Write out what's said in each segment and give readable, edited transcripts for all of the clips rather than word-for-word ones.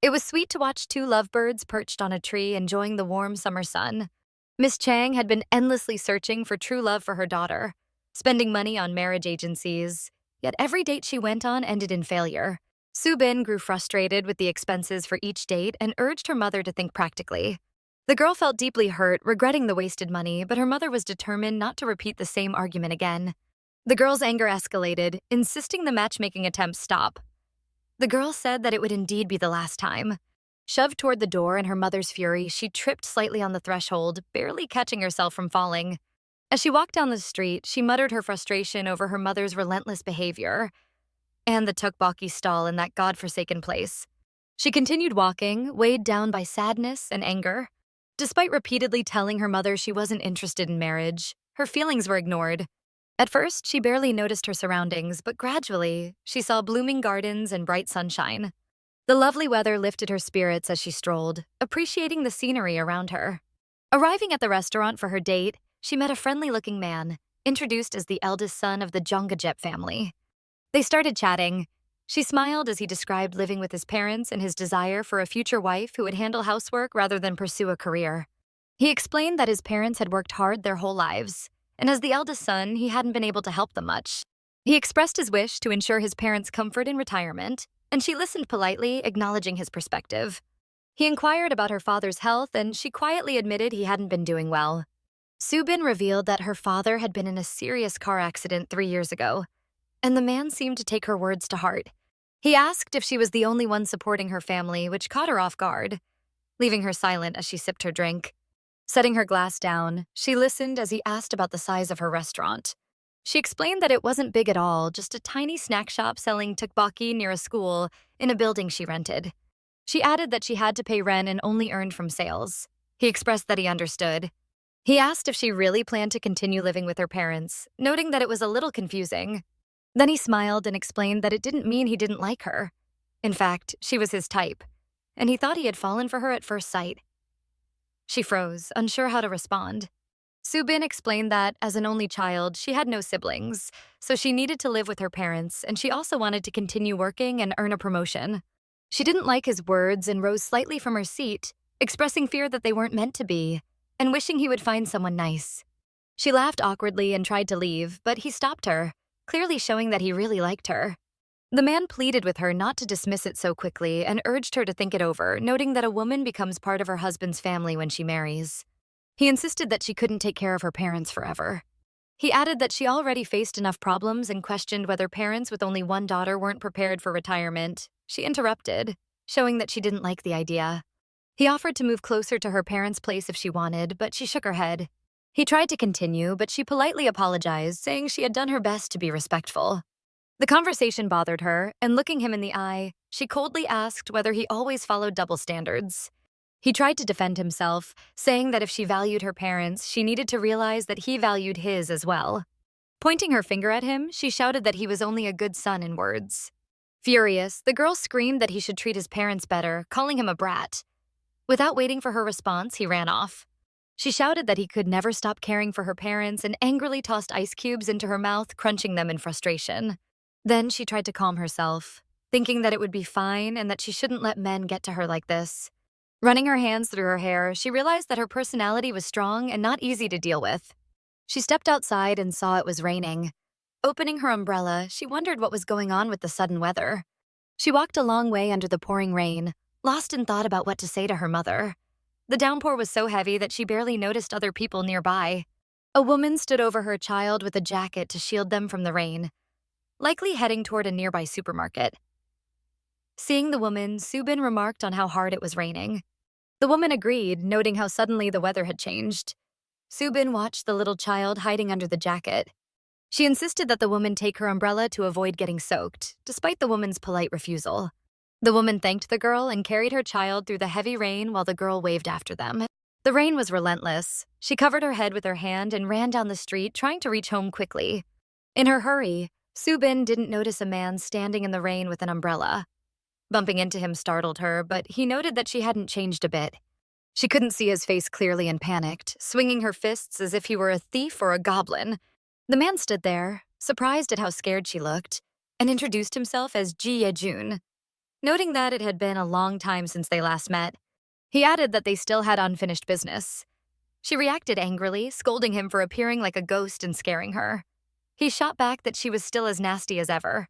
It was sweet to watch two lovebirds perched on a tree enjoying the warm summer sun. Miss Chang had been endlessly searching for true love for her daughter, spending money on marriage agencies, yet every date she went on ended in failure. Su Bin grew frustrated with the expenses for each date and urged her mother to think practically. The girl felt deeply hurt, regretting the wasted money, but her mother was determined not to repeat the same argument again. The girl's anger escalated, insisting the matchmaking attempts stop. The girl said that it would indeed be the last time. Shoved toward the door in her mother's fury, she tripped slightly on the threshold, barely catching herself from falling. As she walked down the street, she muttered her frustration over her mother's relentless behavior and the tteokbokki stall in that godforsaken place. She continued walking, weighed down by sadness and anger. Despite repeatedly telling her mother she wasn't interested in marriage, her feelings were ignored. At first, she barely noticed her surroundings, but gradually, she saw blooming gardens and bright sunshine. The lovely weather lifted her spirits as she strolled, appreciating the scenery around her. Arriving at the restaurant for her date, she met a friendly-looking man, introduced as the eldest son of the Jonggajep family. They started chatting. She smiled as he described living with his parents and his desire for a future wife who would handle housework rather than pursue a career. He explained that his parents had worked hard their whole lives, and as the eldest son, he hadn't been able to help them much. He expressed his wish to ensure his parents' comfort in retirement, and she listened politely, acknowledging his perspective. He inquired about her father's health, and she quietly admitted he hadn't been doing well. Su Bin revealed that her father had been in a serious car accident 3 years ago, and the man seemed to take her words to heart. He asked if she was the only one supporting her family, which caught her off guard, leaving her silent as she sipped her drink. Setting her glass down, she listened as he asked about the size of her restaurant. She explained that it wasn't big at all, just a tiny snack shop selling tteokbokki near a school in a building she rented. She added that she had to pay rent and only earned from sales. He expressed that he understood. He asked if she really planned to continue living with her parents, noting that it was a little confusing. Then he smiled and explained that it didn't mean he didn't like her. In fact, she was his type, and he thought he had fallen for her at first sight. She froze, unsure how to respond. Su Bin explained that, as an only child, she had no siblings, so she needed to live with her parents, and she also wanted to continue working and earn a promotion. She didn't like his words and rose slightly from her seat, expressing fear that they weren't meant to be, and wishing he would find someone nice. She laughed awkwardly and tried to leave, but he stopped her, clearly showing that he really liked her. The man pleaded with her not to dismiss it so quickly and urged her to think it over, noting that a woman becomes part of her husband's family when she marries. He insisted that she couldn't take care of her parents forever. He added that she already faced enough problems and questioned whether parents with only one daughter weren't prepared for retirement. She interrupted, showing that she didn't like the idea. He offered to move closer to her parents' place if she wanted, but she shook her head. He tried to continue, but she politely apologized, saying she had done her best to be respectful. The conversation bothered her, and looking him in the eye, she coldly asked whether he always followed double standards. He tried to defend himself, saying that if she valued her parents, she needed to realize that he valued his as well. Pointing her finger at him, she shouted that he was only a good son in words. Furious, the girl screamed that he should treat his parents better, calling him a brat. Without waiting for her response, he ran off. She shouted that he could never stop caring for her parents and angrily tossed ice cubes into her mouth, crunching them in frustration. Then she tried to calm herself, thinking that it would be fine and that she shouldn't let men get to her like this. Running her hands through her hair, she realized that her personality was strong and not easy to deal with. She stepped outside and saw it was raining. Opening her umbrella, she wondered what was going on with the sudden weather. She walked a long way under the pouring rain, lost in thought about what to say to her mother. The downpour was so heavy that she barely noticed other people nearby. A woman stood over her child with a jacket to shield them from the rain, likely heading toward a nearby supermarket. Seeing the woman, Su Bin remarked on how hard it was raining. The woman agreed, noting how suddenly the weather had changed. Su Bin watched the little child hiding under the jacket. She insisted that the woman take her umbrella to avoid getting soaked, despite the woman's polite refusal. The woman thanked the girl and carried her child through the heavy rain while the girl waved after them. The rain was relentless. She covered her head with her hand and ran down the street, trying to reach home quickly. In her hurry, Su Bin didn't notice a man standing in the rain with an umbrella. Bumping into him startled her, but he noted that she hadn't changed a bit. She couldn't see his face clearly and panicked, swinging her fists as if he were a thief or a goblin. The man stood there, surprised at how scared she looked, and introduced himself as Ji Yejun. Noting that it had been a long time since they last met, he added that they still had unfinished business. She reacted angrily, scolding him for appearing like a ghost and scaring her. He shot back that she was still as nasty as ever.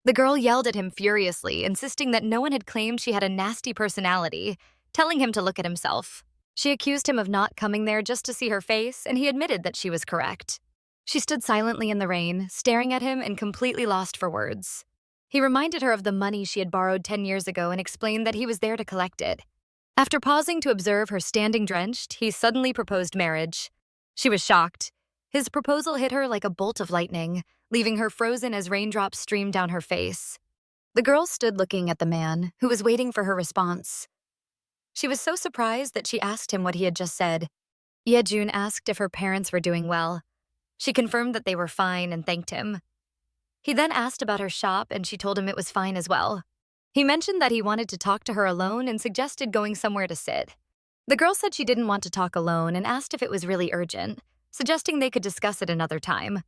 The girl yelled at him furiously, insisting that no one had claimed she had a nasty personality, telling him to look at himself. She accused him of not coming there just to see her face, and he admitted that she was correct. She stood silently in the rain, staring at him and completely lost for words. He reminded her of the money she had borrowed 10 years ago and explained that he was there to collect it. After pausing to observe her standing drenched, he suddenly proposed marriage. She was shocked. His proposal hit her like a bolt of lightning, leaving her frozen as raindrops streamed down her face. The girl stood looking at the man, who was waiting for her response. She was so surprised that she asked him what he had just said. Yeonjoy asked if her parents were doing well. She confirmed that they were fine and thanked him. He then asked about her shop and she told him it was fine as well. He mentioned that he wanted to talk to her alone and suggested going somewhere to sit. The girl said she didn't want to talk alone and asked if it was really urgent, suggesting they could discuss it another time.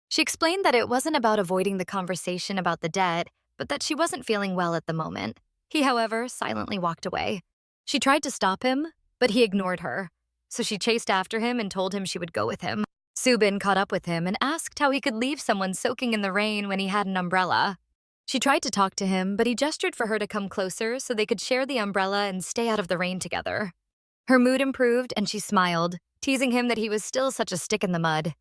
She explained that it wasn't about avoiding the conversation about the debt, but that she wasn't feeling well at the moment. He, however, silently walked away. She tried to stop him, but he ignored her, so she chased after him and told him she would go with him. Subin caught up with him and asked how he could leave someone soaking in the rain when he had an umbrella. She tried to talk to him, but he gestured for her to come closer so they could share the umbrella and stay out of the rain together. Her mood improved and she smiled, teasing him that he was still such a stick in the mud.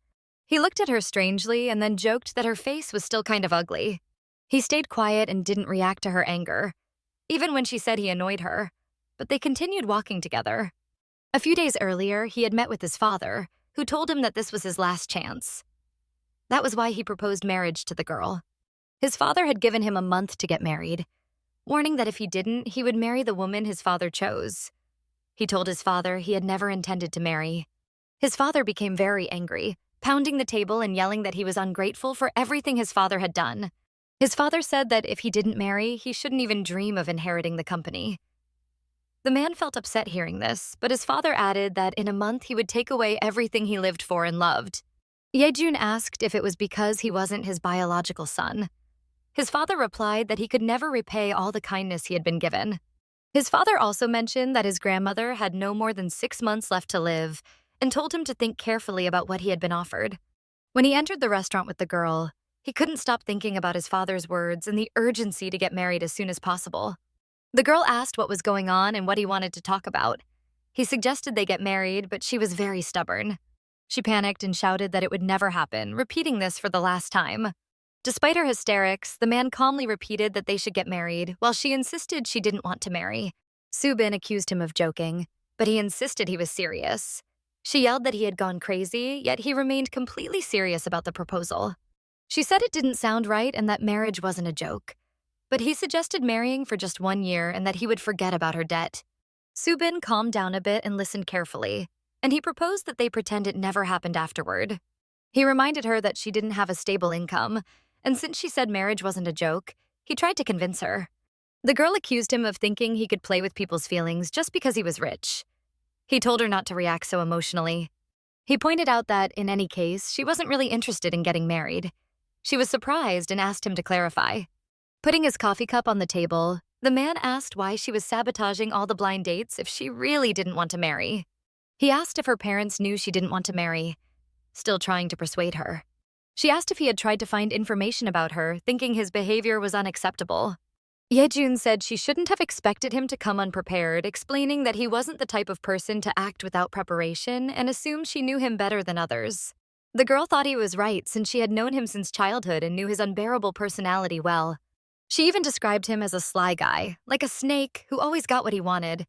He looked at her strangely and then joked that her face was still kind of ugly. He stayed quiet and didn't react to her anger, even when she said he annoyed her, but they continued walking together. A few days earlier, he had met with his father, who told him that this was his last chance. That was why he proposed marriage to the girl. His father had given him a month to get married, warning that if he didn't, he would marry the woman his father chose. He told his father he had never intended to marry. His father became very angry, pounding the table and yelling that he was ungrateful for everything his father had done. His father said that if he didn't marry, he shouldn't even dream of inheriting the company. The man felt upset hearing this, but his father added that in a month he would take away everything he lived for and loved. Yeonjoy asked if it was because he wasn't his biological son. His father replied that he could never repay all the kindness he had been given. His father also mentioned that his grandmother had no more than 6 months left to live and told him to think carefully about what he had been offered. When he entered the restaurant with the girl, he couldn't stop thinking about his father's words and the urgency to get married as soon as possible. The girl asked what was going on and what he wanted to talk about. He suggested they get married, but she was very stubborn. She panicked and shouted that it would never happen, repeating this for the last time. Despite her hysterics, the man calmly repeated that they should get married, while she insisted she didn't want to marry. Subin accused him of joking, but he insisted he was serious. She yelled that he had gone crazy, yet he remained completely serious about the proposal. She said it didn't sound right and that marriage wasn't a joke, but he suggested marrying for just 1 year and that he would forget about her debt. Subin calmed down a bit and listened carefully, and he proposed that they pretend it never happened afterward. He reminded her that she didn't have a stable income, and since she said marriage wasn't a joke, he tried to convince her. The girl accused him of thinking he could play with people's feelings just because he was rich. He told her not to react so emotionally. He pointed out that, in any case, she wasn't really interested in getting married. She was surprised and asked him to clarify. Putting his coffee cup on the table, the man asked why she was sabotaging all the blind dates if she really didn't want to marry. He asked if her parents knew she didn't want to marry, still trying to persuade her. She asked if he had tried to find information about her, thinking his behavior was unacceptable. Yeonjoy said she shouldn't have expected him to come unprepared, explaining that he wasn't the type of person to act without preparation and assumed she knew him better than others. The girl thought he was right since she had known him since childhood and knew his unbearable personality well. She even described him as a sly guy, like a snake who always got what he wanted.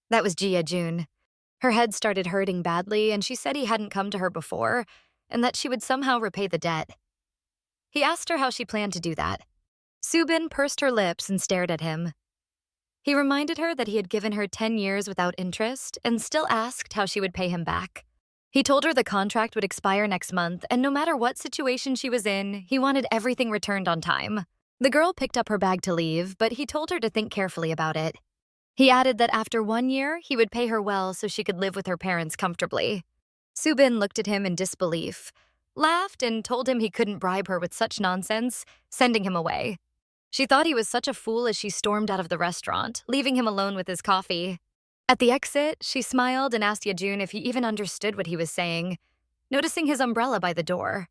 That was Yeonjoy. Her head started hurting badly and she said he hadn't come to her before, and that she would somehow repay the debt. He asked her how she planned to do that. Subin pursed her lips and stared at him. He reminded her that he had given her 10 years without interest and still asked how she would pay him back. He told her the contract would expire next month, and no matter what situation she was in, he wanted everything returned on time. The girl picked up her bag to leave, but he told her to think carefully about it. He added that after 1 year, he would pay her well so she could live with her parents comfortably. Subin looked at him in disbelief, laughed, and told him he couldn't bribe her with such nonsense, sending him away. She thought he was such a fool as she stormed out of the restaurant, leaving him alone with his coffee. At the exit, she smiled and asked Yejun if he even understood what he was saying, noticing his umbrella by the door.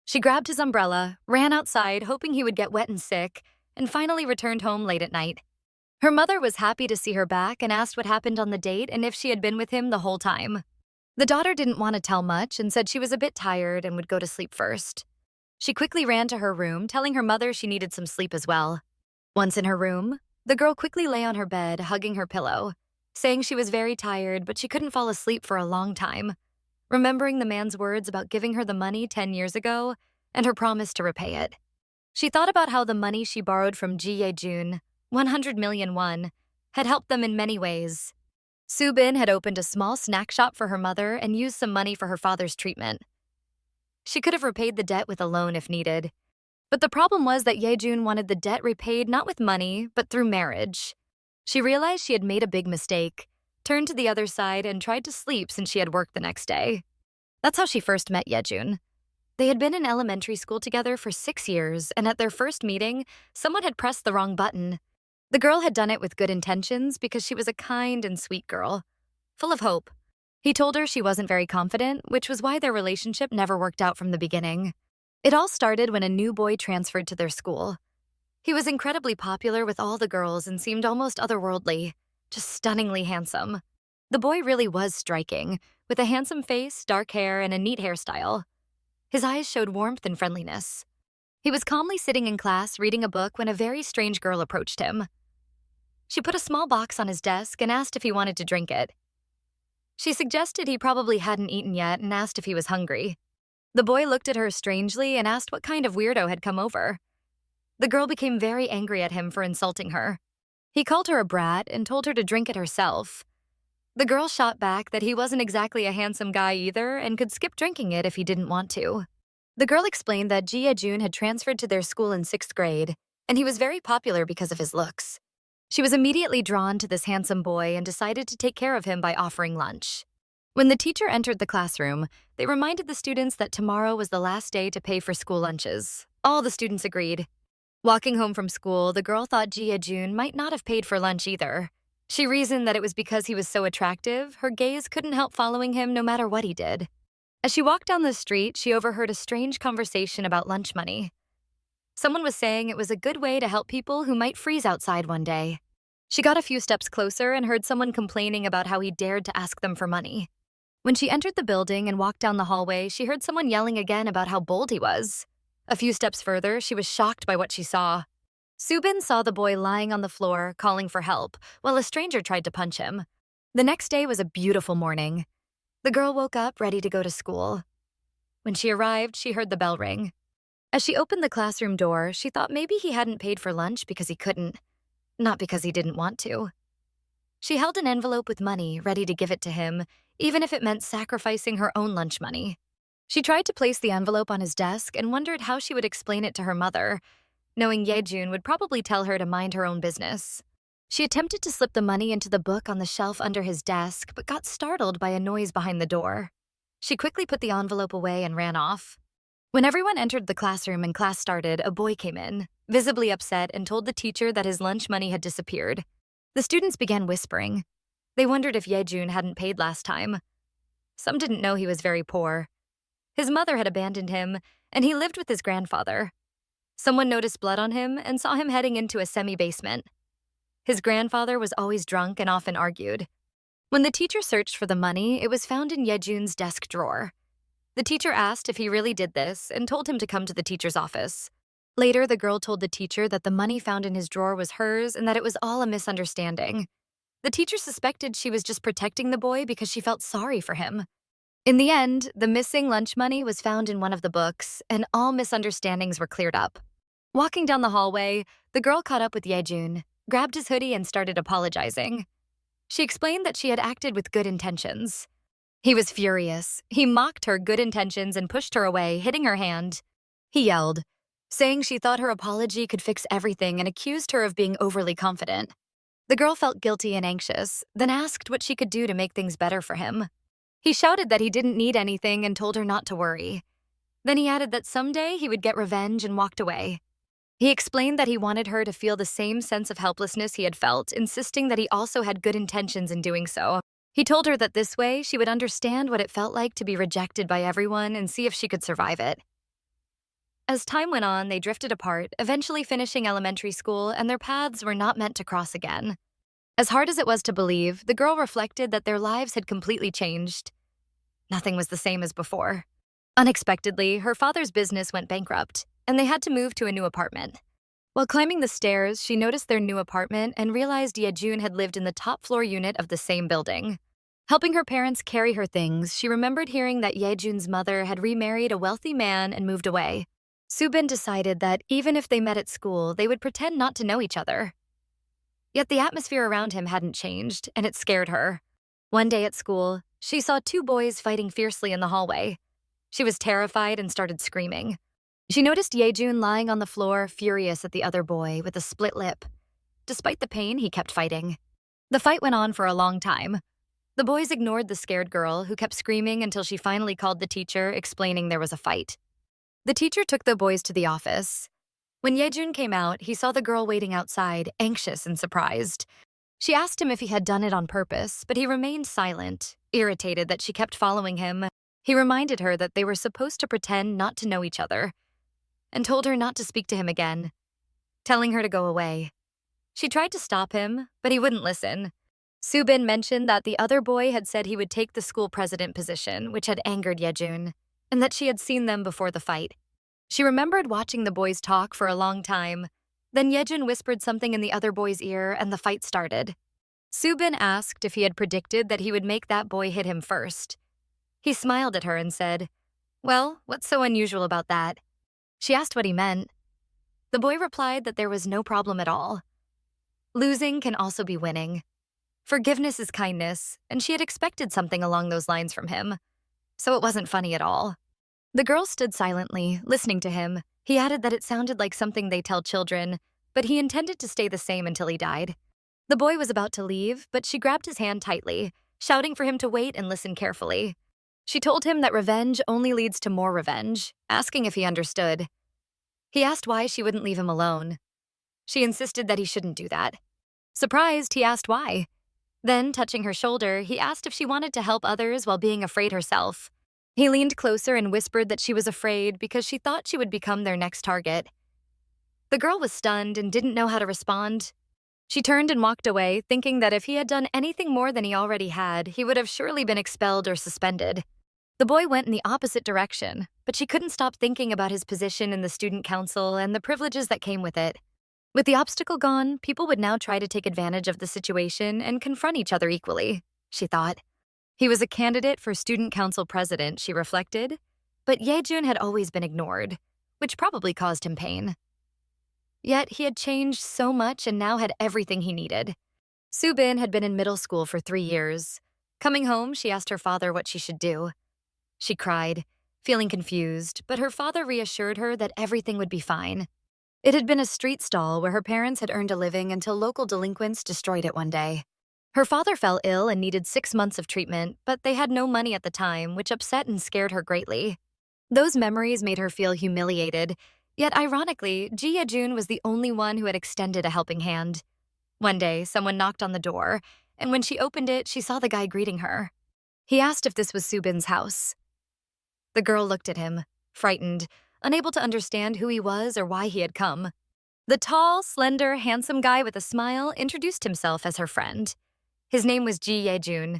She grabbed his umbrella, ran outside, hoping he would get wet and sick, and finally returned home late at night. Her mother was happy to see her back and asked what happened on the date and if she had been with him the whole time. The daughter didn't want to tell much and said she was a bit tired and would go to sleep first. She quickly ran to her room, telling her mother she needed some sleep as well. Once in her room, the girl quickly lay on her bed, hugging her pillow, saying she was very tired but she couldn't fall asleep for a long time, remembering the man's words about giving her the money 10 years ago and her promise to repay it. She thought about how the money she borrowed from Ji Ye-jun, 100 million won, had helped them in many ways. Soo-bin had opened a small snack shop for her mother and used some money for her father's treatment. She could have repaid the debt with a loan if needed. But the problem was that Ye-jun wanted the debt repaid not with money, but through marriage. She realized she had made a big mistake, turned to the other side, and tried to sleep since she had work the next day. That's how she first met Ye-jun. They had been in elementary school together for 6 years, and at their first meeting, someone had pressed the wrong button. The girl had done it with good intentions because she was a kind and sweet girl, full of hope. He told her she wasn't very confident, which was why their relationship never worked out from the beginning. It all started when a new boy transferred to their school. He was incredibly popular with all the girls and seemed almost otherworldly, just stunningly handsome. The boy really was striking, with a handsome face, dark hair, and a neat hairstyle. His eyes showed warmth and friendliness. He was calmly sitting in class reading a book when a very strange girl approached him. She put a small box on his desk and asked if he wanted to drink it. She suggested he probably hadn't eaten yet and asked if he was hungry. The boy looked at her strangely and asked what kind of weirdo had come over. The girl became very angry at him for insulting her. He called her a brat and told her to drink it herself. The girl shot back that he wasn't exactly a handsome guy either and could skip drinking it if he didn't want to. The girl explained that Ji Ye-jun had transferred to their school in 6th grade, and he was very popular because of his looks. She was immediately drawn to this handsome boy and decided to take care of him by offering lunch. When the teacher entered the classroom, they reminded the students that tomorrow was the last day to pay for school lunches. All the students agreed. Walking home from school, the girl thought Ji Ye-jun might not have paid for lunch either. She reasoned that it was because he was so attractive, her gaze couldn't help following him no matter what he did. As she walked down the street, she overheard a strange conversation about lunch money. Someone was saying it was a good way to help people who might freeze outside one day. She got a few steps closer and heard someone complaining about how he dared to ask them for money. When she entered the building and walked down the hallway, she heard someone yelling again about how bold he was. A few steps further, she was shocked by what she saw. Soo-bin saw the boy lying on the floor, calling for help, while a stranger tried to punch him. The next day was a beautiful morning. The girl woke up ready to go to school. When she arrived, she heard the bell ring. As she opened the classroom door, she thought maybe he hadn't paid for lunch because he couldn't, not because he didn't want to. She held an envelope with money, ready to give it to him, even if it meant sacrificing her own lunch money. She tried to place the envelope on his desk and wondered how she would explain it to her mother, knowing Ye-jun would probably tell her to mind her own business. She attempted to slip the money into the book on the shelf under his desk, but got startled by a noise behind the door. She quickly put the envelope away and ran off. When everyone entered the classroom and class started, a boy came in, visibly upset, and told the teacher that his lunch money had disappeared. The students began whispering. They wondered if Ye-jun hadn't paid last time. Some didn't know he was very poor. His mother had abandoned him, and he lived with his grandfather. Someone noticed blood on him and saw him heading into a semi-basement. His grandfather was always drunk and often argued. When the teacher searched for the money, it was found in Ye-jun's desk drawer. The teacher asked if he really did this and told him to come to the teacher's office. Later, the girl told the teacher that the money found in his drawer was hers and that it was all a misunderstanding. The teacher suspected she was just protecting the boy because she felt sorry for him. In the end, the missing lunch money was found in one of the books, and all misunderstandings were cleared up. Walking down the hallway, the girl caught up with Ye-jun, grabbed his hoodie, and started apologizing. She explained that she had acted with good intentions. He was furious. He mocked her good intentions and pushed her away, hitting her hand. He yelled, saying she thought her apology could fix everything and accused her of being overly confident. The girl felt guilty and anxious, then asked what she could do to make things better for him. He shouted that he didn't need anything and told her not to worry. Then he added that someday he would get revenge and walked away. He explained that he wanted her to feel the same sense of helplessness he had felt, insisting that he also had good intentions in doing so. He told her that this way she would understand what it felt like to be rejected by everyone and see if she could survive it. As time went on, they drifted apart, eventually finishing elementary school, and their paths were not meant to cross again. As hard as it was to believe, the girl reflected that their lives had completely changed. Nothing was the same as before. Unexpectedly, her father's business went bankrupt, and they had to move to a new apartment. While climbing the stairs, she noticed their new apartment and realized Yejun had lived in the top floor unit of the same building. Helping her parents carry her things, she remembered hearing that Yejun's mother had remarried a wealthy man and moved away. Subin decided that even if they met at school, they would pretend not to know each other. Yet the atmosphere around him hadn't changed, and it scared her. One day at school, she saw two boys fighting fiercely in the hallway. She was terrified and started screaming. She noticed Yejun lying on the floor, furious at the other boy with a split lip. Despite the pain, he kept fighting. The fight went on for a long time. The boys ignored the scared girl, who kept screaming until she finally called the teacher, explaining there was a fight. The teacher took the boys to the office. When Yejun came out, he saw the girl waiting outside, anxious and surprised. She asked him if he had done it on purpose, but he remained silent, irritated that she kept following him. He reminded her that they were supposed to pretend not to know each other, and told her not to speak to him again, telling her to go away. She tried to stop him, but he wouldn't listen. Subin mentioned that the other boy had said he would take the school president position, which had angered Yejun, and that she had seen them before the fight. She remembered watching the boys talk for a long time. Then Yejun whispered something in the other boy's ear, and the fight started. Subin asked if he had predicted that he would make that boy hit him first. He smiled at her and said, "Well, what's so unusual about that?" She asked what he meant. The boy replied that there was no problem at all. Losing can also be winning. Forgiveness is kindness, and she had expected something along those lines from him. So it wasn't funny at all. The girl stood silently, listening to him. He added that it sounded like something they tell children, but he intended to stay the same until he died. The boy was about to leave, but she grabbed his hand tightly, shouting for him to wait and listen carefully. She told him that revenge only leads to more revenge, asking if he understood. He asked why she wouldn't leave him alone. She insisted that he shouldn't do that. Surprised, he asked why. Then, touching her shoulder, he asked if she wanted to help others while being afraid herself. He leaned closer and whispered that she was afraid because she thought she would become their next target. The girl was stunned and didn't know how to respond. She turned and walked away, thinking that if he had done anything more than he already had, he would have surely been expelled or suspended. The boy went in the opposite direction, but she couldn't stop thinking about his position in the student council and the privileges that came with it. With the obstacle gone, people would now try to take advantage of the situation and confront each other equally, she thought. He was a candidate for student council president, she reflected, but Yejun had always been ignored, which probably caused him pain. Yet he had changed so much and now had everything he needed. Subin had been in middle school for 3 years. Coming home, she asked her father what she should do. She cried, feeling confused, but her father reassured her that everything would be fine. It had been a street stall where her parents had earned a living until local delinquents destroyed it one day. Her father fell ill and needed 6 months of treatment, but they had no money at the time, which upset and scared her greatly. Those memories made her feel humiliated, yet ironically, Ji Yejun was the only one who had extended a helping hand. One day, someone knocked on the door, and when she opened it, she saw the guy greeting her. He asked if this was Subin's house. The girl looked at him, frightened, unable to understand who he was or why he had come. The tall, slender, handsome guy with a smile introduced himself as her friend. His name was Ji Yejun.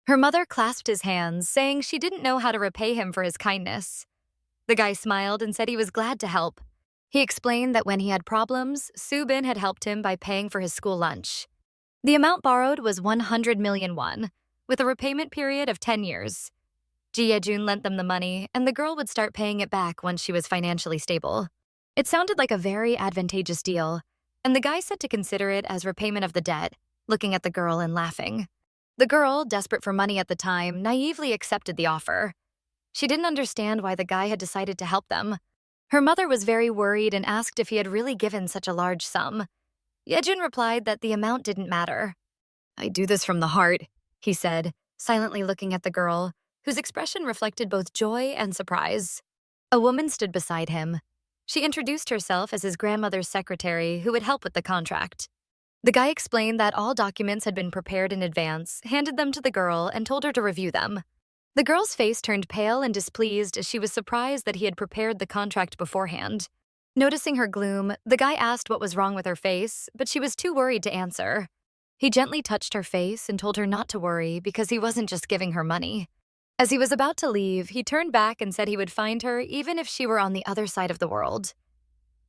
Her mother clasped his hands, saying she didn't know how to repay him for his kindness. The guy smiled and said he was glad to help. He explained that when he had problems, Subin had helped him by paying for his school lunch. The amount borrowed was 100 million won, with a repayment period of 10 years. Ji Yejun lent them the money, and the girl would start paying it back once she was financially stable. It sounded like a very advantageous deal, and the guy said to consider it as repayment of the debt, looking at the girl and laughing. The girl, desperate for money at the time, naively accepted the offer. She didn't understand why the guy had decided to help them. Her mother was very worried and asked if he had really given such a large sum. Yejun replied that the amount didn't matter. "I do this from the heart," he said, silently looking at the girl, whose expression reflected both joy and surprise. A woman stood beside him. She introduced herself as his grandmother's secretary who would help with the contract. The guy explained that all documents had been prepared in advance, handed them to the girl, and told her to review them. The girl's face turned pale and displeased as she was surprised that he had prepared the contract beforehand. Noticing her gloom, the guy asked what was wrong with her face, but she was too worried to answer. He gently touched her face and told her not to worry because he wasn't just giving her money. As he was about to leave, he turned back and said he would find her even if she were on the other side of the world.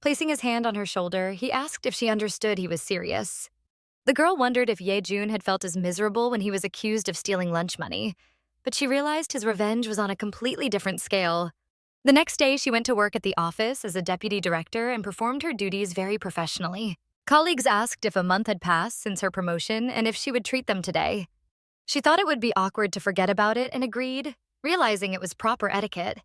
Placing his hand on her shoulder, he asked if she understood he was serious. The girl wondered if Ye-jun had felt as miserable when he was accused of stealing lunch money, but she realized his revenge was on a completely different scale. The next day, she went to work at the office as a deputy director and performed her duties very professionally. Colleagues asked if a month had passed since her promotion and if she would treat them today. She thought it would be awkward to forget about it and agreed, realizing it was proper etiquette.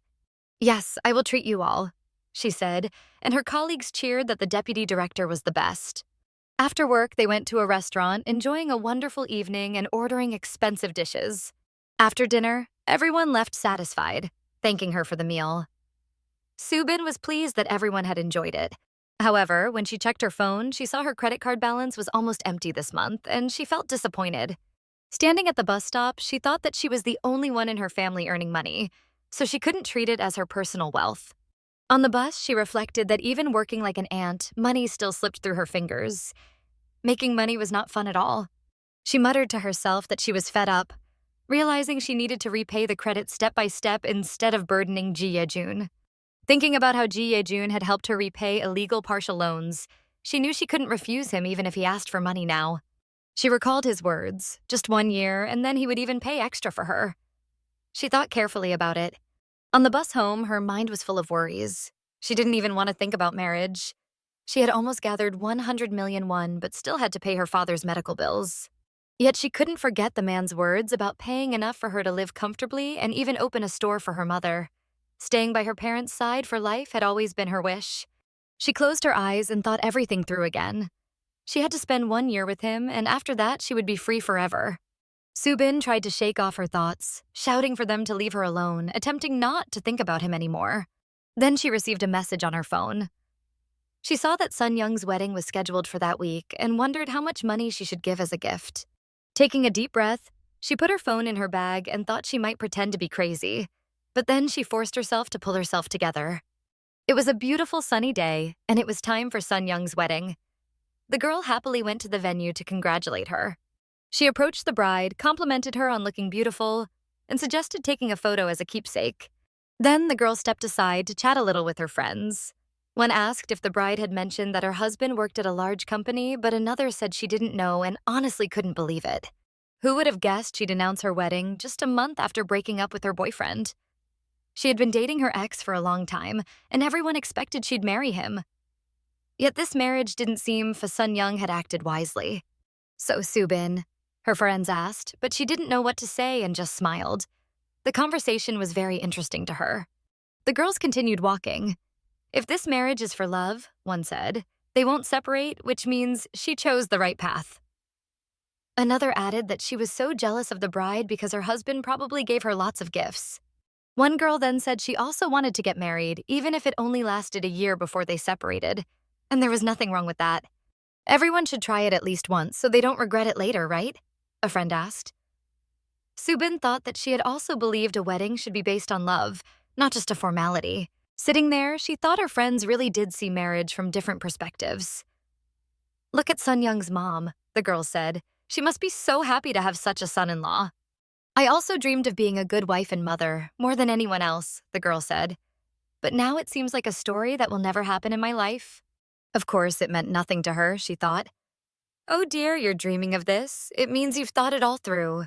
"Yes, I will treat you all," she said, and her colleagues cheered that the deputy director was the best. After work, they went to a restaurant, enjoying a wonderful evening and ordering expensive dishes. After dinner, everyone left satisfied, thanking her for the meal. Subin was pleased that everyone had enjoyed it. However, when she checked her phone, she saw her credit card balance was almost empty this month, and she felt disappointed. Standing at the bus stop, she thought that she was the only one in her family earning money, so she couldn't treat it as her personal wealth. On the bus, she reflected that even working like an ant, money still slipped through her fingers. Making money was not fun at all. She muttered to herself that she was fed up, realizing she needed to repay the credit step by step instead of burdening Ji Ye-jun. Thinking about how Ji Ye-jun had helped her repay illegal partial loans, she knew she couldn't refuse him even if he asked for money now. She recalled his words, just 1 year, and then he would even pay extra for her. She thought carefully about it. On the bus home, her mind was full of worries. She didn't even want to think about marriage. She had almost gathered 100 million won, but still had to pay her father's medical bills. Yet she couldn't forget the man's words about paying enough for her to live comfortably and even open a store for her mother. Staying by her parents' side for life had always been her wish. She closed her eyes and thought everything through again. She had to spend 1 year with him, and after that, she would be free forever. Subin tried to shake off her thoughts, shouting for them to leave her alone, attempting not to think about him anymore. Then she received a message on her phone. She saw that Sun Young's wedding was scheduled for that week and wondered how much money she should give as a gift. Taking a deep breath, she put her phone in her bag and thought she might pretend to be crazy. But then she forced herself to pull herself together. It was a beautiful sunny day, and it was time for Sun Young's wedding. The girl happily went to the venue to congratulate her. She approached the bride, complimented her on looking beautiful, and suggested taking a photo as a keepsake. Then the girl stepped aside to chat a little with her friends. When asked if the bride had mentioned that her husband worked at a large company, but another said she didn't know and honestly couldn't believe it. Who would have guessed she'd announce her wedding just a month after breaking up with her boyfriend? She had been dating her ex for a long time, and everyone expected she'd marry him. Yet this marriage didn't seem Sun Young had acted wisely. "So, Subin?" her friends asked, but she didn't know what to say and just smiled. The conversation was very interesting to her. The girls continued walking. "If this marriage is for love," one said, "they won't separate, which means she chose the right path." Another added that she was so jealous of the bride because her husband probably gave her lots of gifts. One girl then said she also wanted to get married, even if it only lasted a year before they separated. And there was nothing wrong with that. "Everyone should try it at least once so they don't regret it later, right?" a friend asked. Subin thought that she had also believed a wedding should be based on love, not just a formality. Sitting there, she thought her friends really did see marriage from different perspectives. "Look at Sun Young's mom," the girl said. "She must be so happy to have such a son-in-law." "I also dreamed of being a good wife and mother, more than anyone else," the girl said. "But now it seems like a story that will never happen in my life." Of course, it meant nothing to her, she thought. "Oh dear, you're dreaming of this. It means you've thought it all through."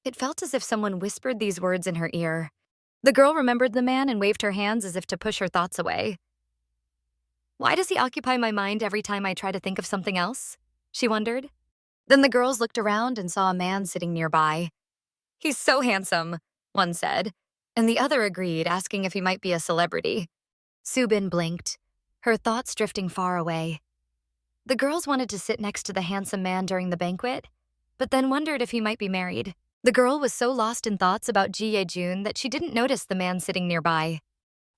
It felt as if someone whispered these words in her ear. The girl remembered the man and waved her hands as if to push her thoughts away. "Why does he occupy my mind every time I try to think of something else?" she wondered. Then the girls looked around and saw a man sitting nearby. "He's so handsome," one said, and the other agreed, asking if he might be a celebrity. Subin blinked, her thoughts drifting far away. The girls wanted to sit next to the handsome man during the banquet, but then wondered if he might be married. The girl was so lost in thoughts about Ji Ye-jun that she didn't notice the man sitting nearby.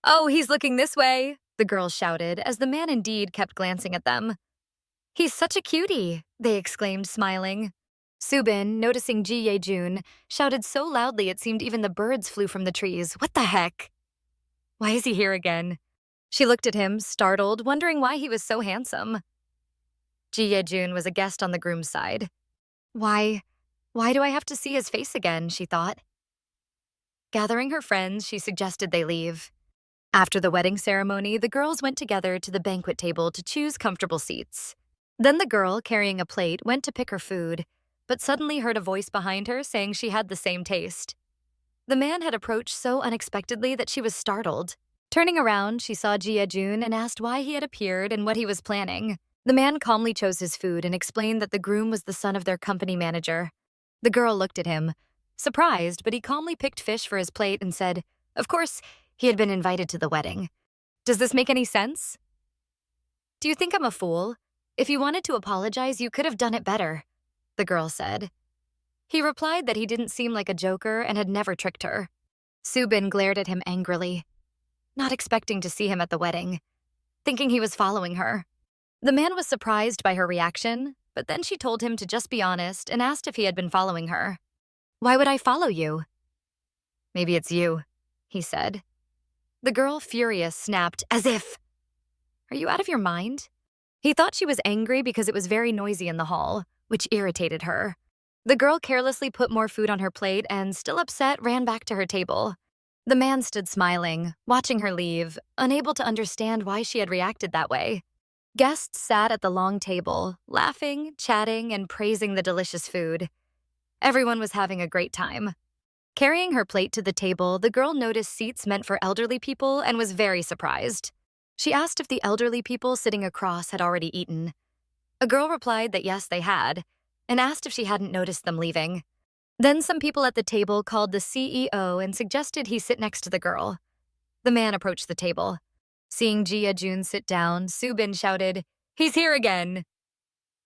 "Oh, he's looking this way," the girls shouted as the man indeed kept glancing at them. He's such a cutie, they exclaimed, smiling. Subin, noticing Ji Ye-jun, shouted so loudly it seemed even the birds flew from the trees. What the heck? Why is he here again? She looked at him, startled, wondering why he was so handsome. Ji Ye-jun was a guest on the groom's side. Why do I have to see his face again, she thought. Gathering her friends, she suggested they leave. After the wedding ceremony, the girls went together to the banquet table to choose comfortable seats. Then the girl, carrying a plate, went to pick her food, but suddenly heard a voice behind her saying she had the same taste. The man had approached so unexpectedly that she was startled. Turning around, she saw Ji Ye-jun and asked why he had appeared and what he was planning. The man calmly chose his food and explained that the groom was the son of their company manager. The girl looked at him, surprised, but he calmly picked fish for his plate and said, of course, he had been invited to the wedding. Does this make any sense? Do you think I'm a fool? If you wanted to apologize, you could have done it better, the girl said. He replied that he didn't seem like a joker and had never tricked her. Subin glared at him angrily, not expecting to see him at the wedding, thinking he was following her. The man was surprised by her reaction, but then she told him to just be honest and asked if he had been following her. Why would I follow you? Maybe it's you, he said. The girl, furious, snapped, as if. Are you out of your mind? He thought she was angry because it was very noisy in the hall, which irritated her. The girl carelessly put more food on her plate and, still upset, ran back to her table. The man stood smiling, watching her leave, unable to understand why she had reacted that way. Guests sat at the long table, laughing, chatting, and praising the delicious food. Everyone was having a great time. Carrying her plate to the table, the girl noticed seats meant for elderly people and was very surprised. She asked if the elderly people sitting across had already eaten. A girl replied that yes, they had, and asked if she hadn't noticed them leaving. Then some people at the table called the CEO and suggested he sit next to the girl. The man approached the table. Seeing Ji Ye-jun sit down, Subin shouted, "He's here again!"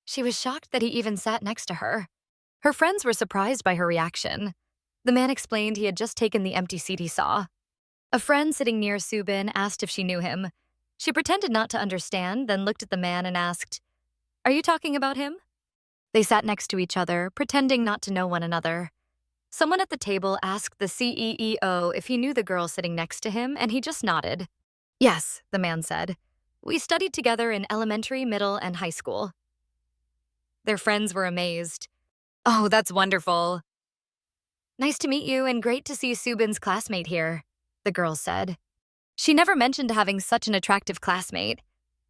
She was shocked that he even sat next to her. Her friends were surprised by her reaction. The man explained he had just taken the empty seat he saw. A friend sitting near Subin asked if she knew him. She pretended not to understand, then looked at the man and asked, "Are you talking about him?" They sat next to each other, pretending not to know one another. Someone at the table asked the CEO if he knew the girl sitting next to him, and he just nodded. Yes, the man said. We studied together in elementary, middle, and high school. Their friends were amazed. Oh, that's wonderful. Nice to meet you and great to see Subin's classmate here, the girl said. She never mentioned having such an attractive classmate,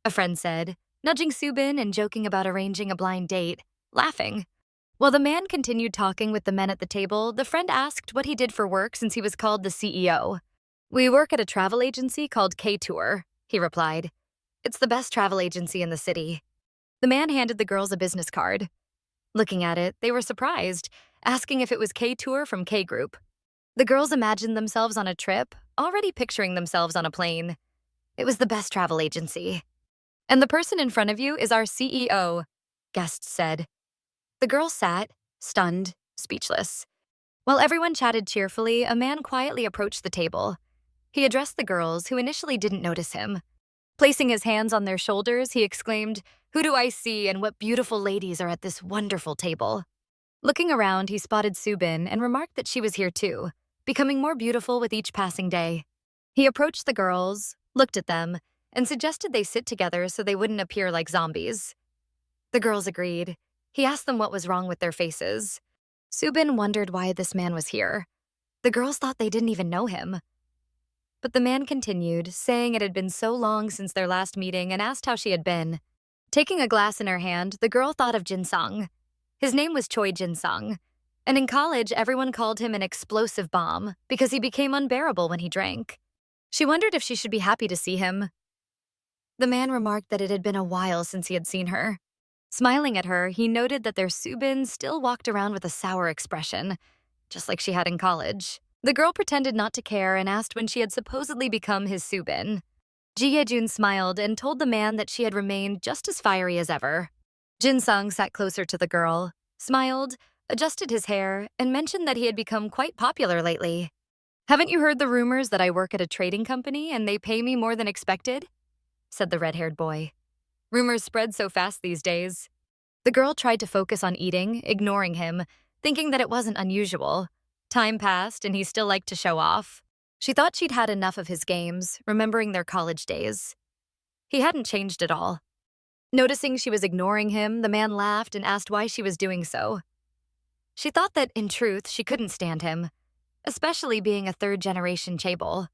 a friend said, nudging Subin and joking about arranging a blind date, laughing. While the man continued talking with the men at the table, the friend asked what he did for work since he was called the CEO. We work at a travel agency called K-Tour, he replied. It's the best travel agency in the city. The man handed the girls a business card. Looking at it, they were surprised, asking if it was K-Tour from K-Group. The girls imagined themselves on a trip, already picturing themselves on a plane. It was the best travel agency. And the person in front of you is our CEO, guests said. The girls sat, stunned, speechless. While everyone chatted cheerfully, a man quietly approached the table. He addressed the girls, who initially didn't notice him. Placing his hands on their shoulders, he exclaimed, "Who do I see and what beautiful ladies are at this wonderful table?" Looking around, he spotted Subin and remarked that she was here too, becoming more beautiful with each passing day. He approached the girls, looked at them, and suggested they sit together so they wouldn't appear like zombies. The girls agreed. He asked them what was wrong with their faces. Subin wondered why this man was here. The girls thought they didn't even know him. But the man continued, saying it had been so long since their last meeting and asked how she had been. Taking a glass in her hand, the girl thought of Jinsung. His name was Choi Jinsung, and in college everyone called him an explosive bomb because he became unbearable when he drank. She wondered if she should be happy to see him. The man remarked that it had been a while since he had seen her. Smiling at her, he noted that their Subin still walked around with a sour expression, just like she had in college. The girl pretended not to care and asked when she had supposedly become his Subin. Ji Ye-jun smiled and told the man that she had remained just as fiery as ever. Jinsung sat closer to the girl, smiled, adjusted his hair, and mentioned that he had become quite popular lately. Haven't you heard the rumors that I work at a trading company and they pay me more than expected? said the red-haired boy. Rumors spread so fast these days. The girl tried to focus on eating, ignoring him, thinking that it wasn't unusual. Time passed, and he still liked to show off. She thought she'd had enough of his games, remembering their college days. He hadn't changed at all. Noticing she was ignoring him, the man laughed and asked why she was doing so. She thought that, in truth, she couldn't stand him, especially being a third-generation chaebol.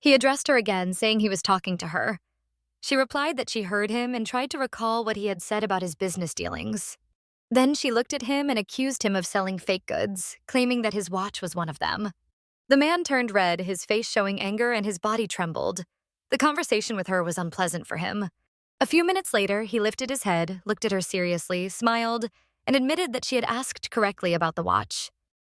He addressed her again, saying he was talking to her. She replied that she heard him and tried to recall what he had said about his business dealings. Then she looked at him and accused him of selling fake goods, claiming that his watch was one of them. The man turned red, his face showing anger and his body trembled. The conversation with her was unpleasant for him. A few minutes later, he lifted his head, looked at her seriously, smiled, and admitted that she had asked correctly about the watch.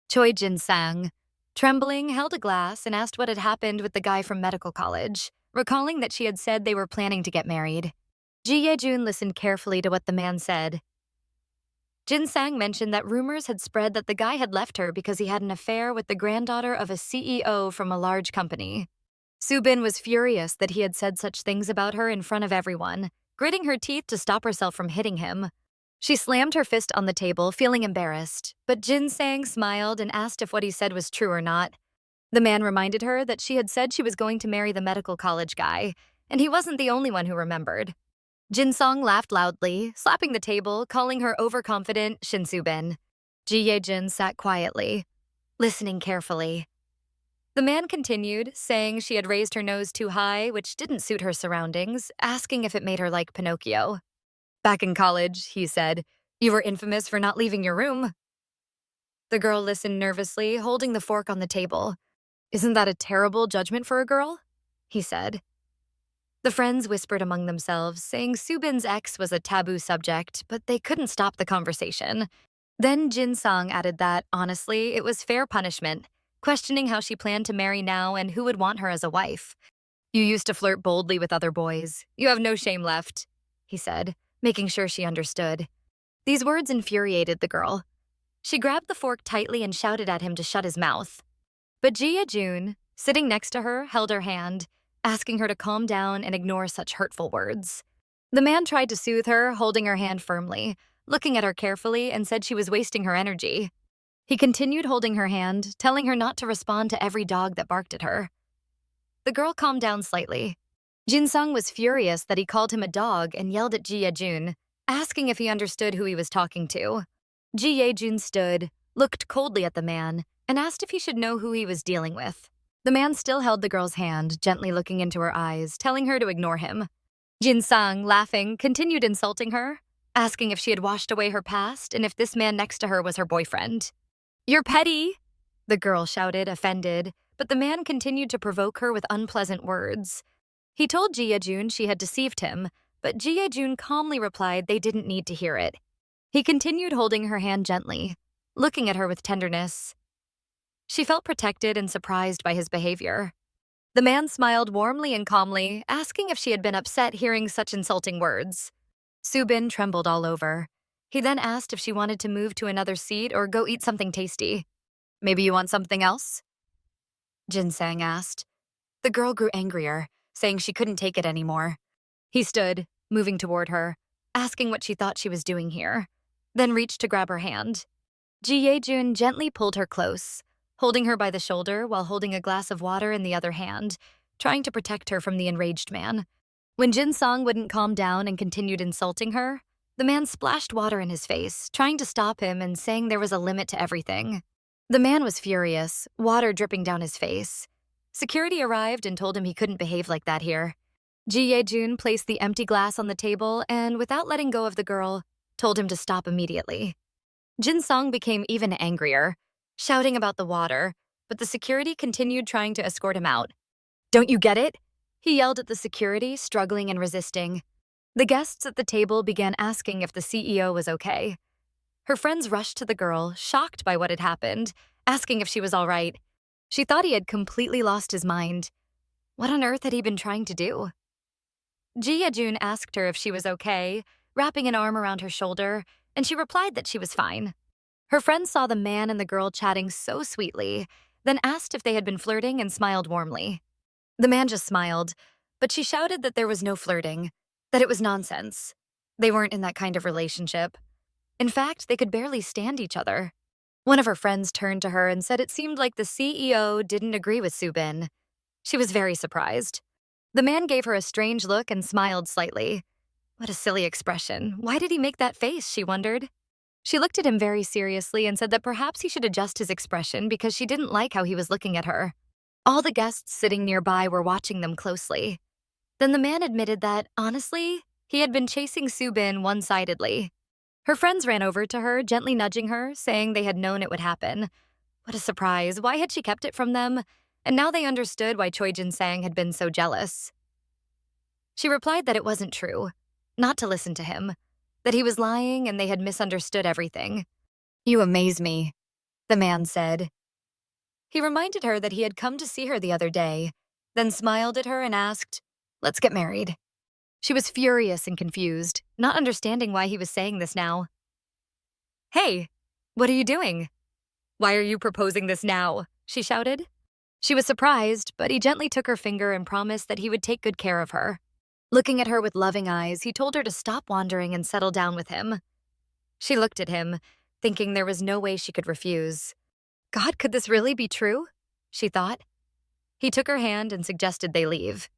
Choi Jin-sang, trembling, held a glass and asked what had happened with the guy from medical college, recalling that she had said they were planning to get married. Ji Ye-jun listened carefully to what the man said. Jin-sang mentioned that rumors had spread that the guy had left her because he had an affair with the granddaughter of a CEO from a large company. Soo-bin was furious that he had said such things about her in front of everyone, gritting her teeth to stop herself from hitting him. She slammed her fist on the table, feeling embarrassed, but Jin-sang smiled and asked if what he said was true or not. The man reminded her that she had said she was going to marry the medical college guy, and he wasn't the only one who remembered. Jin-song laughed loudly, slapping the table, calling her overconfident Shin Soo-bin. Ji Ye-jun sat quietly, listening carefully. The man continued, saying she had raised her nose too high, which didn't suit her surroundings, asking if it made her like Pinocchio. Back in college, he said, you were infamous for not leaving your room. The girl listened nervously, holding the fork on the table. Isn't that a terrible judgment for a girl? He said. The friends whispered among themselves, saying Soo-bin's ex was a taboo subject, but they couldn't stop the conversation. Then Jin-song added that, honestly, it was fair punishment, questioning how she planned to marry now and who would want her as a wife. You used to flirt boldly with other boys. You have no shame left, he said, making sure she understood. These words infuriated the girl. She grabbed the fork tightly and shouted at him to shut his mouth. But Ji Ye-jun, sitting next to her, held her hand, asking her to calm down and ignore such hurtful words. The man tried to soothe her, holding her hand firmly, looking at her carefully, and said she was wasting her energy. He continued holding her hand, telling her not to respond to every dog that barked at her. The girl calmed down slightly. Jin-sung was furious that he called him a dog and yelled at Ji Ye-jun, asking if he understood who he was talking to. Ji Ye-jun stood, looked coldly at the man, and asked if he should know who he was dealing with. The man still held the girl's hand, gently looking into her eyes, telling her to ignore him. Jin-sung, laughing, continued insulting her, asking if she had washed away her past and if this man next to her was her boyfriend. You're petty, the girl shouted, offended, but the man continued to provoke her with unpleasant words. He told Ji Ye-jun she had deceived him, but Ji Ye-jun calmly replied they didn't need to hear it. He continued holding her hand gently, looking at her with tenderness. She felt protected and surprised by his behavior. The man smiled warmly and calmly, asking if she had been upset hearing such insulting words. Soo-bin trembled all over. He then asked if she wanted to move to another seat or go eat something tasty. Maybe you want something else? Jin-sang asked. The girl grew angrier, saying she couldn't take it anymore. He stood, moving toward her, asking what she thought she was doing here, then reached to grab her hand. Ji Ye-jun gently pulled her close, holding her by the shoulder while holding a glass of water in the other hand, trying to protect her from the enraged man. When Jin-song wouldn't calm down and continued insulting her, the man splashed water in his face, trying to stop him and saying there was a limit to everything. The man was furious, water dripping down his face. Security arrived and told him he couldn't behave like that here. Ji Ye-jun placed the empty glass on the table and, without letting go of the girl, told him to stop immediately. Jin-song became even angrier, shouting about the water, but the security continued trying to escort him out. Don't you get it? He yelled at the security, struggling and resisting. The guests at the table began asking if the CEO was okay. Her friends rushed to the girl, shocked by what had happened, asking if she was all right. She thought he had completely lost his mind. What on earth had he been trying to do? Ji Ye-jun asked her if she was okay, wrapping an arm around her shoulder, and she replied that she was fine. Her friends saw the man and the girl chatting so sweetly, then asked if they had been flirting and smiled warmly. The man just smiled, but she shouted that there was no flirting, that it was nonsense. They weren't in that kind of relationship. In fact, they could barely stand each other. One of her friends turned to her and said it seemed like the CEO didn't agree with Subin. She was very surprised. The man gave her a strange look and smiled slightly. What a silly expression. Why did he make that face, she wondered. She looked at him very seriously and said that perhaps he should adjust his expression because she didn't like how he was looking at her. All the guests sitting nearby were watching them closely. Then the man admitted that, honestly, he had been chasing Subin one-sidedly. Her friends ran over to her, gently nudging her, saying they had known it would happen. What a surprise. Why had she kept it from them? And now they understood why Choi Jin-sang had been so jealous. She replied that it wasn't true, not to listen to him, that he was lying and they had misunderstood everything. You amaze me, the man said. He reminded her that he had come to see her the other day, then smiled at her and asked, "Let's get married." She was furious and confused, not understanding why he was saying this now. Hey, what are you doing? Why are you proposing this now? She shouted. She was surprised, but he gently took her finger and promised that he would take good care of her. Looking at her with loving eyes, he told her to stop wandering and settle down with him. She looked at him, thinking there was no way she could refuse. God, could this really be true? She thought. He took her hand and suggested they leave.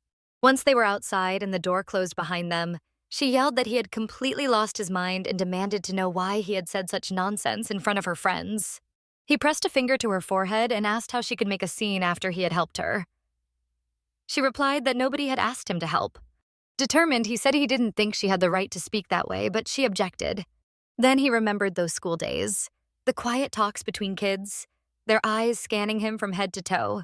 Once they were outside and the door closed behind them, she yelled that he had completely lost his mind and demanded to know why he had said such nonsense in front of her friends. He pressed a finger to her forehead and asked how she could make a scene after he had helped her. She replied that nobody had asked him to help. Determined, he said he didn't think she had the right to speak that way, but she objected. Then he remembered those school days, the quiet talks between kids, their eyes scanning him from head to toe.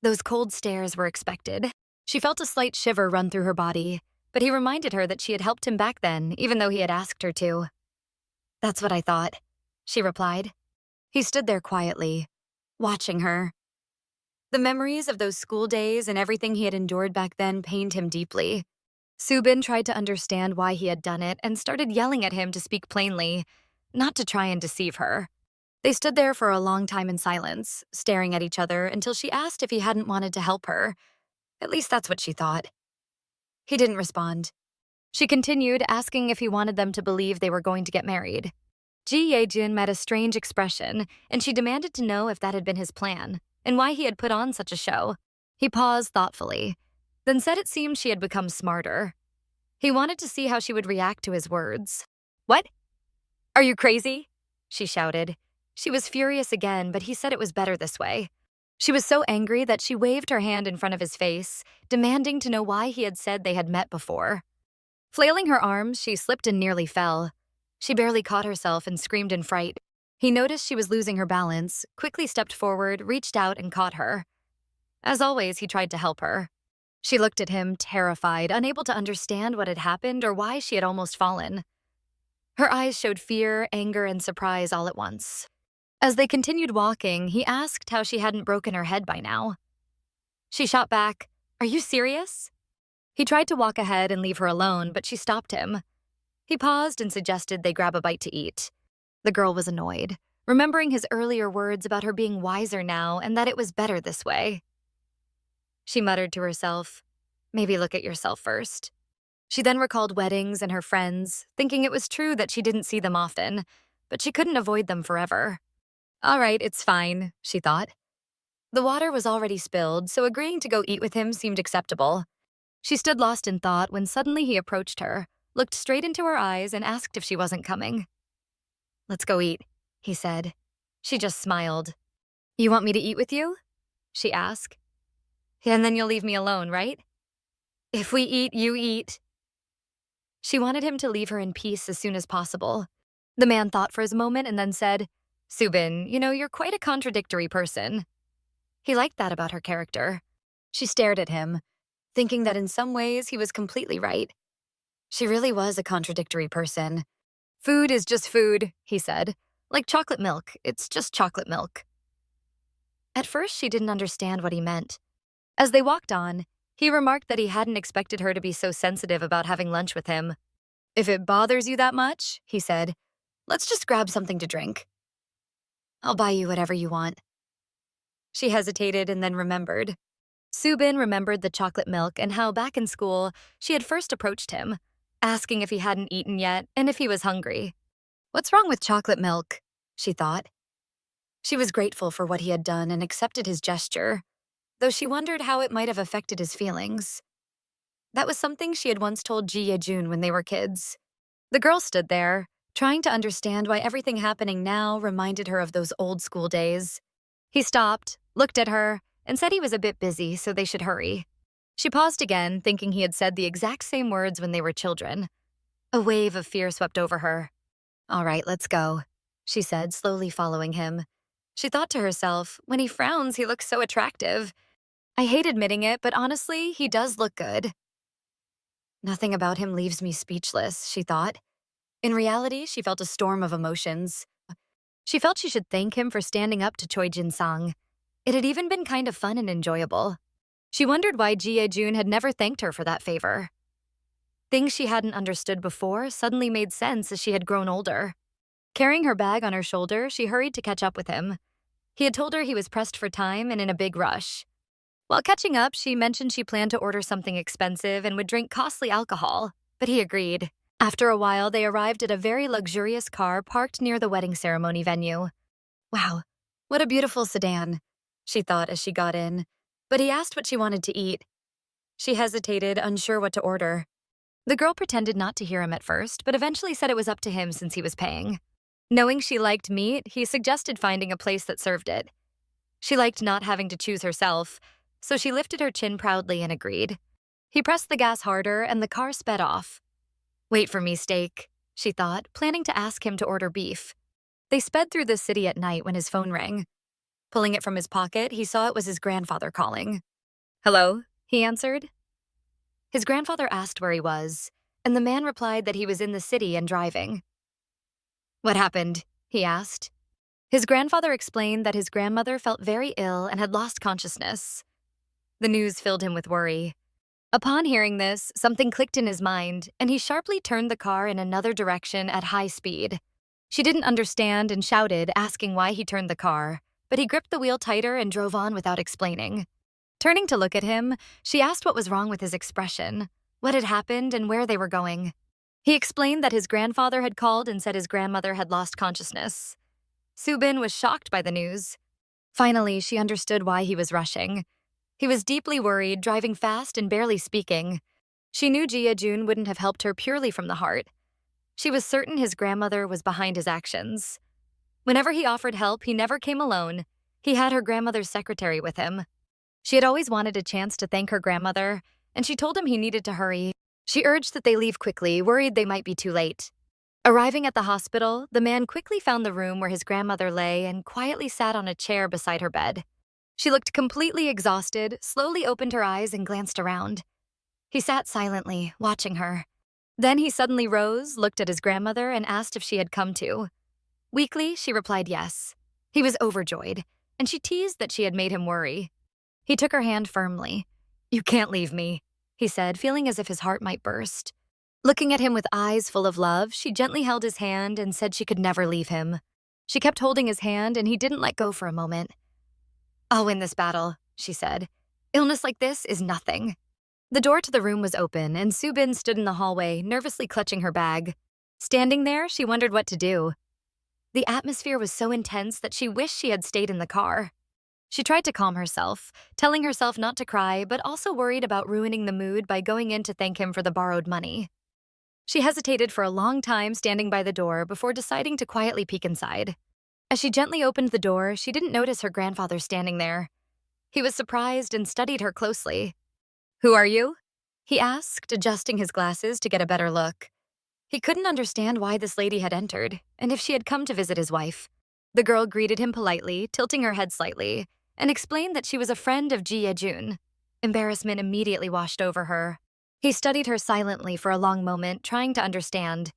Those cold stares were expected. She felt a slight shiver run through her body, but he reminded her that she had helped him back then, even though he had asked her to. That's what I thought, she replied. He stood there quietly, watching her. The memories of those school days and everything he had endured back then pained him deeply. Subin tried to understand why he had done it and started yelling at him to speak plainly, not to try and deceive her. They stood there for a long time in silence, staring at each other until she asked if he hadn't wanted to help her. At least that's what she thought. He didn't respond. She continued, asking if he wanted them to believe they were going to get married. Ji Ye-jin met a strange expression, and she demanded to know if that had been his plan, and why he had put on such a show. He paused thoughtfully, then said it seemed she had become smarter. He wanted to see how she would react to his words. What? Are you crazy? She shouted. She was furious again, but he said it was better this way. She was so angry that she waved her hand in front of his face, demanding to know why he had said they had met before. Flailing her arms, she slipped and nearly fell. She barely caught herself and screamed in fright. He noticed she was losing her balance, quickly stepped forward, reached out, and caught her. As always, he tried to help her. She looked at him, terrified, unable to understand what had happened or why she had almost fallen. Her eyes showed fear, anger, and surprise all at once. As they continued walking, he asked how she hadn't broken her head by now. She shot back, "Are you serious?" He tried to walk ahead and leave her alone, but she stopped him. He paused and suggested they grab a bite to eat. The girl was annoyed, remembering his earlier words about her being wiser now and that it was better this way. She muttered to herself, "Maybe look at yourself first." She then recalled weddings and her friends, thinking it was true that she didn't see them often, but she couldn't avoid them forever. All right, it's fine, she thought. The water was already spilled, so agreeing to go eat with him seemed acceptable. She stood lost in thought when suddenly he approached her, looked straight into her eyes, and asked if she wasn't coming. "Let's go eat," he said. She just smiled. "You want me to eat with you?" she asked. "And then you'll leave me alone, right?" "If we eat, you eat." She wanted him to leave her in peace as soon as possible. The man thought for a moment and then said, "Subin, you're quite a contradictory person." He liked that about her character. She stared at him, thinking that in some ways he was completely right. She really was a contradictory person. "Food is just food," he said. "Like chocolate milk, it's just chocolate milk." At first, she didn't understand what he meant. As they walked on, he remarked that he hadn't expected her to be so sensitive about having lunch with him. "If it bothers you that much," he said, "let's just grab something to drink. I'll buy you whatever you want." She hesitated and then remembered. Subin remembered the chocolate milk and how back in school she had first approached him, asking if he hadn't eaten yet and if he was hungry. What's wrong with chocolate milk? She thought. She was grateful for what he had done and accepted his gesture, though she wondered how it might have affected his feelings. That was something she had once told Ji Ye-jun when they were kids. The girl stood there, trying to understand why everything happening now reminded her of those old school days. He stopped, looked at her, and said he was a bit busy, so they should hurry. She paused again, thinking he had said the exact same words when they were children. A wave of fear swept over her. All right, let's go, she said, slowly following him. She thought to herself, when he frowns, he looks so attractive. I hate admitting it, but honestly, he does look good. Nothing about him leaves me speechless, she thought. In reality, she felt a storm of emotions. She felt she should thank him for standing up to Choi Jin-sang. It had even been kind of fun and enjoyable. She wondered why Ji Ye-jun had never thanked her for that favor. Things she hadn't understood before suddenly made sense as she had grown older. Carrying her bag on her shoulder, she hurried to catch up with him. He had told her he was pressed for time and in a big rush. While catching up, she mentioned she planned to order something expensive and would drink costly alcohol, but he agreed. After a while, they arrived at a very luxurious car parked near the wedding ceremony venue. Wow, what a beautiful sedan, she thought as she got in, but he asked what she wanted to eat. She hesitated, unsure what to order. The girl pretended not to hear him at first, but eventually said it was up to him since he was paying. Knowing she liked meat, he suggested finding a place that served it. She liked not having to choose herself, so she lifted her chin proudly and agreed. He pressed the gas harder, and the car sped off. Wait for me, steak, she thought, planning to ask him to order beef. They sped through the city at night when his phone rang. Pulling it from his pocket, he saw it was his grandfather calling. Hello, he answered. His grandfather asked where he was, and the man replied that he was in the city and driving. What happened? He asked. His grandfather explained that his grandmother felt very ill and had lost consciousness. The news filled him with worry. Upon hearing this, something clicked in his mind, and he sharply turned the car in another direction at high speed. She didn't understand and shouted, asking why he turned the car, but he gripped the wheel tighter and drove on without explaining. Turning to look at him, she asked what was wrong with his expression, what had happened, and where they were going. He explained that his grandfather had called and said his grandmother had lost consciousness. Subin was shocked by the news. Finally, she understood why he was rushing. He was deeply worried, driving fast and barely speaking. She knew Ji Ye-jun wouldn't have helped her purely from the heart. She was certain his grandmother was behind his actions. Whenever he offered help, he never came alone. He had her grandmother's secretary with him. She had always wanted a chance to thank her grandmother, and she told him he needed to hurry. She urged that they leave quickly, worried they might be too late. Arriving at the hospital, the man quickly found the room where his grandmother lay and quietly sat on a chair beside her bed. She looked completely exhausted, slowly opened her eyes and glanced around. He sat silently, watching her. Then he suddenly rose, looked at his grandmother, and asked if she had come too. Weakly, she replied yes. He was overjoyed, and she teased that she had made him worry. He took her hand firmly. You can't leave me, he said, feeling as if his heart might burst. Looking at him with eyes full of love, she gently held his hand and said she could never leave him. She kept holding his hand, and he didn't let go for a moment. I'll win this battle, she said. Illness like this is nothing. The door to the room was open, and Subin stood in the hallway, nervously clutching her bag. Standing there, she wondered what to do. The atmosphere was so intense that she wished she had stayed in the car. She tried to calm herself, telling herself not to cry, but also worried about ruining the mood by going in to thank him for the borrowed money. She hesitated for a long time standing by the door before deciding to quietly peek inside. As she gently opened the door, she didn't notice her grandfather standing there. He was surprised and studied her closely. Who are you? He asked, adjusting his glasses to get a better look. He couldn't understand why this lady had entered, and if she had come to visit his wife. The girl greeted him politely, tilting her head slightly, and explained that she was a friend of Ji Ye-jun. Embarrassment immediately washed over her. He studied her silently for a long moment, trying to understand.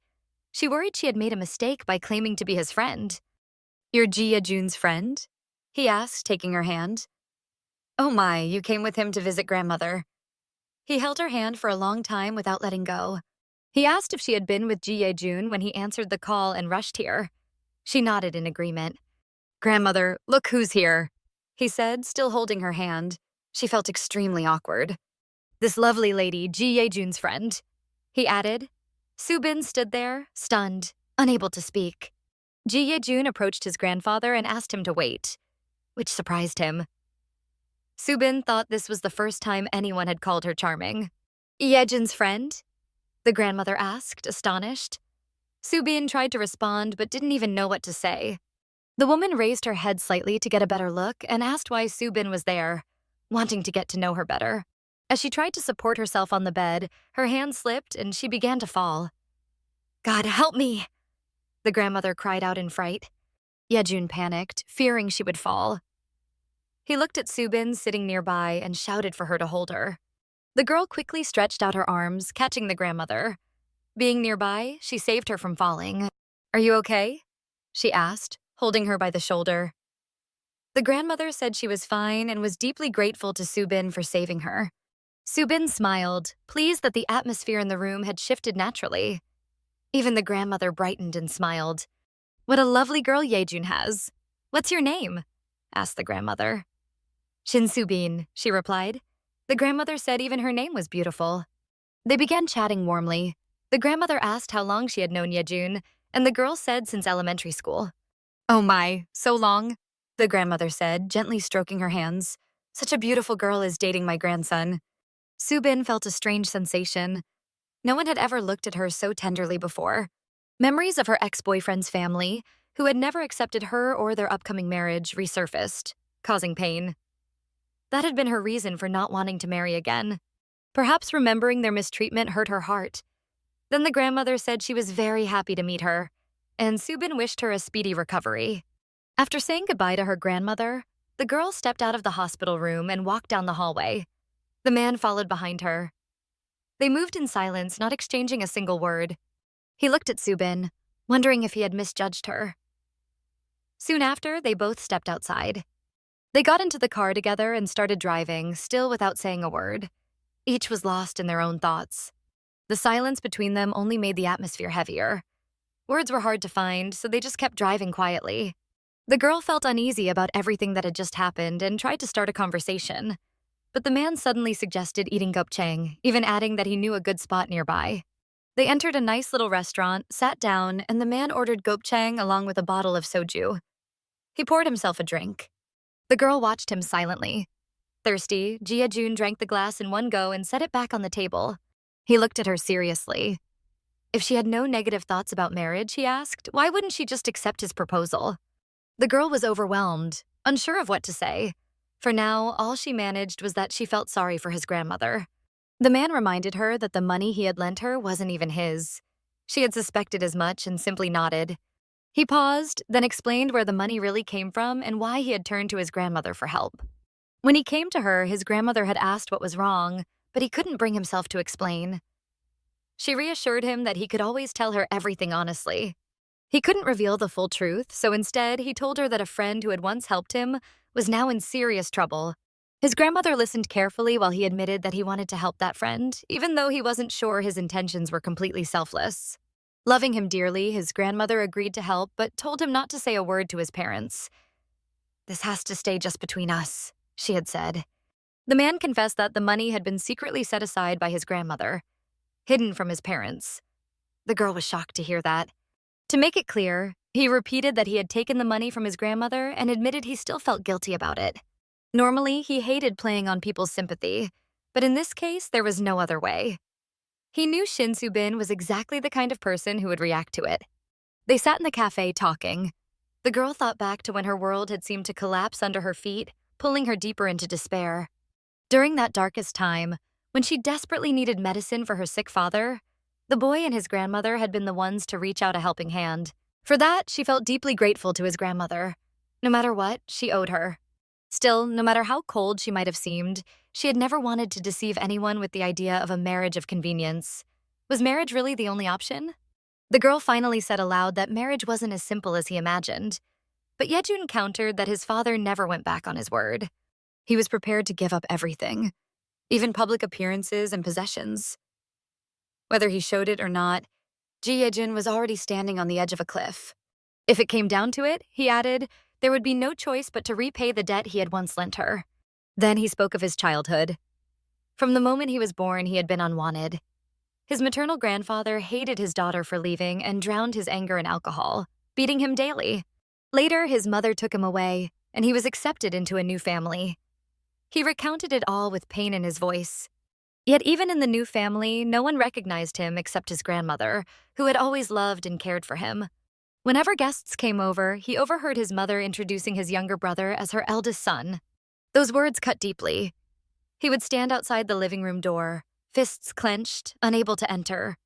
She worried she had made a mistake by claiming to be his friend. You're Ji Ye-jun's friend? He asked, taking her hand. Oh my, you came with him to visit grandmother. He held her hand for a long time without letting go. He asked if she had been with Ji Ye-jun when he answered the call and rushed here. She nodded in agreement. Grandmother, look who's here, he said, still holding her hand. She felt extremely awkward. This lovely lady, Ji Yejun's friend, he added. Subin stood there, stunned, unable to speak. Ji Yejun approached his grandfather and asked him to wait, which surprised him. Subin thought this was the first time anyone had called her charming. Yejun's friend? The grandmother asked, astonished. Subin tried to respond but didn't even know what to say. The woman raised her head slightly to get a better look and asked why Subin was there, wanting to get to know her better. As she tried to support herself on the bed, her hand slipped and she began to fall. God, help me! The grandmother cried out in fright. Yejun panicked, fearing she would fall. He looked at Subin sitting nearby and shouted for her to hold her. The girl quickly stretched out her arms, catching the grandmother. Being nearby, she saved her from falling. Are you okay? She asked, holding her by the shoulder. The grandmother said she was fine and was deeply grateful to Subin for saving her. Subin smiled, pleased that the atmosphere in the room had shifted naturally. Even the grandmother brightened and smiled. What a lovely girl Yejun has. What's your name? Asked the grandmother. Shin Subin, she replied. The grandmother said even her name was beautiful. They began chatting warmly. The grandmother asked how long she had known Yejun, and the girl said since elementary school. Oh my, so long, the grandmother said, gently stroking her hands. Such a beautiful girl is dating my grandson. Subin felt a strange sensation. No one had ever looked at her so tenderly before. Memories of her ex-boyfriend's family, who had never accepted her or their upcoming marriage, resurfaced, causing pain. That had been her reason for not wanting to marry again. Perhaps remembering their mistreatment hurt her heart. Then the grandmother said she was very happy to meet her, and Subin wished her a speedy recovery. After saying goodbye to her grandmother, the girl stepped out of the hospital room and walked down the hallway. The man followed behind her. They moved in silence, not exchanging a single word. He looked at Subin, wondering if he had misjudged her. Soon after, they both stepped outside. They got into the car together and started driving, still without saying a word. Each was lost in their own thoughts. The silence between them only made the atmosphere heavier. Words were hard to find, so they just kept driving quietly. The girl felt uneasy about everything that had just happened and tried to start a conversation. But the man suddenly suggested eating gopchang, even adding that he knew a good spot nearby. They entered a nice little restaurant, sat down, and the man ordered gopchang along with a bottle of soju. He poured himself a drink. The girl watched him silently. Thirsty, Ji Yejun drank the glass in one go and set it back on the table. He looked at her seriously. If she had no negative thoughts about marriage, he asked, why wouldn't she just accept his proposal? The girl was overwhelmed, unsure of what to say. For now, all she managed was that she felt sorry for his grandmother. The man reminded her that the money he had lent her wasn't even his. She had suspected as much and simply nodded. He paused, then explained where the money really came from and why he had turned to his grandmother for help. When he came to her, his grandmother had asked what was wrong, but he couldn't bring himself to explain. She reassured him that he could always tell her everything honestly. He couldn't reveal the full truth, so instead he told her that a friend who had once helped him was now in serious trouble. His grandmother listened carefully while he admitted that he wanted to help that friend, even though he wasn't sure his intentions were completely selfless. Loving him dearly, his grandmother agreed to help but told him not to say a word to his parents. This has to stay just between us, she had said. The man confessed that the money had been secretly set aside by his grandmother, hidden from his parents. The girl was shocked to hear that. To make it clear, he repeated that he had taken the money from his grandmother and admitted he still felt guilty about it. Normally, he hated playing on people's sympathy, but in this case, there was no other way. He knew Shin Subin was exactly the kind of person who would react to it. They sat in the cafe talking. The girl thought back to when her world had seemed to collapse under her feet, pulling her deeper into despair. During that darkest time, when she desperately needed medicine for her sick father, the boy and his grandmother had been the ones to reach out a helping hand. For that, she felt deeply grateful to his grandmother. No matter what, she owed her. Still, no matter how cold she might have seemed, she had never wanted to deceive anyone with the idea of a marriage of convenience. Was marriage really the only option? The girl finally said aloud that marriage wasn't as simple as he imagined. But Yejun countered that his father never went back on his word. He was prepared to give up everything, even public appearances and possessions. Whether he showed it or not, Ji Yejun was already standing on the edge of a cliff. If it came down to it, he added, there would be no choice but to repay the debt he had once lent her. Then he spoke of his childhood. From the moment he was born, he had been unwanted. His maternal grandfather hated his daughter for leaving and drowned his anger in alcohol, beating him daily. Later, his mother took him away, and he was accepted into a new family. He recounted it all with pain in his voice. Yet even in the new family, no one recognized him except his grandmother, who had always loved and cared for him. Whenever guests came over, he overheard his mother introducing his younger brother as her eldest son. Those words cut deeply. He would stand outside the living room door, fists clenched, unable to enter,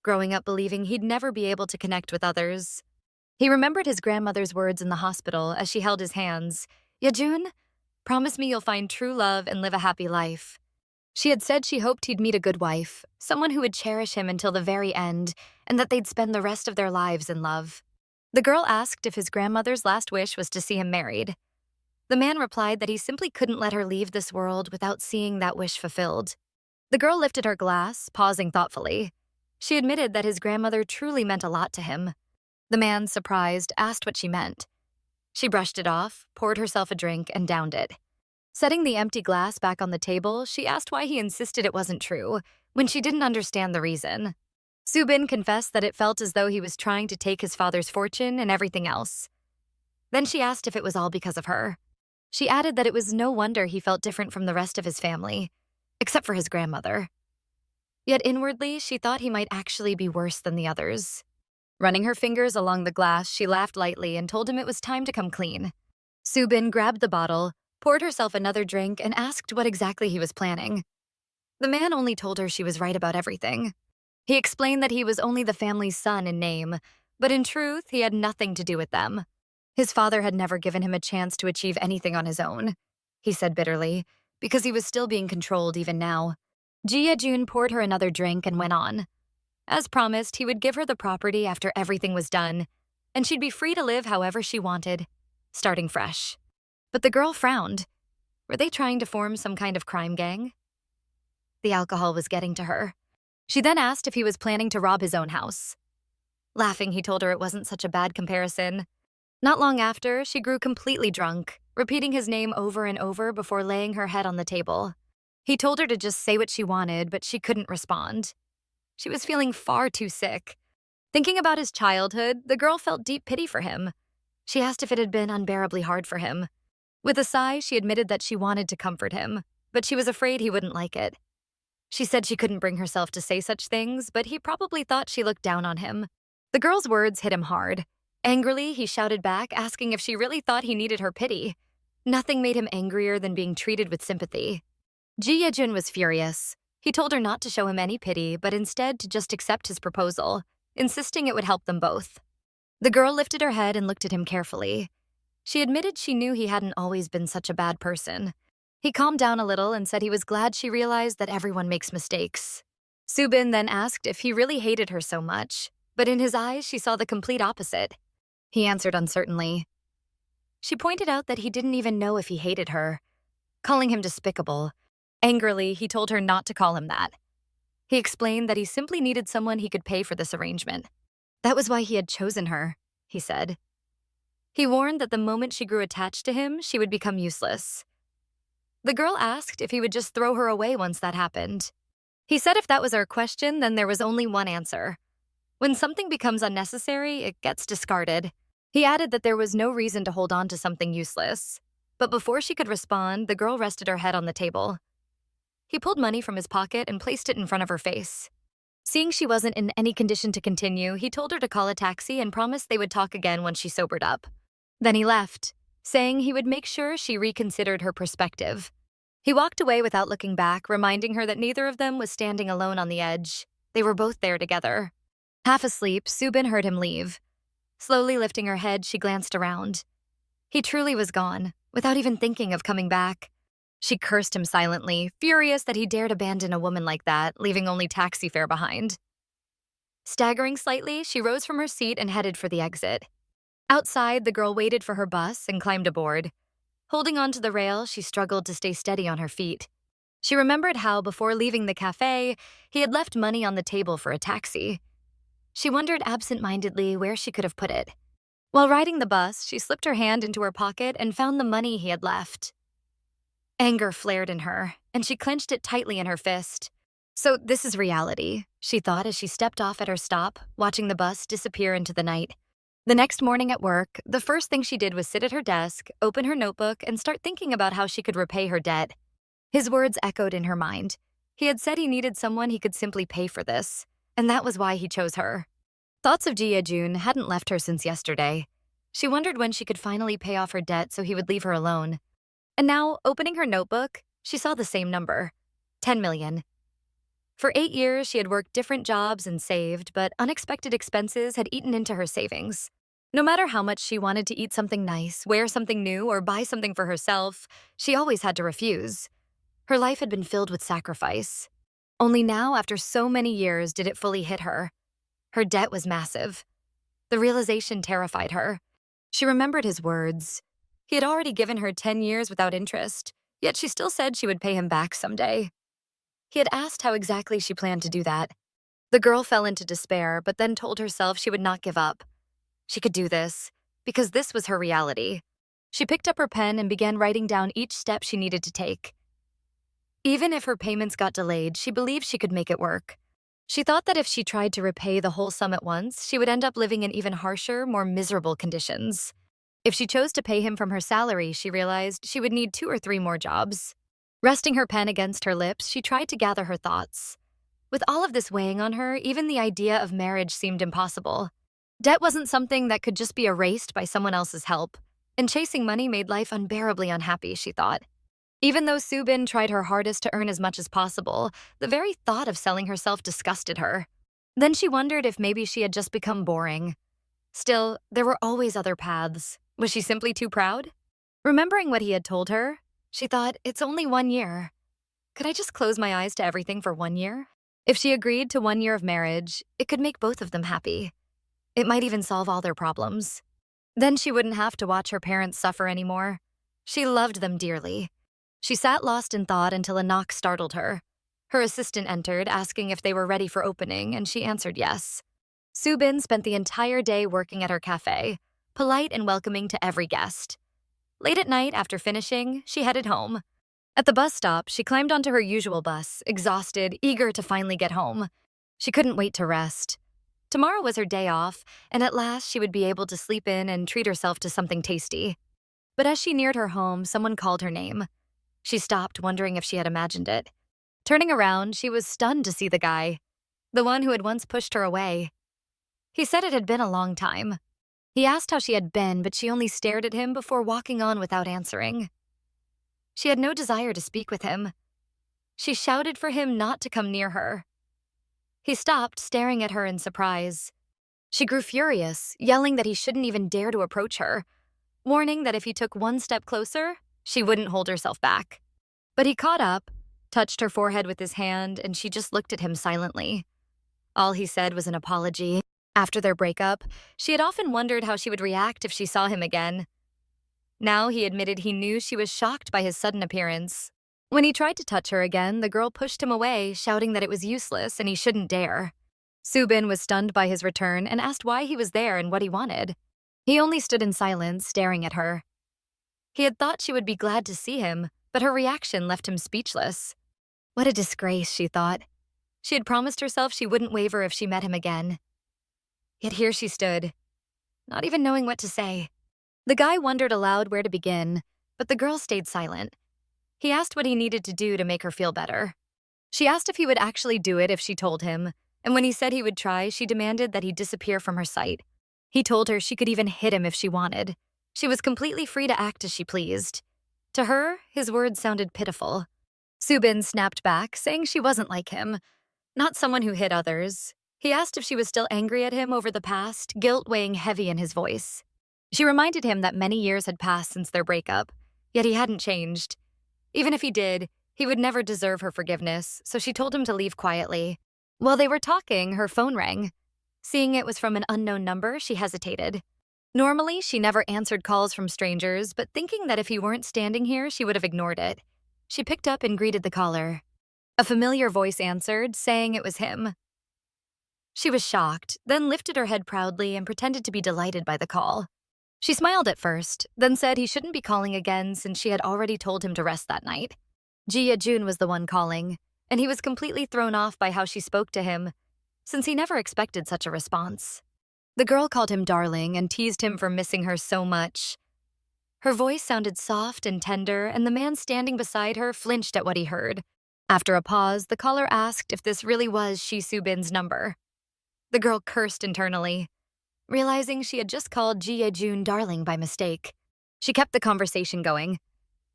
growing up believing he'd never be able to connect with others. He remembered his grandmother's words in the hospital as she held his hands. "Yejun, promise me you'll find true love and live a happy life." She had said she hoped he'd meet a good wife, someone who would cherish him until the very end, and that they'd spend the rest of their lives in love. The girl asked if his grandmother's last wish was to see him married. The man replied that he simply couldn't let her leave this world without seeing that wish fulfilled. The girl lifted her glass, pausing thoughtfully. She admitted that his grandmother truly meant a lot to him. The man, surprised, asked what she meant. She brushed it off, poured herself a drink, and downed it. Setting the empty glass back on the table, she asked why he insisted it wasn't true, when she didn't understand the reason. Subin confessed that it felt as though he was trying to take his father's fortune and everything else. Then she asked if it was all because of her. She added that it was no wonder he felt different from the rest of his family, except for his grandmother. Yet inwardly, she thought he might actually be worse than the others. Running her fingers along the glass, she laughed lightly and told him it was time to come clean. Subin grabbed the bottle, poured herself another drink, and asked what exactly he was planning. The man only told her she was right about everything. He explained that he was only the family's son in name, but in truth, he had nothing to do with them. His father had never given him a chance to achieve anything on his own, he said bitterly, because he was still being controlled even now. Ji-Jun poured her another drink and went on. As promised, he would give her the property after everything was done, and she'd be free to live however she wanted, starting fresh. But the girl frowned. Were they trying to form some kind of crime gang? The alcohol was getting to her. She then asked if he was planning to rob his own house. Laughing, he told her it wasn't such a bad comparison. Not long after, she grew completely drunk, repeating his name over and over before laying her head on the table. He told her to just say what she wanted, but she couldn't respond. She was feeling far too sick. Thinking about his childhood, the girl felt deep pity for him. She asked if it had been unbearably hard for him. With a sigh, she admitted that she wanted to comfort him, but she was afraid he wouldn't like it. She said she couldn't bring herself to say such things, but he probably thought she looked down on him. The girl's words hit him hard. Angrily, he shouted back, asking if she really thought he needed her pity. Nothing made him angrier than being treated with sympathy. Ji-Jun was furious. He told her not to show him any pity, but instead to just accept his proposal, insisting it would help them both. The girl lifted her head and looked at him carefully. She admitted she knew he hadn't always been such a bad person. He calmed down a little and said he was glad she realized that everyone makes mistakes. Subin then asked if he really hated her so much, but in his eyes she saw the complete opposite. He answered uncertainly. She pointed out that he didn't even know if he hated her, calling him despicable. Angrily, he told her not to call him that. He explained that he simply needed someone he could pay for this arrangement. That was why he had chosen her, he said. He warned that the moment she grew attached to him, she would become useless. The girl asked if he would just throw her away once that happened. He said if that was our question, then there was only one answer. When something becomes unnecessary, it gets discarded. He added that there was no reason to hold on to something useless. But before she could respond, the girl rested her head on the table. He pulled money from his pocket and placed it in front of her face. Seeing she wasn't in any condition to continue, he told her to call a taxi and promised they would talk again once she sobered up. Then he left, saying he would make sure she reconsidered her perspective. He walked away without looking back, reminding her that neither of them was standing alone on the edge. They were both there together. Half asleep, Subin heard him leave. Slowly lifting her head, she glanced around. He truly was gone, without even thinking of coming back. She cursed him silently, furious that he dared abandon a woman like that, leaving only taxi fare behind. Staggering slightly, she rose from her seat and headed for the exit. Outside, the girl waited for her bus and climbed aboard. Holding onto the rail, she struggled to stay steady on her feet. She remembered how, before leaving the cafe, he had left money on the table for a taxi. She wondered absent-mindedly where she could have put it. While riding the bus, she slipped her hand into her pocket and found the money he had left. Anger flared in her, and she clenched it tightly in her fist. So this is reality, she thought as she stepped off at her stop, watching the bus disappear into the night. The next morning at work, the first thing she did was sit at her desk, open her notebook, and start thinking about how she could repay her debt. His words echoed in her mind. He had said he needed someone he could simply pay for this, and that was why he chose her. Thoughts of Ji Jun hadn't left her since yesterday. She wondered when she could finally pay off her debt so he would leave her alone. And now, opening her notebook, she saw the same number, 10 million. For 8 years, she had worked different jobs and saved, but unexpected expenses had eaten into her savings. No matter how much she wanted to eat something nice, wear something new, or buy something for herself, she always had to refuse. Her life had been filled with sacrifice. Only now, after so many years, did it fully hit her. Her debt was massive. The realization terrified her. She remembered his words. He had already given her 10 years without interest, yet she still said she would pay him back someday. He had asked how exactly she planned to do that. The girl fell into despair, but then told herself she would not give up. She could do this, because this was her reality. She picked up her pen and began writing down each step she needed to take. Even if her payments got delayed, she believed she could make it work. She thought that if she tried to repay the whole sum at once, she would end up living in even harsher, more miserable conditions. If she chose to pay him from her salary, she realized she would need 2 or 3 more jobs. Resting her pen against her lips, she tried to gather her thoughts. With all of this weighing on her, even the idea of marriage seemed impossible. Debt wasn't something that could just be erased by someone else's help, and chasing money made life unbearably unhappy, she thought. Even though Subin tried her hardest to earn as much as possible, the very thought of selling herself disgusted her. Then she wondered if maybe she had just become boring. Still, there were always other paths. Was she simply too proud? Remembering what he had told her, she thought, it's only 1 year. Could I just close my eyes to everything for 1 year? If she agreed to 1 year of marriage, it could make both of them happy. It might even solve all their problems. Then she wouldn't have to watch her parents suffer anymore. She loved them dearly. She sat lost in thought until a knock startled her. Her assistant entered, asking if they were ready for opening, and she answered yes. Subin spent the entire day working at her cafe, polite and welcoming to every guest. Late at night, after finishing, she headed home. At the bus stop, she climbed onto her usual bus, exhausted, eager to finally get home. She couldn't wait to rest. Tomorrow was her day off, and at last she would be able to sleep in and treat herself to something tasty. But as she neared her home, someone called her name. She stopped, wondering if she had imagined it. Turning around, she was stunned to see the guy, the one who had once pushed her away. He said it had been a long time. He asked how she had been, but she only stared at him before walking on without answering. She had no desire to speak with him. She shouted for him not to come near her. He stopped, staring at her in surprise. She grew furious, yelling that he shouldn't even dare to approach her, warning that if he took 1 step closer, she wouldn't hold herself back. But he caught up, touched her forehead with his hand, and she just looked at him silently. All he said was an apology. After their breakup, she had often wondered how she would react if she saw him again. Now he admitted he knew she was shocked by his sudden appearance. When he tried to touch her again, the girl pushed him away, shouting that it was useless and he shouldn't dare. Subin was stunned by his return and asked why he was there and what he wanted. He only stood in silence, staring at her. He had thought she would be glad to see him, but her reaction left him speechless. What a disgrace, she thought. She had promised herself she wouldn't waver if she met him again. Yet here she stood, not even knowing what to say. The guy wondered aloud where to begin, but the girl stayed silent. He asked what he needed to do to make her feel better. She asked if he would actually do it if she told him, and when he said he would try, she demanded that he disappear from her sight. He told her she could even hit him if she wanted. She was completely free to act as she pleased. To her, his words sounded pitiful. Subin snapped back, saying she wasn't like him, not someone who hit others. He asked if she was still angry at him over the past, guilt weighing heavy in his voice. She reminded him that many years had passed since their breakup, yet he hadn't changed. Even if he did, he would never deserve her forgiveness, so she told him to leave quietly. While they were talking, her phone rang. Seeing it was from an unknown number, she hesitated. Normally, she never answered calls from strangers, but thinking that if he weren't standing here, she would have ignored it. She picked up and greeted the caller. A familiar voice answered, saying it was him. She was shocked, then lifted her head proudly and pretended to be delighted by the call. She smiled at first, then said he shouldn't be calling again since she had already told him to rest that night. Jun was the one calling, and he was completely thrown off by how she spoke to him, since he never expected such a response. The girl called him darling and teased him for missing her so much. Her voice sounded soft and tender, and the man standing beside her flinched at what he heard. After a pause, the caller asked if this really was Soo-bin's number. The girl cursed internally, realizing she had just called Jun darling by mistake. She kept the conversation going.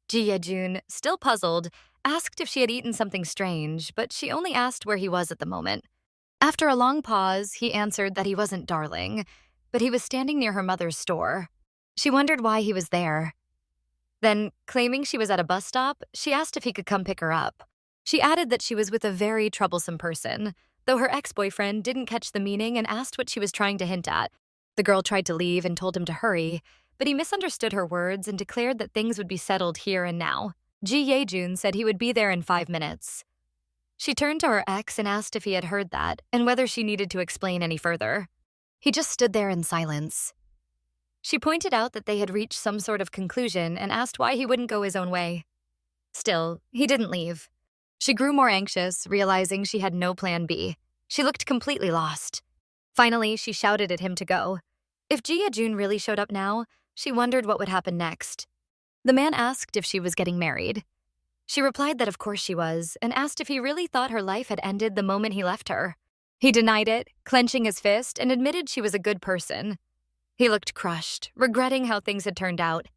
Jun, still puzzled, asked if she had eaten something strange, but she only asked where he was at the moment. After a long pause, he answered that he wasn't darling, but he was standing near her mother's store. She wondered why he was there. Then, claiming she was at a bus stop, she asked if he could come pick her up. She added that she was with a very troublesome person, though her ex-boyfriend didn't catch the meaning and asked what she was trying to hint at. The girl tried to leave and told him to hurry, but he misunderstood her words and declared that things would be settled here and now. Jun said he would be there in 5 minutes. She turned to her ex and asked if he had heard that and whether she needed to explain any further. He just stood there in silence. She pointed out that they had reached some sort of conclusion and asked why he wouldn't go his own way. Still, he didn't leave. She grew more anxious, realizing she had no plan B. She looked completely lost. Finally, she shouted at him to go. If Jun really showed up now, she wondered what would happen next. The man asked if she was getting married. She replied that of course she was, and asked if he really thought her life had ended the moment he left her. He denied it, clenching his fist, and admitted she was a good person. He looked crushed, regretting how things had turned out.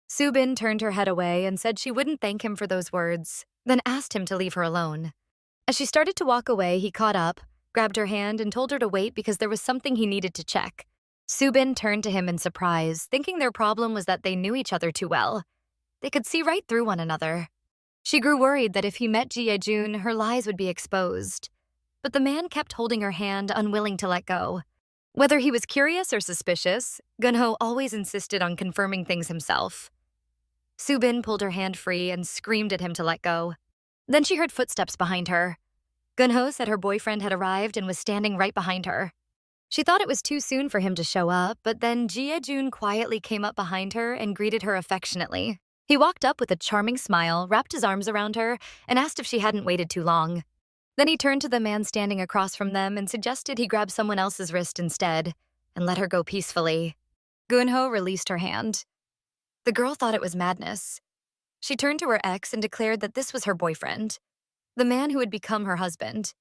Soo-bin turned her head away and said she wouldn't thank him for those words, then asked him to leave her alone. As she started to walk away, he caught up, grabbed her hand, and told her to wait because there was something he needed to check. Soo-bin turned to him in surprise, thinking their problem was that they knew each other too well. They could see right through one another. She grew worried that if he met Jun, her lies would be exposed. But the man kept holding her hand, unwilling to let go. Whether he was curious or suspicious, Gunho always insisted on confirming things himself. Soo-bin pulled her hand free and screamed at him to let go. Then she heard footsteps behind her. Gunho said her boyfriend had arrived and was standing right behind her. She thought it was too soon for him to show up, but then Jun quietly came up behind her and greeted her affectionately. He walked up with a charming smile, wrapped his arms around her, and asked if she hadn't waited too long. Then he turned to the man standing across from them and suggested he grab someone else's wrist instead and let her go peacefully. Gunho released her hand. The girl thought it was madness. She turned to her ex and declared that this was her boyfriend, the man who had become her husband.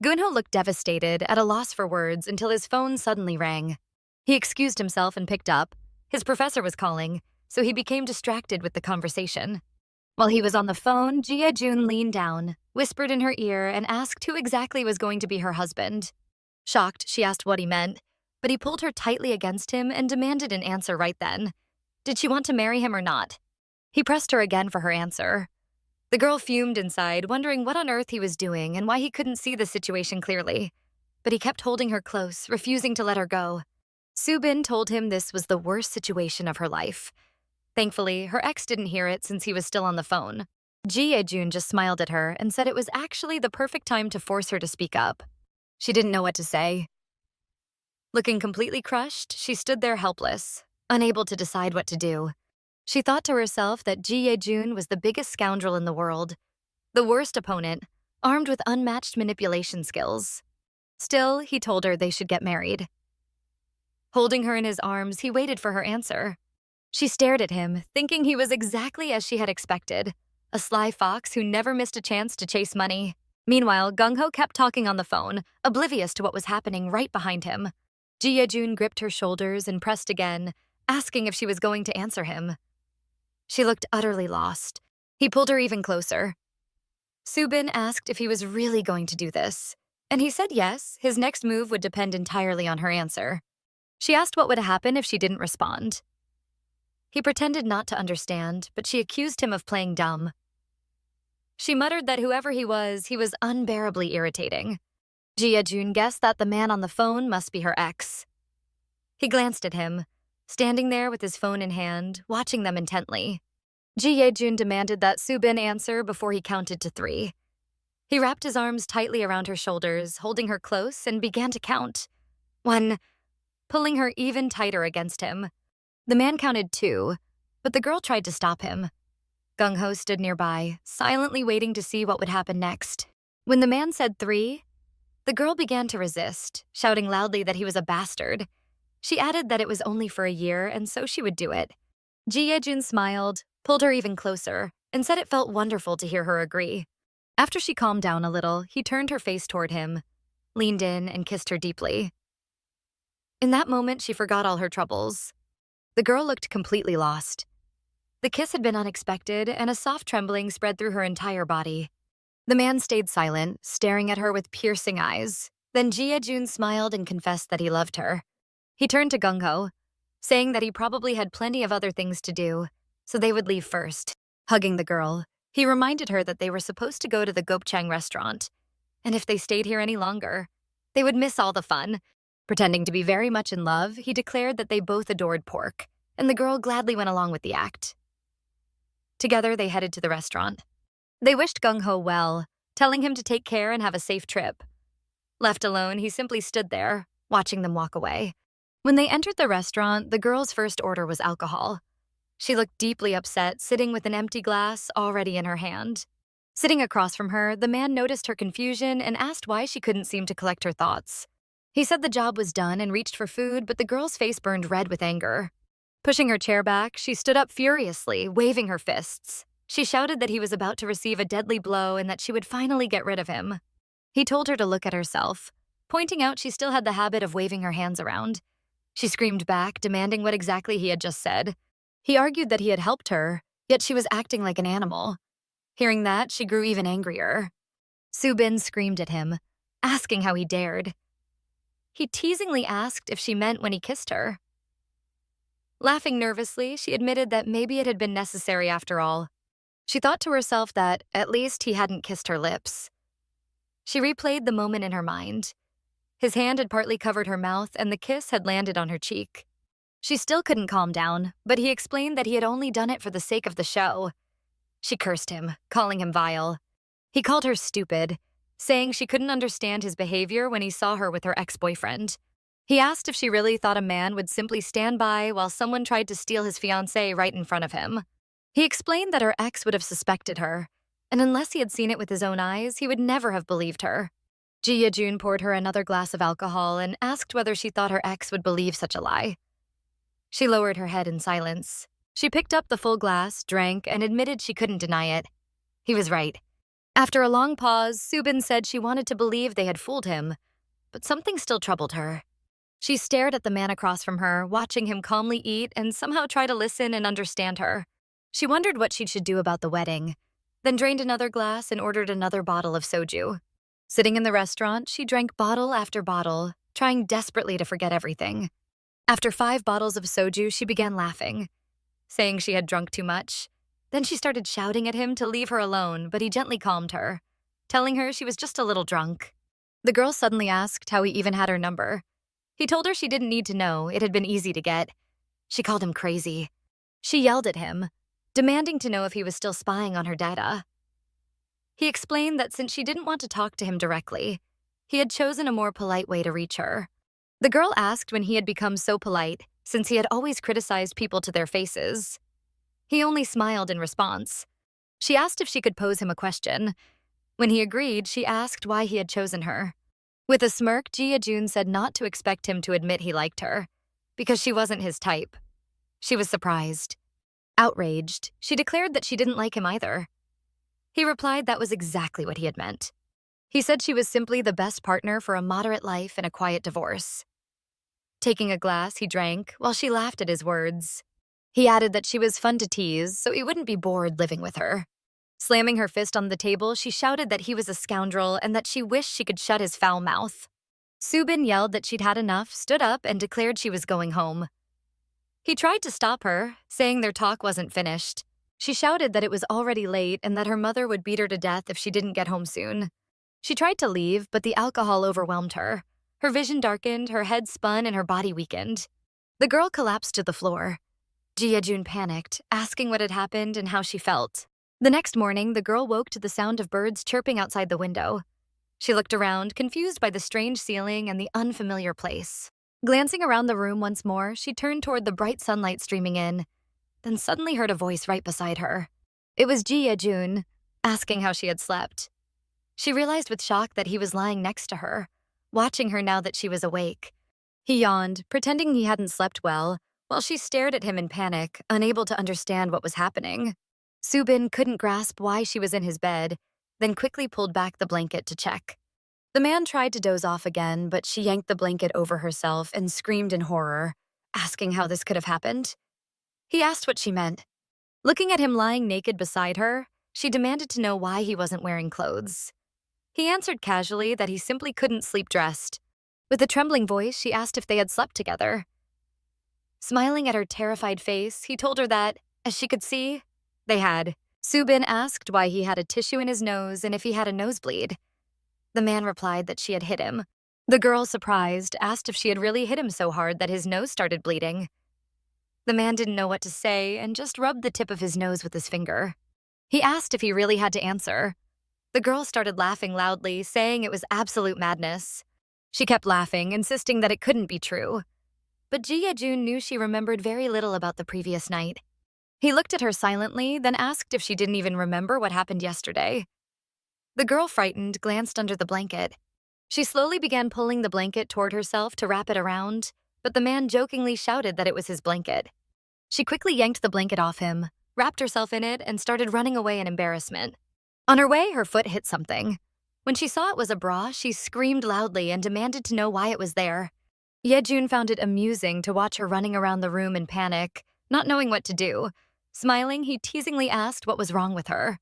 Gunho looked devastated, at a loss for words, until his phone suddenly rang. He excused himself and picked up. His professor was calling, so he became distracted with the conversation. While he was on the phone, Jun leaned down, whispered in her ear, and asked who exactly was going to be her husband. Shocked, she asked what he meant, but he pulled her tightly against him and demanded an answer right then. Did she want to marry him or not? He pressed her again for her answer. The girl fumed inside, wondering what on earth he was doing and why he couldn't see the situation clearly. But he kept holding her close, refusing to let her go. Soo-bin told him this was the worst situation of her life. Thankfully, her ex didn't hear it since he was still on the phone. Jun just smiled at her and said it was actually the perfect time to force her to speak up. She didn't know what to say. Looking completely crushed, she stood there helpless, unable to decide what to do. She thought to herself that Jun was the biggest scoundrel in the world, the worst opponent, armed with unmatched manipulation skills. Still, he told her they should get married. Holding her in his arms, he waited for her answer. She stared at him, thinking he was exactly as she had expected, a sly fox who never missed a chance to chase money. Meanwhile, Gung-ho kept talking on the phone, oblivious to what was happening right behind him. Jun gripped her shoulders and pressed again, asking if she was going to answer him. She looked utterly lost. He pulled her even closer. Soo-bin asked if he was really going to do this, and he said yes, his next move would depend entirely on her answer. She asked what would happen if she didn't respond. He pretended not to understand, but she accused him of playing dumb. She muttered that whoever he was unbearably irritating. Jun guessed that the man on the phone must be her ex. He glanced at him, standing there with his phone in hand, watching them intently. Jun demanded that Soo-bin answer before he counted to 3. He wrapped his arms tightly around her shoulders, holding her close, and began to count. 1, pulling her even tighter against him. The man counted 2, but the girl tried to stop him. Gung-ho stood nearby, silently waiting to see what would happen next. When the man said 3, the girl began to resist, shouting loudly that he was a bastard. She added that it was only for a year, and so she would do it. Ji Ye-jun smiled, pulled her even closer, and said it felt wonderful to hear her agree. After she calmed down a little, he turned her face toward him, leaned in, and kissed her deeply. In that moment, she forgot all her troubles. The girl looked completely lost. The kiss had been unexpected, and a soft trembling spread through her entire body. The man stayed silent, staring at her with piercing eyes. Then Ji Ye-jun smiled and confessed that he loved her. He turned to Gung-ho, saying that he probably had plenty of other things to do, so they would leave first. Hugging the girl, he reminded her that they were supposed to go to the gopchang restaurant, and if they stayed here any longer, they would miss all the fun. Pretending to be very much in love, he declared that they both adored pork, and the girl gladly went along with the act. Together, they headed to the restaurant. They wished Gung-ho well, telling him to take care and have a safe trip. Left alone, he simply stood there, watching them walk away. When they entered the restaurant, the girl's first order was alcohol. She looked deeply upset, sitting with an empty glass already in her hand. Sitting across from her, the man noticed her confusion and asked why she couldn't seem to collect her thoughts. He said the job was done and reached for food, but the girl's face burned red with anger. Pushing her chair back, she stood up furiously, waving her fists. She shouted that he was about to receive a deadly blow and that she would finally get rid of him. He told her to look at herself, pointing out she still had the habit of waving her hands around. She screamed back, demanding what exactly he had just said. He argued that he had helped her, yet she was acting like an animal. Hearing that, she grew even angrier. Soo-bin screamed at him, asking how he dared. He teasingly asked if she meant when he kissed her. Laughing nervously, she admitted that maybe it had been necessary after all. She thought to herself that, at least, he hadn't kissed her lips. She replayed the moment in her mind. His hand had partly covered her mouth, and the kiss had landed on her cheek. She still couldn't calm down, but he explained that he had only done it for the sake of the show. She cursed him, calling him vile. He called her stupid, saying she couldn't understand his behavior when he saw her with her ex-boyfriend. He asked if she really thought a man would simply stand by while someone tried to steal his fiancée right in front of him. He explained that her ex would have suspected her, and unless he had seen it with his own eyes, he would never have believed her. Ji Ye-jun poured her another glass of alcohol and asked whether she thought her ex would believe such a lie. She lowered her head in silence. She picked up the full glass, drank, and admitted she couldn't deny it. He was right. After a long pause, Soo-bin said she wanted to believe they had fooled him, but something still troubled her. She stared at the man across from her, watching him calmly eat and somehow try to listen and understand her. She wondered what she should do about the wedding, then drained another glass and ordered another bottle of soju. Sitting in the restaurant, she drank bottle after bottle, trying desperately to forget everything. After 5 bottles of soju, she began laughing, saying she had drunk too much. Then she started shouting at him to leave her alone, but he gently calmed her, telling her she was just a little drunk. The girl suddenly asked how he even had her number. He told her she didn't need to know, it had been easy to get. She called him crazy. She yelled at him, demanding to know if he was still spying on her data. He explained that since she didn't want to talk to him directly, he had chosen a more polite way to reach her. The girl asked when he had become so polite, since he had always criticized people to their faces. He only smiled in response. She asked if she could pose him a question. When he agreed, she asked why he had chosen her. With a smirk, Ji Ye-jun said not to expect him to admit he liked her, because she wasn't his type. She was surprised. Outraged, she declared that she didn't like him either. He replied that was exactly what he had meant. He said she was simply the best partner for a moderate life and a quiet divorce. Taking a glass, he drank, while she laughed at his words. He added that she was fun to tease, so he wouldn't be bored living with her. Slamming her fist on the table, she shouted that he was a scoundrel and that she wished she could shut his foul mouth. Soo-bin yelled that she'd had enough, stood up, and declared she was going home. He tried to stop her, saying their talk wasn't finished. She shouted that it was already late and that her mother would beat her to death if she didn't get home soon. She tried to leave, but the alcohol overwhelmed her. Her vision darkened, her head spun, and her body weakened. The girl collapsed to the floor. Ji Ye-jun panicked, asking what had happened and how she felt. The next morning, the girl woke to the sound of birds chirping outside the window. She looked around, confused by the strange ceiling and the unfamiliar place. Glancing around the room once more, she turned toward the bright sunlight streaming in, then suddenly heard a voice right beside her. It was Ji Ye-jun, asking how she had slept. She realized with shock that he was lying next to her, watching her now that she was awake. He yawned, pretending he hadn't slept well, while she stared at him in panic, unable to understand what was happening. Subin couldn't grasp why she was in his bed, then quickly pulled back the blanket to check. The man tried to doze off again, but she yanked the blanket over herself and screamed in horror, asking how this could have happened. He asked what she meant. Looking at him lying naked beside her, she demanded to know why he wasn't wearing clothes. He answered casually that he simply couldn't sleep dressed. With a trembling voice, she asked if they had slept together. Smiling at her terrified face, he told her that, as she could see, they had. Subin asked why he had a tissue in his nose and if he had a nosebleed. The man replied that she had hit him. The girl, surprised, asked if she had really hit him so hard that his nose started bleeding. The man didn't know what to say and just rubbed the tip of his nose with his finger. He asked if he really had to answer. The girl started laughing loudly, saying it was absolute madness. She kept laughing, insisting that it couldn't be true. But Ji Ye-jun knew she remembered very little about the previous night. He looked at her silently, then asked if she didn't even remember what happened yesterday. The girl, frightened, glanced under the blanket. She slowly began pulling the blanket toward herself to wrap it around, but the man jokingly shouted that it was his blanket. She quickly yanked the blanket off him, wrapped herself in it, and started running away in embarrassment. On her way, her foot hit something. When she saw it was a bra, she screamed loudly and demanded to know why it was there. Ye-jun found it amusing to watch her running around the room in panic, not knowing what to do. Smiling, he teasingly asked what was wrong with her.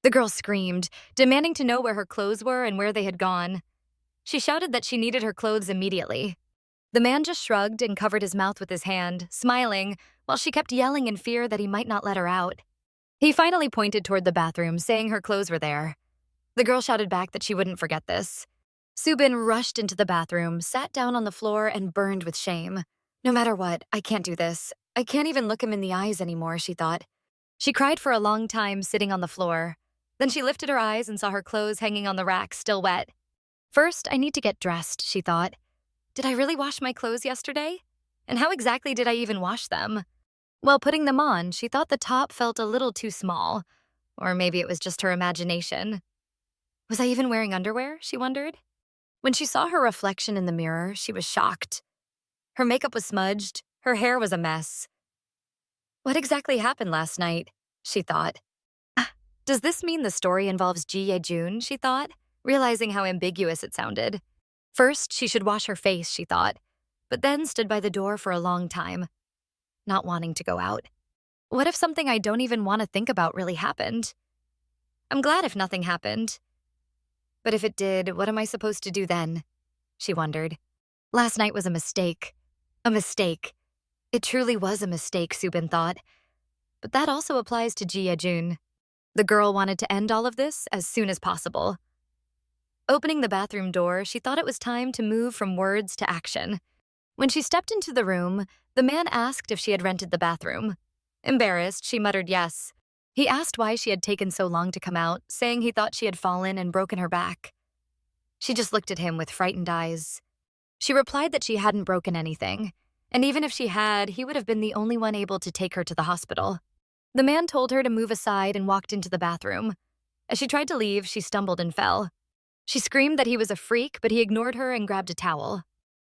The girl screamed, demanding to know where her clothes were and where they had gone. She shouted that she needed her clothes immediately. The man just shrugged and covered his mouth with his hand, smiling, while she kept yelling in fear that he might not let her out. He finally pointed toward the bathroom, saying her clothes were there. The girl shouted back that she wouldn't forget this. Subin rushed into the bathroom, sat down on the floor, and burned with shame. No matter what, I can't do this. I can't even look him in the eyes anymore, she thought. She cried for a long time, sitting on the floor. Then she lifted her eyes and saw her clothes hanging on the rack, still wet. First, I need to get dressed, she thought. Did I really wash my clothes yesterday? And how exactly did I even wash them? While putting them on, she thought the top felt a little too small. Or maybe it was just her imagination. Was I even wearing underwear, she wondered? When she saw her reflection in the mirror, she was shocked. Her makeup was smudged, her hair was a mess. What exactly happened last night? She thought. Does this mean the story involves Ji Ye-jun, she thought, realizing how ambiguous it sounded. First, she should wash her face, she thought, but then stood by the door for a long time, not wanting to go out. What if something I don't even want to think about really happened? I'm glad if nothing happened. But if it did, what am I supposed to do then? She wondered. Last night was a mistake. A mistake. It truly was a mistake, Subin thought. But that also applies to Ji Ye-jun. The girl wanted to end all of this as soon as possible. Opening the bathroom door, she thought it was time to move from words to action. When she stepped into the room, the man asked if she had rented the bathroom. Embarrassed, she muttered yes. He asked why she had taken so long to come out, saying he thought she had fallen and broken her back. She just looked at him with frightened eyes. She replied that she hadn't broken anything, and even if she had, he would have been the only one able to take her to the hospital. The man told her to move aside and walked into the bathroom. As she tried to leave, she stumbled and fell. She screamed that he was a freak, but he ignored her and grabbed a towel.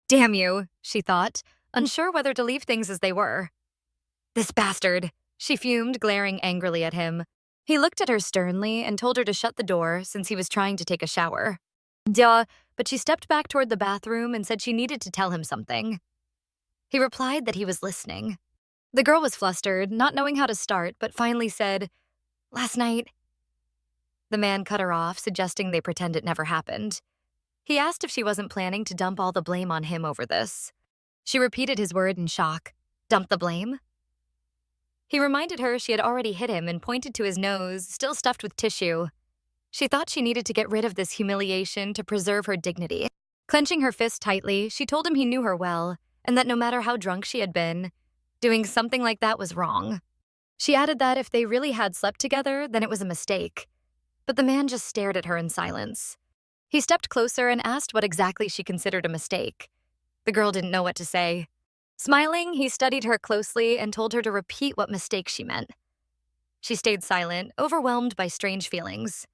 Damn you, she thought, unsure whether to leave things as they were. This bastard, she fumed, glaring angrily at him. He looked at her sternly and told her to shut the door since he was trying to take a shower. Duh, but she stepped back toward the bathroom and said she needed to tell him something. He replied that he was listening. The girl was flustered, not knowing how to start, but finally said, Last night. The man cut her off, suggesting they pretend it never happened. He asked if she wasn't planning to dump all the blame on him over this. She repeated his word in shock. Dump the blame? He reminded her she had already hit him and pointed to his nose, still stuffed with tissue. She thought she needed to get rid of this humiliation to preserve her dignity. Clenching her fist tightly, she told him he knew her well, and that no matter how drunk she had been, doing something like that was wrong. She added that if they really had slept together, then it was a mistake. But the man just stared at her in silence. He stepped closer and asked what exactly she considered a mistake. The girl didn't know what to say. Smiling, he studied her closely and told her to repeat what mistake she meant. She stayed silent, overwhelmed by strange feelings.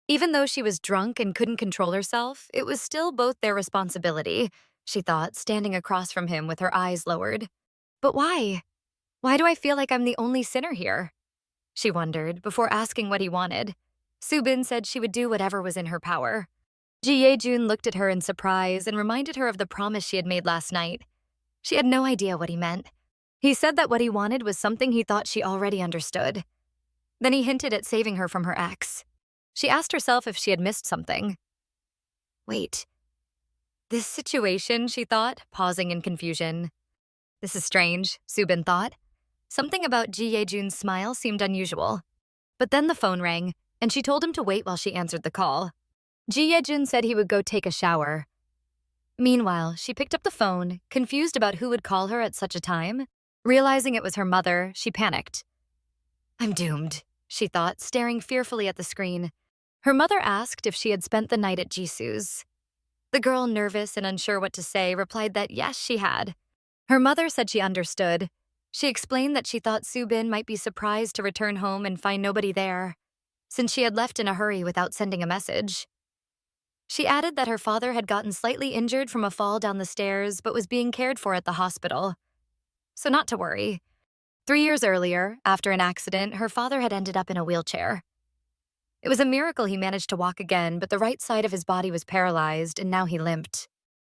Even though she was drunk and couldn't control herself, it was still both their responsibility, she thought, standing across from him with her eyes lowered. But why? Why do I feel like I'm the only sinner here? She wondered, before asking what he wanted. Subin said she would do whatever was in her power. Ji Yejun looked at her in surprise and reminded her of the promise she had made last night. She had no idea what he meant. He said that what he wanted was something he thought she already understood. Then he hinted at saving her from her ex. She asked herself if she had missed something. Wait. This situation, she thought, pausing in confusion. This is strange, Subin thought. Something about Ji Yejun's smile seemed unusual. But then the phone rang, and she told him to wait while she answered the call. Ji Yejun said he would go take a shower. Meanwhile, she picked up the phone, confused about who would call her at such a time. Realizing it was her mother, she panicked. I'm doomed, she thought, staring fearfully at the screen. Her mother asked if she had spent the night at Jisoo's. The girl, nervous and unsure what to say, replied that yes, she had. Her mother said she understood. She explained that she thought Subin might be surprised to return home and find nobody there, since she had left in a hurry without sending a message. She added that her father had gotten slightly injured from a fall down the stairs but was being cared for at the hospital. So not to worry. 3 years earlier, after an accident, her father had ended up in a wheelchair. It was a miracle he managed to walk again, but the right side of his body was paralyzed and now he limped.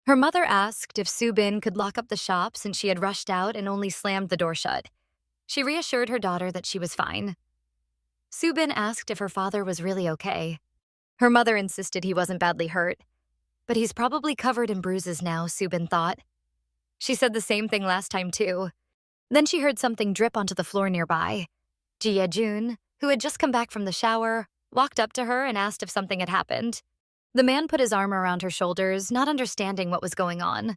Her mother asked if Subin could lock up the shop since she had rushed out and only slammed the door shut. She reassured her daughter that she was fine. Subin asked if her father was really okay. Her mother insisted he wasn't badly hurt. But he's probably covered in bruises now, Subin thought. She said the same thing last time too. Then she heard something drip onto the floor nearby. Ji Yejun, who had just come back from the shower, walked up to her and asked if something had happened. The man put his arm around her shoulders, not understanding what was going on.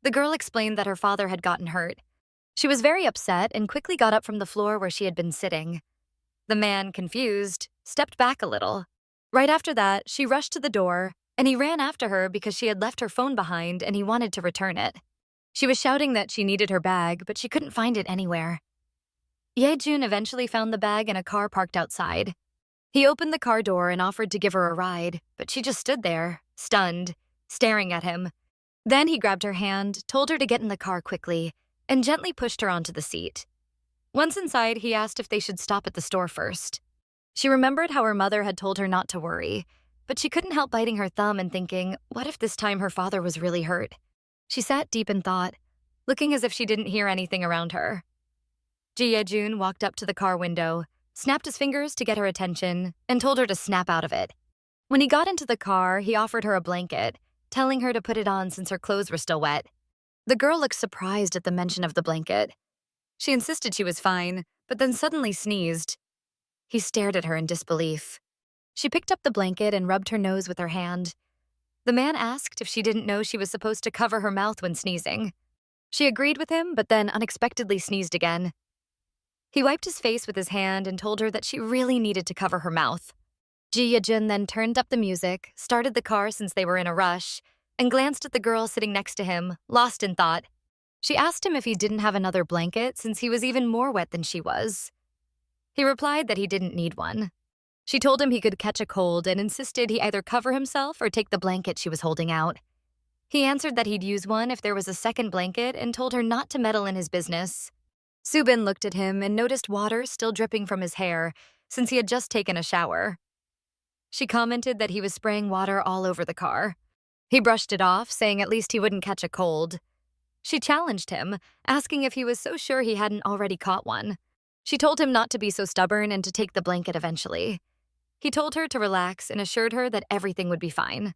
The girl explained that her father had gotten hurt. She was very upset and quickly got up from the floor where she had been sitting. The man, confused, stepped back a little. Right after that, she rushed to the door, and he ran after her because she had left her phone behind and he wanted to return it. She was shouting that she needed her bag, but she couldn't find it anywhere. Yejun eventually found the bag in a car parked outside. He opened the car door and offered to give her a ride, but she just stood there, stunned, staring at him. Then he grabbed her hand, told her to get in the car quickly, and gently pushed her onto the seat. Once inside, he asked if they should stop at the store first. She remembered how her mother had told her not to worry, but she couldn't help biting her thumb and thinking, what if this time her father was really hurt? She sat deep in thought, looking as if she didn't hear anything around her. Ji Yejun walked up to the car window, snapped his fingers to get her attention, and told her to snap out of it. When he got into the car, he offered her a blanket, telling her to put it on since her clothes were still wet. The girl looked surprised at the mention of the blanket. She insisted she was fine, but then suddenly sneezed. He stared at her in disbelief. She picked up the blanket and rubbed her nose with her hand. The man asked if she didn't know she was supposed to cover her mouth when sneezing. She agreed with him, but then unexpectedly sneezed again. He wiped his face with his hand and told her that she really needed to cover her mouth. Ji Yejun then turned up the music, started the car since they were in a rush, and glanced at the girl sitting next to him, lost in thought. She asked him if he didn't have another blanket since he was even more wet than she was. He replied that he didn't need one. She told him he could catch a cold and insisted he either cover himself or take the blanket she was holding out. He answered that he'd use one if there was a second blanket and told her not to meddle in his business. Subin looked at him and noticed water still dripping from his hair since he had just taken a shower. She commented that he was spraying water all over the car. He brushed it off, saying at least he wouldn't catch a cold. She challenged him, asking if he was so sure he hadn't already caught one. She told him not to be so stubborn and to take the blanket eventually. He told her to relax and assured her that everything would be fine.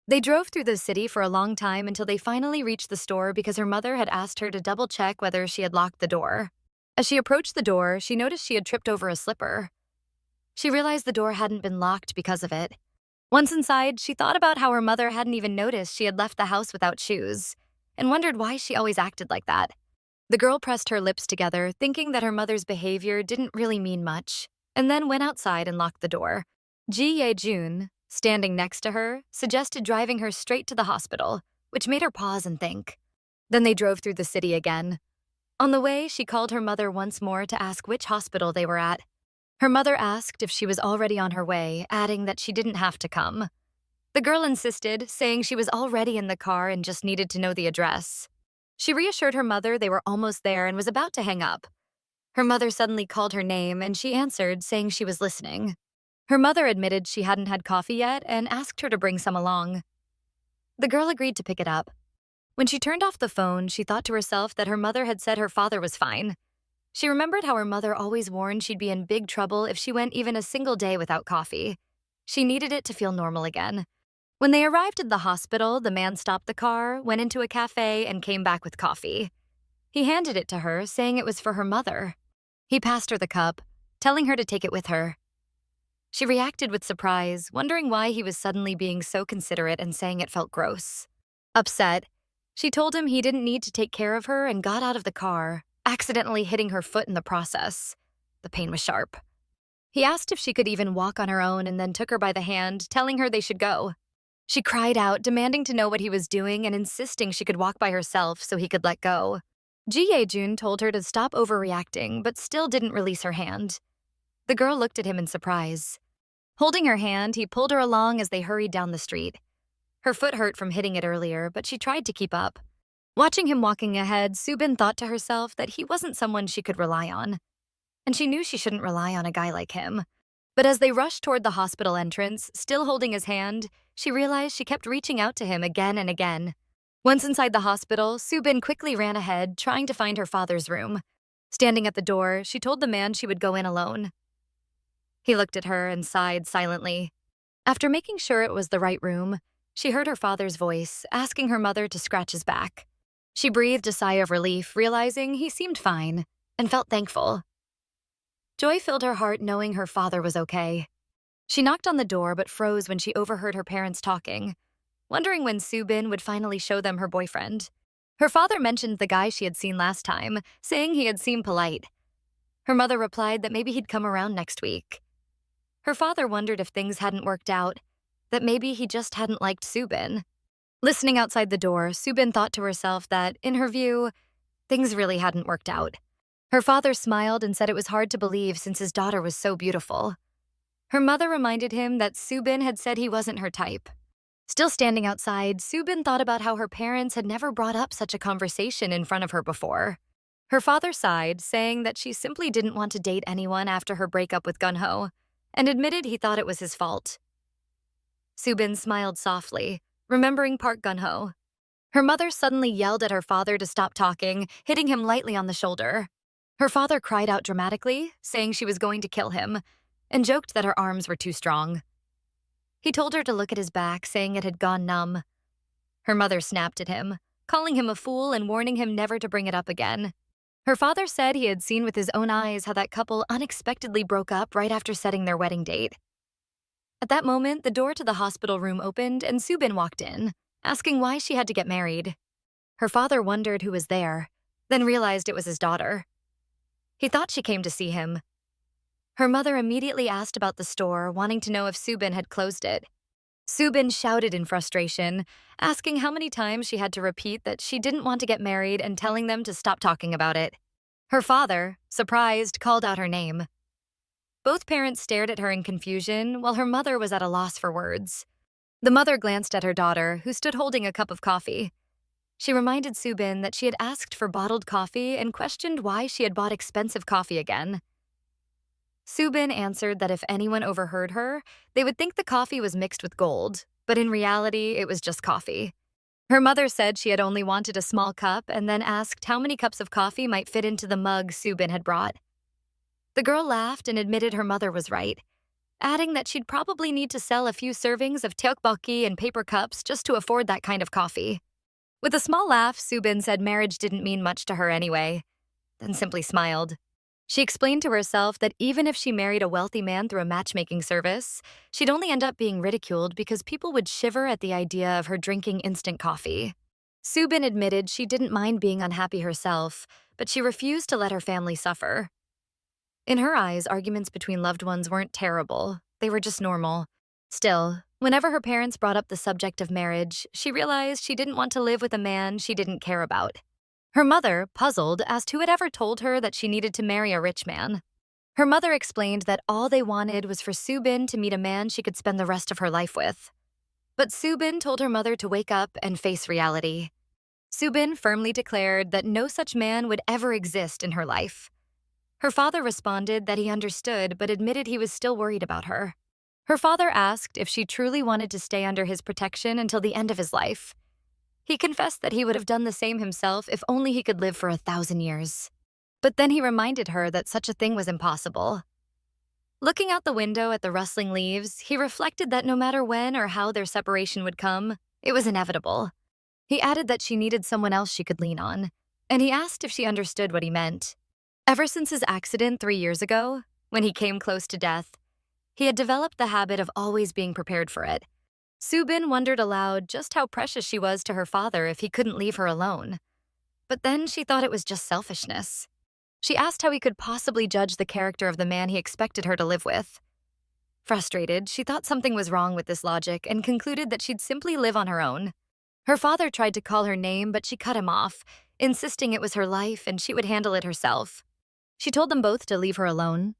They drove through the city for a long time until they finally reached the store because her mother had asked her to double-check whether she had locked the door. As she approached the door, she noticed she had tripped over a slipper. She realized the door hadn't been locked because of it. Once inside, she thought about how her mother hadn't even noticed she had left the house without shoes, and wondered why she always acted like that. The girl pressed her lips together, thinking that her mother's behavior didn't really mean much, and then went outside and locked the door. Ji Yejun, standing next to her, suggested driving her straight to the hospital, which made her pause and think. Then they drove through the city again. On the way, she called her mother once more to ask which hospital they were at. Her mother asked if she was already on her way, adding that she didn't have to come. The girl insisted, saying she was already in the car and just needed to know the address. She reassured her mother they were almost there and was about to hang up. Her mother suddenly called her name and she answered, saying she was listening. Her mother admitted she hadn't had coffee yet and asked her to bring some along. The girl agreed to pick it up. When she turned off the phone, she thought to herself that her mother had said her father was fine. She remembered how her mother always warned she'd be in big trouble if she went even a single day without coffee. She needed it to feel normal again. When they arrived at the hospital, the man stopped the car, went into a cafe, and came back with coffee. He handed it to her, saying it was for her mother. He passed her the cup, telling her to take it with her. She reacted with surprise, wondering why he was suddenly being so considerate and saying it felt gross. Upset, she told him he didn't need to take care of her and got out of the car, accidentally hitting her foot in the process. The pain was sharp. He asked if she could even walk on her own and then took her by the hand, telling her they should go. She cried out, demanding to know what he was doing and insisting she could walk by herself so he could let go. Ji Ye-jun told her to stop overreacting, but still didn't release her hand. The girl looked at him in surprise. Holding her hand, he pulled her along as they hurried down the street. Her foot hurt from hitting it earlier, but she tried to keep up. Watching him walking ahead, Subin thought to herself that he wasn't someone she could rely on. And she knew she shouldn't rely on a guy like him. But as they rushed toward the hospital entrance, still holding his hand, she realized she kept reaching out to him again and again. Once inside the hospital, Subin quickly ran ahead, trying to find her father's room. Standing at the door, she told the man she would go in alone. He looked at her and sighed silently. After making sure it was the right room, she heard her father's voice, asking her mother to scratch his back. She breathed a sigh of relief, realizing he seemed fine, and felt thankful. Joy filled her heart knowing her father was okay. She knocked on the door but froze when she overheard her parents talking, wondering when Subin would finally show them her boyfriend. Her father mentioned the guy she had seen last time, saying he had seemed polite. Her mother replied that maybe he'd come around next week. Her father wondered if things hadn't worked out, that maybe he just hadn't liked Subin. Listening outside the door, Subin thought to herself that, in her view, things really hadn't worked out. Her father smiled and said it was hard to believe since his daughter was so beautiful. Her mother reminded him that Subin had said he wasn't her type. Still standing outside, Subin thought about how her parents had never brought up such a conversation in front of her before. Her father sighed, saying that she simply didn't want to date anyone after her breakup with Gunho, and admitted he thought it was his fault. Subin smiled softly, remembering Park Gunho. Her mother suddenly yelled at her father to stop talking, hitting him lightly on the shoulder. Her father cried out dramatically, saying she was going to kill him, and joked that her arms were too strong. He told her to look at his back, saying it had gone numb. Her mother snapped at him, calling him a fool and warning him never to bring it up again. Her father said he had seen with his own eyes how that couple unexpectedly broke up right after setting their wedding date. At that moment, the door to the hospital room opened and Subin walked in, asking why she had to get married. Her father wondered who was there, then realized it was his daughter. He thought she came to see him. Her mother immediately asked about the store, wanting to know if Subin had closed it. Subin shouted in frustration, asking how many times she had to repeat that she didn't want to get married and telling them to stop talking about it. Her father, surprised, called out her name. Both parents stared at her in confusion, while her mother was at a loss for words. The mother glanced at her daughter, who stood holding a cup of coffee. She reminded Subin that she had asked for bottled coffee and questioned why she had bought expensive coffee again. Subin answered that if anyone overheard her, they would think the coffee was mixed with gold, but in reality, it was just coffee. Her mother said she had only wanted a small cup and then asked how many cups of coffee might fit into the mug Subin had brought. The girl laughed and admitted her mother was right, adding that she'd probably need to sell a few servings of tteokbokki and paper cups just to afford that kind of coffee. With a small laugh, Subin said marriage didn't mean much to her anyway, then simply smiled. She explained to herself that even if she married a wealthy man through a matchmaking service, she'd only end up being ridiculed because people would shiver at the idea of her drinking instant coffee. Subin admitted she didn't mind being unhappy herself, but she refused to let her family suffer. In her eyes, arguments between loved ones weren't terrible. They were just normal. Still, Whenever her parents brought up the subject of marriage, she realized she didn't want to live with a man she didn't care about. Her mother, puzzled, asked who had ever told her that she needed to marry a rich man. Her mother explained that all they wanted was for Subin to meet a man she could spend the rest of her life with. But Subin told her mother to wake up and face reality. Subin firmly declared that no such man would ever exist in her life. Her father responded that he understood but admitted he was still worried about her. Her father asked if she truly wanted to stay under his protection until the end of his life. He confessed that he would have done the same himself if only he could live for 1,000 years. But then he reminded her that such a thing was impossible. Looking out the window at the rustling leaves, he reflected that no matter when or how their separation would come, it was inevitable. He added that she needed someone else she could lean on, and he asked if she understood what he meant. Ever since his accident 3 years ago, when he came close to death, he had developed the habit of always being prepared for it. Subin wondered aloud just how precious she was to her father if he couldn't leave her alone. But then she thought it was just selfishness. She asked how he could possibly judge the character of the man he expected her to live with. Frustrated, she thought something was wrong with this logic and concluded that she'd simply live on her own. Her father tried to call her name, but she cut him off, insisting it was her life and she would handle it herself. She told them both to leave her alone.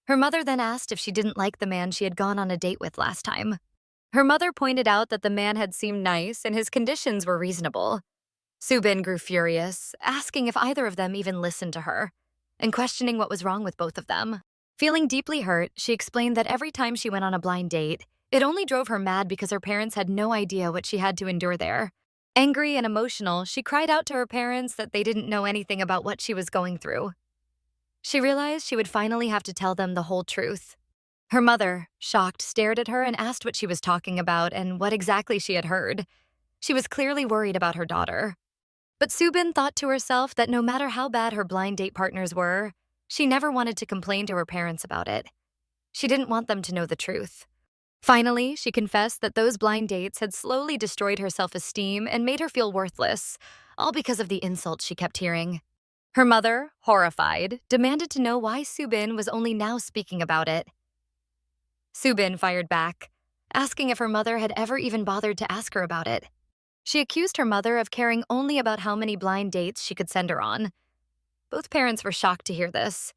Her mother then asked if she didn't like the man she had gone on a date with last time. Her mother pointed out that the man had seemed nice and his conditions were reasonable. Subin grew furious, asking if either of them even listened to her, and questioning what was wrong with both of them. Feeling deeply hurt, she explained that every time she went on a blind date, it only drove her mad because her parents had no idea what she had to endure there. Angry and emotional, she cried out to her parents that they didn't know anything about what she was going through. She realized she would finally have to tell them the whole truth. Her mother, shocked, stared at her and asked what she was talking about and what exactly she had heard. She was clearly worried about her daughter. But Subin thought to herself that no matter how bad her blind date partners were, she never wanted to complain to her parents about it. She didn't want them to know the truth. Finally, she confessed that those blind dates had slowly destroyed her self-esteem and made her feel worthless, all because of the insults she kept hearing. Her mother, horrified, demanded to know why Subin was only now speaking about it. Subin fired back, asking if her mother had ever even bothered to ask her about it. She accused her mother of caring only about how many blind dates she could send her on. Both parents were shocked to hear this.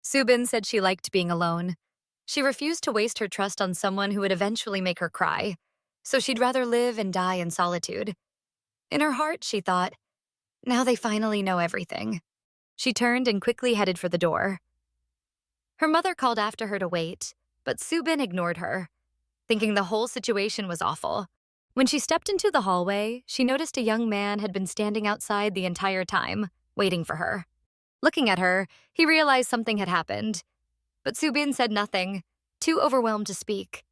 Subin said she liked being alone. She refused to waste her trust on someone who would eventually make her cry, so she'd rather live and die in solitude. In her heart, she thought, now they finally know everything. She turned and quickly headed for the door. Her mother called after her to wait, but Subin ignored her, thinking the whole situation was awful. When she stepped into the hallway, she noticed a young man had been standing outside the entire time, waiting for her. Looking at her, he realized something had happened. But Subin said nothing, too overwhelmed to speak.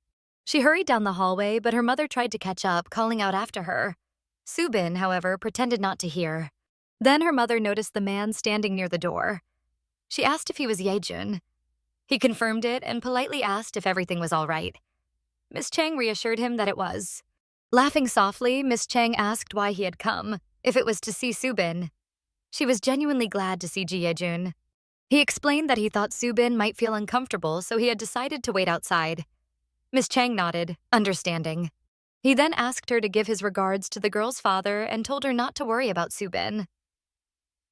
She hurried down the hallway, but her mother tried to catch up, calling out after her. Subin, however, pretended not to hear. Then her mother noticed the man standing near the door. She asked if he was Yejun. He confirmed it and politely asked if everything was all right. Miss Chang reassured him that it was. Laughing softly, Miss Chang asked why he had come, if it was to see Subin. She was genuinely glad to see Ji Yejun. He explained that he thought Subin might feel uncomfortable, so he had decided to wait outside. Miss Chang nodded, understanding. He then asked her to give his regards to the girl's father and told her not to worry about Subin.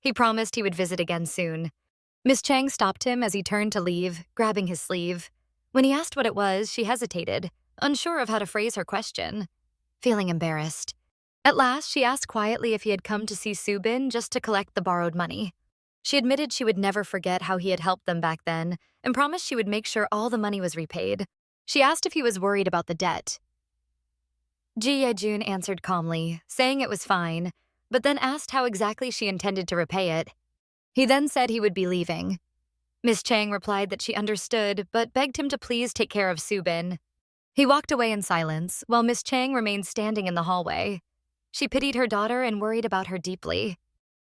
He promised he would visit again soon. Miss Chang stopped him as he turned to leave, grabbing his sleeve. When he asked what it was, she hesitated, unsure of how to phrase her question, feeling embarrassed. At last, she asked quietly if he had come to see Subin just to collect the borrowed money. She admitted she would never forget how he had helped them back then and promised she would make sure all the money was repaid. She asked if he was worried about the debt. Ji Yejun answered calmly, saying it was fine, but then asked how exactly she intended to repay it. He then said he would be leaving. Miss Chang replied that she understood, but begged him to please take care of Subin. He walked away in silence, while Miss Chang remained standing in the hallway. She pitied her daughter and worried about her deeply.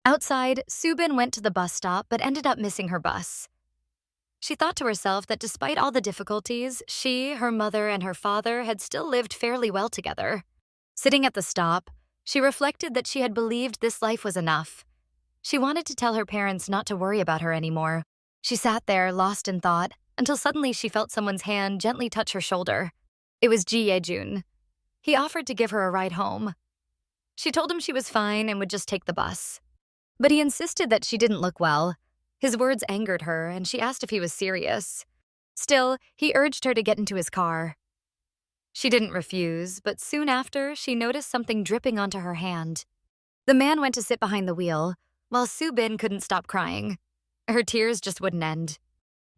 Outside, Subin went to the bus stop but ended up missing her bus. She thought to herself that despite all the difficulties, she, her mother, and her father had still lived fairly well together. Sitting at the stop, she reflected that she had believed this life was enough. She wanted to tell her parents not to worry about her anymore. She sat there, lost in thought, until suddenly she felt someone's hand gently touch her shoulder. It was Ji Ye-jun. He offered to give her a ride home. She told him she was fine and would just take the bus. But he insisted that she didn't look well. His words angered her, and she asked if he was serious. Still, he urged her to get into his car. She didn't refuse, but soon after, she noticed something dripping onto her hand. The man went to sit behind the wheel, while Soo-bin couldn't stop crying. Her tears just wouldn't end.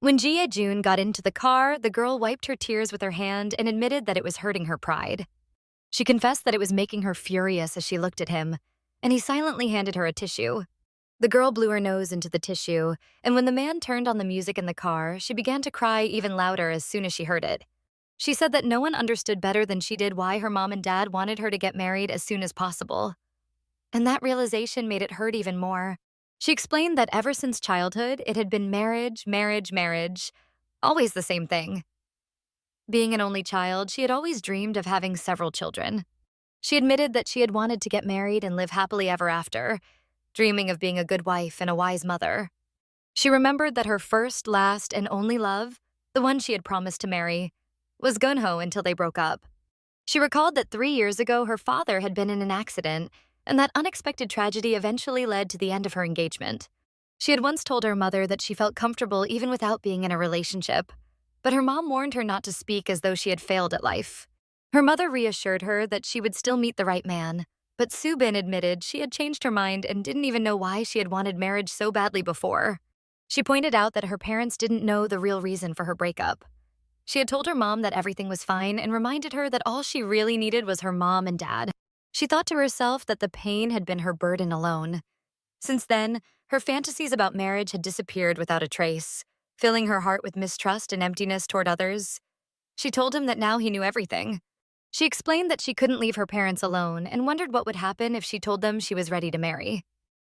When Ji Ye-jun got into the car, the girl wiped her tears with her hand and admitted that it was hurting her pride. She confessed that it was making her furious as she looked at him, and he silently handed her a tissue. The girl blew her nose into the tissue, and when the man turned on the music in the car, she began to cry even louder as soon as she heard it. She said that no one understood better than she did why her mom and dad wanted her to get married as soon as possible. And that realization made it hurt even more. She explained that ever since childhood, it had been marriage, marriage, marriage, always the same thing. Being an only child, she had always dreamed of having several children. She admitted that she had wanted to get married and live happily ever after, dreaming of being a good wife and a wise mother. She remembered that her first, last, and only love, the one she had promised to marry, was Gunho until they broke up. She recalled that 3 years ago her father had been in an accident, and that unexpected tragedy eventually led to the end of her engagement. She had once told her mother that she felt comfortable even without being in a relationship, but her mom warned her not to speak as though she had failed at life. Her mother reassured her that she would still meet the right man, but Soo-bin admitted she had changed her mind and didn't even know why she had wanted marriage so badly before. She pointed out that her parents didn't know the real reason for her breakup. She had told her mom that everything was fine and reminded her that all she really needed was her mom and dad. She thought to herself that the pain had been her burden alone. Since then, her fantasies about marriage had disappeared without a trace, filling her heart with mistrust and emptiness toward others. She told him that now he knew everything. She explained that she couldn't leave her parents alone and wondered what would happen if she told them she was ready to marry.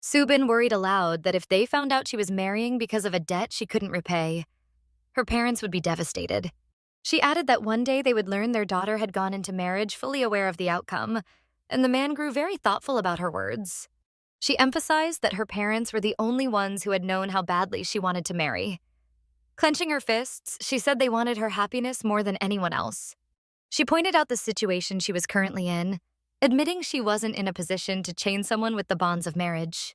Soo-bin worried aloud that if they found out she was marrying because of a debt she couldn't repay, her parents would be devastated. She added that one day they would learn their daughter had gone into marriage fully aware of the outcome, and the man grew very thoughtful about her words. She emphasized that her parents were the only ones who had known how badly she wanted to marry. Clenching her fists, she said they wanted her happiness more than anyone else. She pointed out the situation she was currently in, admitting she wasn't in a position to chain someone with the bonds of marriage.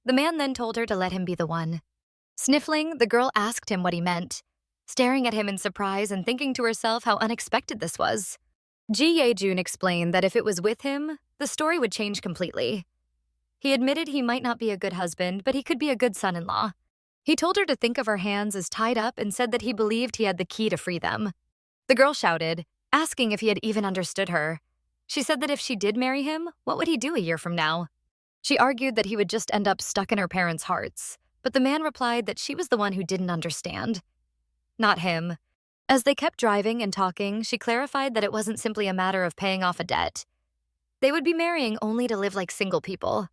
The man then told her to let him be the one. Sniffling, the girl asked him what he meant, staring at him in surprise and thinking to herself how unexpected this was. Ji Ye-jun explained that if it was with him, the story would change completely. He admitted he might not be a good husband, but he could be a good son-in-law. He told her to think of her hands as tied up and said that he believed he had the key to free them. The girl shouted, asking if he had even understood her. She said that if she did marry him, what would he do a year from now? She argued that he would just end up stuck in her parents' hearts, but the man replied that she was the one who didn't understand. Not him. As they kept driving and talking, she clarified that it wasn't simply a matter of paying off a debt. They would be marrying only to live like single people.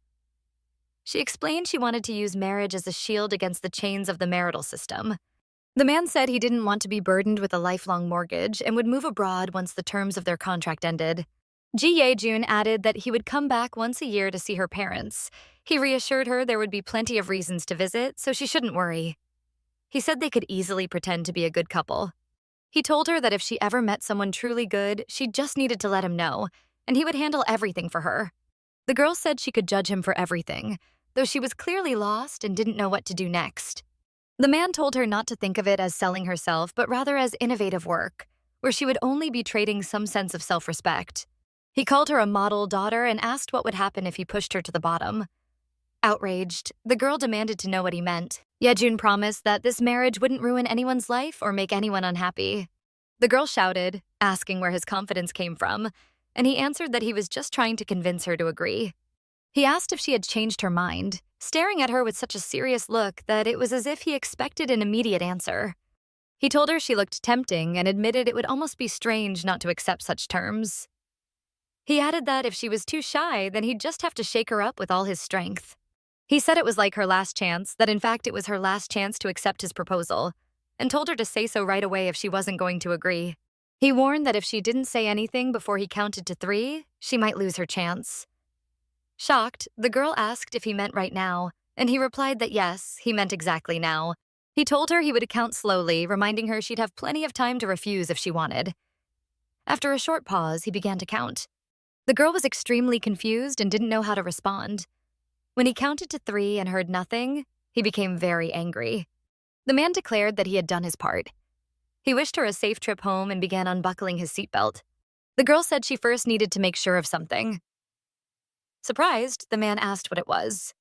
She explained she wanted to use marriage as a shield against the chains of the marital system. The man said he didn't want to be burdened with a lifelong mortgage and would move abroad once the terms of their contract ended. Ji Ye-jun added that he would come back once a year to see her parents. He reassured her there would be plenty of reasons to visit, so she shouldn't worry. He said they could easily pretend to be a good couple. He told her that if she ever met someone truly good, she just needed to let him know, and he would handle everything for her. The girl said she could judge him for everything, though she was clearly lost and didn't know what to do next. The man told her not to think of it as selling herself, but rather as innovative work, where she would only be trading some sense of self-respect. He called her a model daughter and asked what would happen if he pushed her to the bottom. Outraged, the girl demanded to know what he meant. Ye-jun promised that this marriage wouldn't ruin anyone's life or make anyone unhappy. The girl shouted, asking where his confidence came from, and he answered that he was just trying to convince her to agree. He asked if she had changed her mind, staring at her with such a serious look that it was as if he expected an immediate answer. He told her she looked tempting and admitted it would almost be strange not to accept such terms. He added that if she was too shy, then he'd just have to shake her up with all his strength. He said it was like her last chance, that in fact it was her last chance to accept his proposal, and told her to say so right away if she wasn't going to agree. He warned that if she didn't say anything before he counted to 3, she might lose her chance. Shocked, the girl asked if he meant right now, and he replied that yes, he meant exactly now. He told her he would count slowly, reminding her she'd have plenty of time to refuse if she wanted. After a short pause, he began to count. The girl was extremely confused and didn't know how to respond. When he counted to 3 and heard nothing, he became very angry. The man declared that he had done his part. He wished her a safe trip home and began unbuckling his seatbelt. The girl said she first needed to make sure of something. Surprised, the man asked what it was.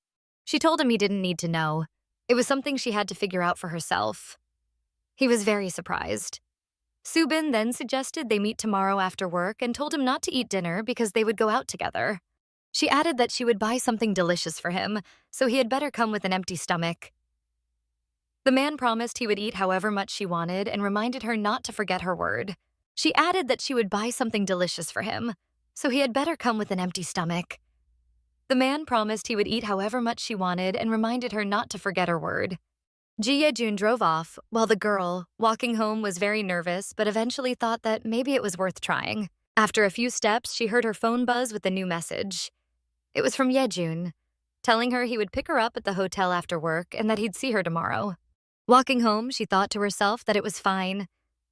She told him he didn't need to know. It was something she had to figure out for herself. He was very surprised. Subin then suggested they meet tomorrow after work and told him not to eat dinner because they would go out together. She added that she would buy something delicious for him, so he had better come with an empty stomach. The man promised he would eat however much she wanted and reminded her not to forget her word. She added that she would buy something delicious for him, so he had better come with an empty stomach. The man promised he would eat however much she wanted and reminded her not to forget her word. Ji Ye-jun drove off, while the girl, walking home, was very nervous but eventually thought that maybe it was worth trying. After a few steps, she heard her phone buzz with a new message. It was from Ye-jun, telling her he would pick her up at the hotel after work and that he'd see her tomorrow. Walking home, she thought to herself that it was fine.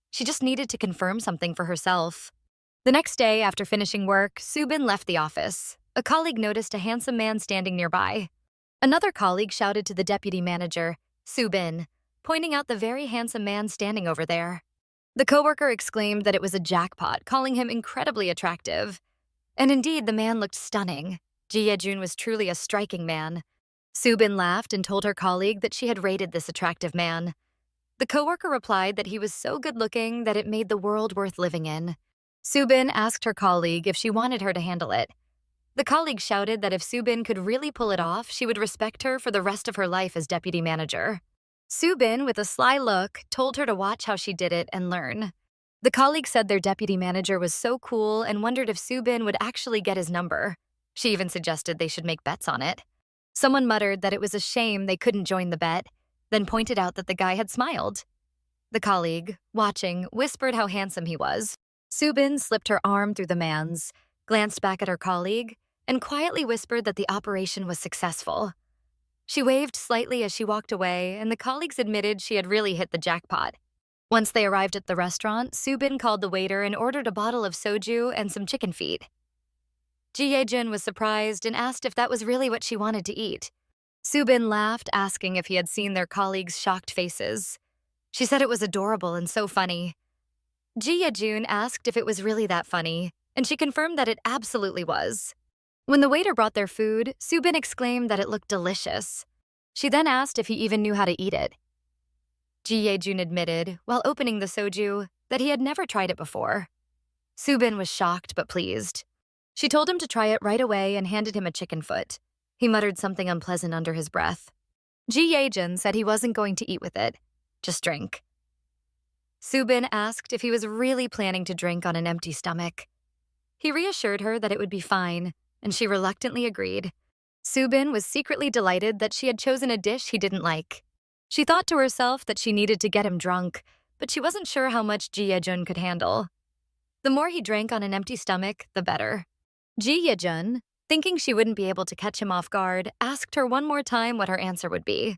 She just needed to confirm something for herself. The next day, after finishing work, Subin left the office. A colleague noticed a handsome man standing nearby. Another colleague shouted to the deputy manager, Subin, pointing out the very handsome man standing over there. The coworker exclaimed that it was a jackpot, calling him incredibly attractive. And indeed, the man looked stunning. Ji Ye-jun was truly a striking man. Subin laughed and told her colleague that she had rated this attractive man. The coworker replied that he was so good-looking that it made the world worth living in. Subin asked her colleague if she wanted her to handle it. The colleague shouted that if Subin could really pull it off, she would respect her for the rest of her life as deputy manager. Subin, with a sly look, told her to watch how she did it and learn. The colleague said their deputy manager was so cool and wondered if Subin would actually get his number. She even suggested they should make bets on it. Someone muttered that it was a shame they couldn't join the bet, then pointed out that the guy had smiled. The colleague, watching, whispered how handsome he was. Subin slipped her arm through the man's, glanced back at her colleague, and quietly whispered that the operation was successful. She waved slightly as she walked away, and the colleagues admitted she had really hit the jackpot. Once they arrived at the restaurant, Subin called the waiter and ordered a bottle of soju and some chicken feet. Ji Ye-jun was surprised and asked if that was really what she wanted to eat. Subin laughed, asking if he had seen their colleagues' shocked faces. She said it was adorable and so funny. Ji Ye-jun asked if it was really that funny, and she confirmed that it absolutely was. When the waiter brought their food, Subin exclaimed that it looked delicious. She then asked if he even knew how to eat it. Ji Ye-jun admitted, while opening the soju, that he had never tried it before. Subin was shocked but pleased. She told him to try it right away and handed him a chicken foot. He muttered something unpleasant under his breath. Ji Ye-jun said he wasn't going to eat with it, just drink. Subin asked if he was really planning to drink on an empty stomach. He reassured her that it would be fine, and she reluctantly agreed. Subin was secretly delighted that she had chosen a dish he didn't like. She thought to herself that she needed to get him drunk, but she wasn't sure how much Ji Ye-jun could handle. The more he drank on an empty stomach, the better. Ji Ye-jun, thinking she wouldn't be able to catch him off guard, asked her one more time what her answer would be.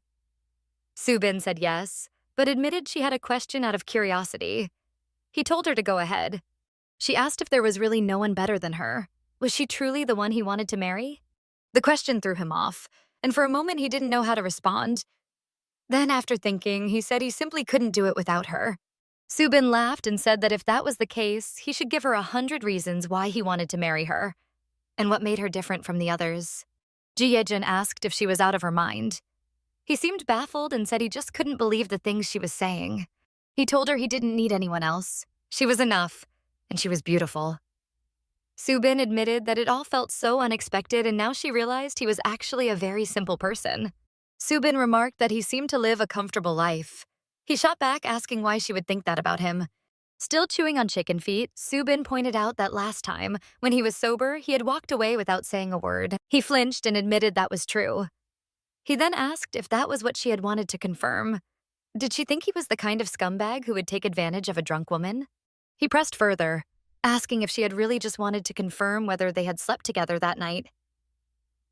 Subin said yes, but admitted she had a question out of curiosity. He told her to go ahead. She asked if there was really no one better than her. Was she truly the one he wanted to marry? The question threw him off, and for a moment he didn't know how to respond. Then, after thinking, he said he simply couldn't do it without her. Subin laughed and said that if that was the case, he should give her 100 reasons why he wanted to marry her, and what made her different from the others. Ji Ye-jun asked if she was out of her mind. He seemed baffled and said he just couldn't believe the things she was saying. He told her he didn't need anyone else. She was enough, and she was beautiful. Subin admitted that it all felt so unexpected, and now she realized he was actually a very simple person. Subin remarked that he seemed to live a comfortable life. He shot back, asking why she would think that about him. Still chewing on chicken feet, Subin pointed out that last time, when he was sober, he had walked away without saying a word. He flinched and admitted that was true. He then asked if that was what she had wanted to confirm. Did she think he was the kind of scumbag who would take advantage of a drunk woman? He pressed further, asking if she had really just wanted to confirm whether they had slept together that night.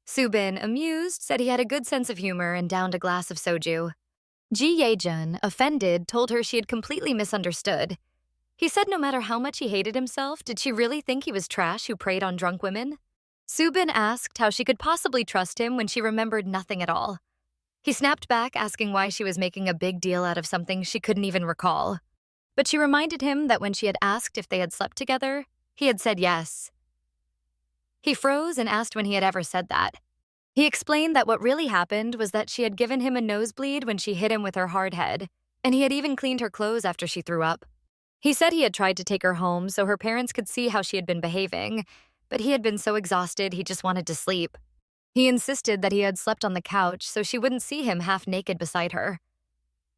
Subin, amused, said he had a good sense of humor and downed a glass of soju. Ji Ye-jun, offended, told her she had completely misunderstood. He said no matter how much he hated himself, did she really think he was trash who preyed on drunk women? Subin asked how she could possibly trust him when she remembered nothing at all. He snapped back, asking why she was making a big deal out of something she couldn't even recall. But she reminded him that when she had asked if they had slept together, he had said yes. He froze and asked when he had ever said that. He explained that what really happened was that she had given him a nosebleed when she hit him with her hard head, and he had even cleaned her clothes after she threw up. He said he had tried to take her home so her parents could see how she had been behaving, but he had been so exhausted he just wanted to sleep. He insisted that he had slept on the couch so she wouldn't see him half naked beside her.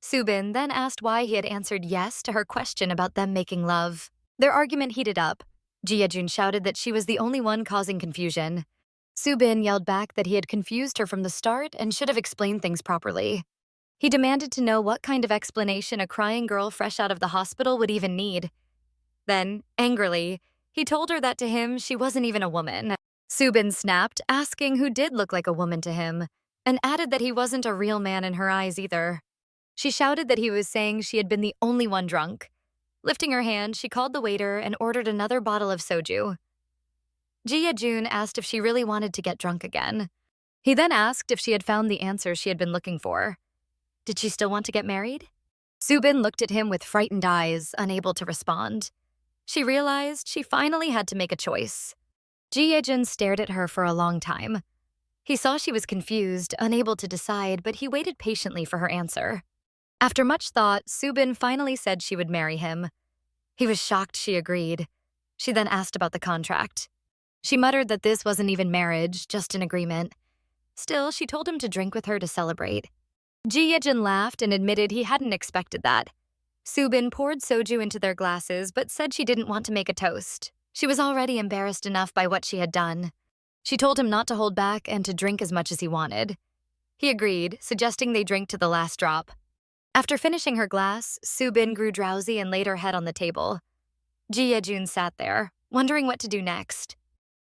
Subin then asked why he had answered yes to her question about them making love. Their argument heated up. Jun shouted that she was the only one causing confusion. Subin yelled back that he had confused her from the start and should have explained things properly. He demanded to know what kind of explanation a crying girl fresh out of the hospital would even need. Then, angrily, he told her that to him she wasn't even a woman. Subin snapped, asking who did look like a woman to him, and added that he wasn't a real man in her eyes either. She shouted that he was saying she had been the only one drunk. Lifting her hand, she called the waiter and ordered another bottle of soju. Jun asked if she really wanted to get drunk again. He then asked if she had found the answer she had been looking for. Did she still want to get married? Subin looked at him with frightened eyes, unable to respond. She realized she finally had to make a choice. Jun stared at her for a long time. He saw she was confused, unable to decide, but he waited patiently for her answer. After much thought, Subin finally said she would marry him. He was shocked she agreed. She then asked about the contract. She muttered that this wasn't even marriage, just an agreement. Still, she told him to drink with her to celebrate. Jun laughed and admitted he hadn't expected that. Subin poured soju into their glasses but said she didn't want to make a toast. She was already embarrassed enough by what she had done. She told him not to hold back and to drink as much as he wanted. He agreed, suggesting they drink to the last drop. After finishing her glass, Subin grew drowsy and laid her head on the table. Jun sat there, wondering what to do next.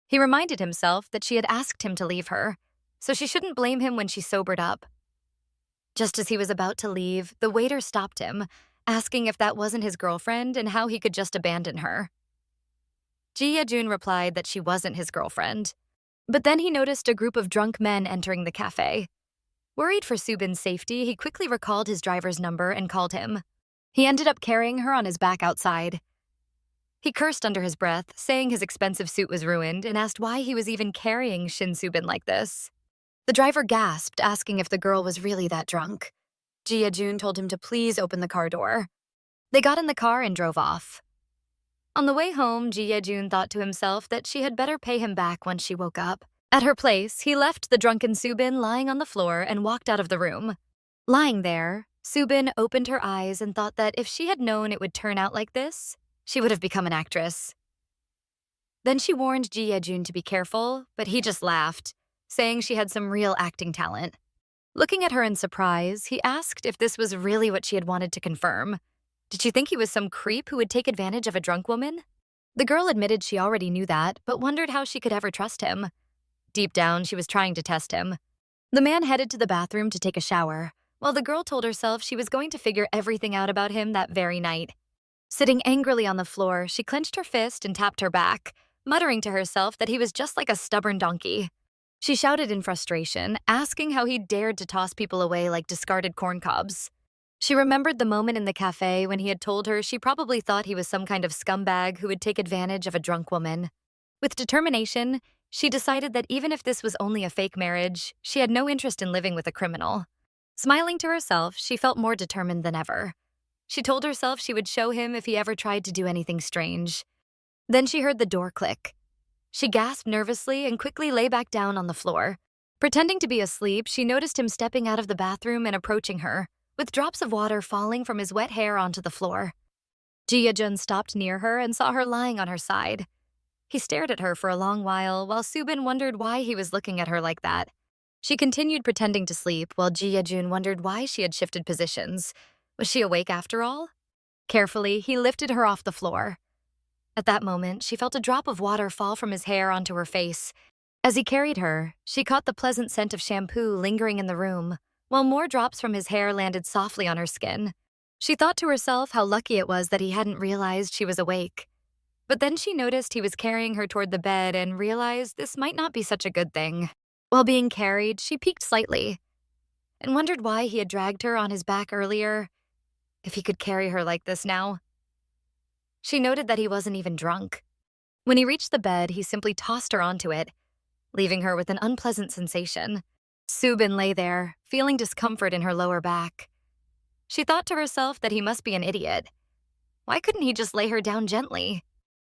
He reminded himself that she had asked him to leave her, so she shouldn't blame him when she sobered up. Just as he was about to leave, the waiter stopped him, asking if that wasn't his girlfriend and how he could just abandon her. Jun replied that she wasn't his girlfriend. But then he noticed a group of drunk men entering the cafe. Worried for Subin's safety, he quickly recalled his driver's number and called him. He ended up carrying her on his back outside. He cursed under his breath, saying his expensive suit was ruined, and asked why he was even carrying Subin like this. The driver gasped, asking if the girl was really that drunk. Jun told him to please open the car door. They got in the car and drove off. On the way home, Jun thought to himself that she had better pay him back once she woke up. At her place, he left the drunken Subin lying on the floor and walked out of the room. Lying there, Subin opened her eyes and thought that if she had known it would turn out like this, she would have become an actress. Then she warned Jun to be careful, but he just laughed, saying she had some real acting talent. Looking at her in surprise, he asked if this was really what she had wanted to confirm. Did she think he was some creep who would take advantage of a drunk woman? The girl admitted she already knew that, but wondered how she could ever trust him. Deep down, she was trying to test him. The man headed to the bathroom to take a shower, while the girl told herself she was going to figure everything out about him that very night. Sitting angrily on the floor, she clenched her fist and tapped her back, muttering to herself that he was just like a stubborn donkey. She shouted in frustration, asking how he dared to toss people away like discarded corn cobs. She remembered the moment in the cafe when he had told her she probably thought he was some kind of scumbag who would take advantage of a drunk woman. With determination, she decided that even if this was only a fake marriage, she had no interest in living with a criminal. Smiling to herself, she felt more determined than ever. She told herself she would show him if he ever tried to do anything strange. Then she heard the door click. She gasped nervously and quickly lay back down on the floor. Pretending to be asleep, she noticed him stepping out of the bathroom and approaching her, with drops of water falling from his wet hair onto the floor. Jun stopped near her and saw her lying on her side. He stared at her for a long while Subin wondered why he was looking at her like that. She continued pretending to sleep while Jun wondered why she had shifted positions. Was she awake after all? Carefully, he lifted her off the floor. At that moment, she felt a drop of water fall from his hair onto her face. As he carried her, she caught the pleasant scent of shampoo lingering in the room, while more drops from his hair landed softly on her skin. She thought to herself how lucky it was that he hadn't realized she was awake. But then she noticed he was carrying her toward the bed and realized this might not be such a good thing. While being carried, she peeked slightly and wondered why he had dragged her on his back earlier, if he could carry her like this now. She noted that he wasn't even drunk. When he reached the bed, he simply tossed her onto it, leaving her with an unpleasant sensation. Subin lay there, feeling discomfort in her lower back. She thought to herself that he must be an idiot. Why couldn't he just lay her down gently?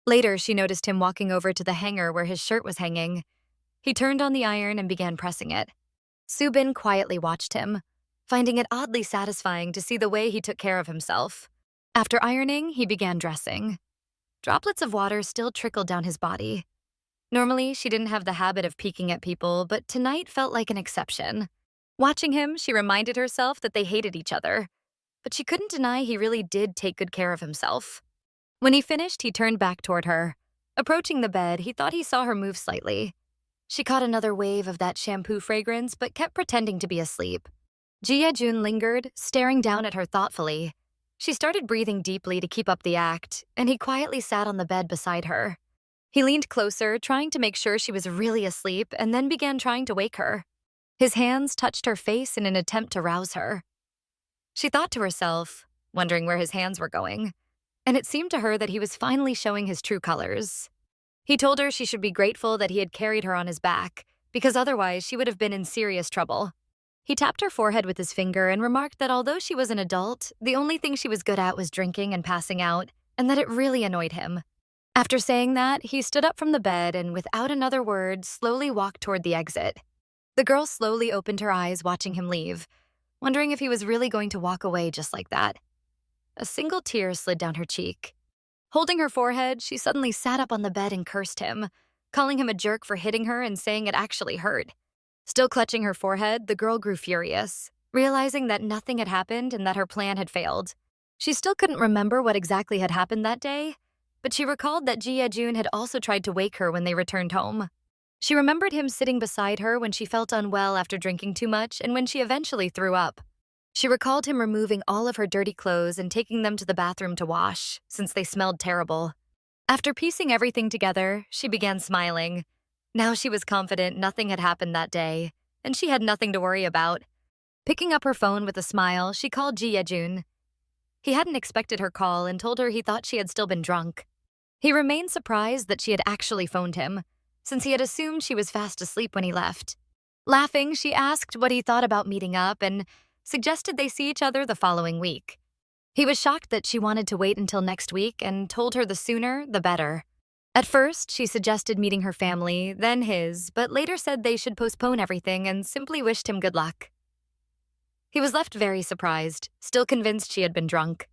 Later, she noticed him walking over to the hanger where his shirt was hanging. He turned on the iron and began pressing it. Subin quietly watched him, finding it oddly satisfying to see the way he took care of himself. After ironing, he began dressing. Droplets of water still trickled down his body. Normally, she didn't have the habit of peeking at people, but tonight felt like an exception. Watching him, she reminded herself that they hated each other, but she couldn't deny he really did take good care of himself. When he finished, he turned back toward her. Approaching the bed, he thought he saw her move slightly. She caught another wave of that shampoo fragrance, but kept pretending to be asleep. Ji-Jun lingered, staring down at her thoughtfully. She started breathing deeply to keep up the act, and he quietly sat on the bed beside her. He leaned closer, trying to make sure she was really asleep, and then began trying to wake her. His hands touched her face in an attempt to rouse her. She thought to herself, wondering where his hands were going, and it seemed to her that he was finally showing his true colors. He told her she should be grateful that he had carried her on his back, because otherwise she would have been in serious trouble. He tapped her forehead with his finger and remarked that although she was an adult, the only thing she was good at was drinking and passing out, and that it really annoyed him. After saying that, he stood up from the bed and, without another word, slowly walked toward the exit. The girl slowly opened her eyes, watching him leave, wondering if he was really going to walk away just like that. A single tear slid down her cheek. Holding her forehead, she suddenly sat up on the bed and cursed him, calling him a jerk for hitting her and saying it actually hurt. Still clutching her forehead, the girl grew furious, realizing that nothing had happened and that her plan had failed. She still couldn't remember what exactly had happened that day, but she recalled that Ji-Jun had also tried to wake her when they returned home. She remembered him sitting beside her when she felt unwell after drinking too much and when she eventually threw up. She recalled him removing all of her dirty clothes and taking them to the bathroom to wash, since they smelled terrible. After piecing everything together, she began smiling. Now she was confident nothing had happened that day, and she had nothing to worry about. Picking up her phone with a smile, she called Ji-Jun. He hadn't expected her call and told her he thought she had still been drunk. He remained surprised that she had actually phoned him, since he had assumed she was fast asleep when he left. Laughing, she asked what he thought about meeting up and suggested they see each other the following week. He was shocked that she wanted to wait until next week and told her the sooner, the better. At first, she suggested meeting her family, then his, but later said they should postpone everything and simply wished him good luck. He was left very surprised, still convinced she had been drunk.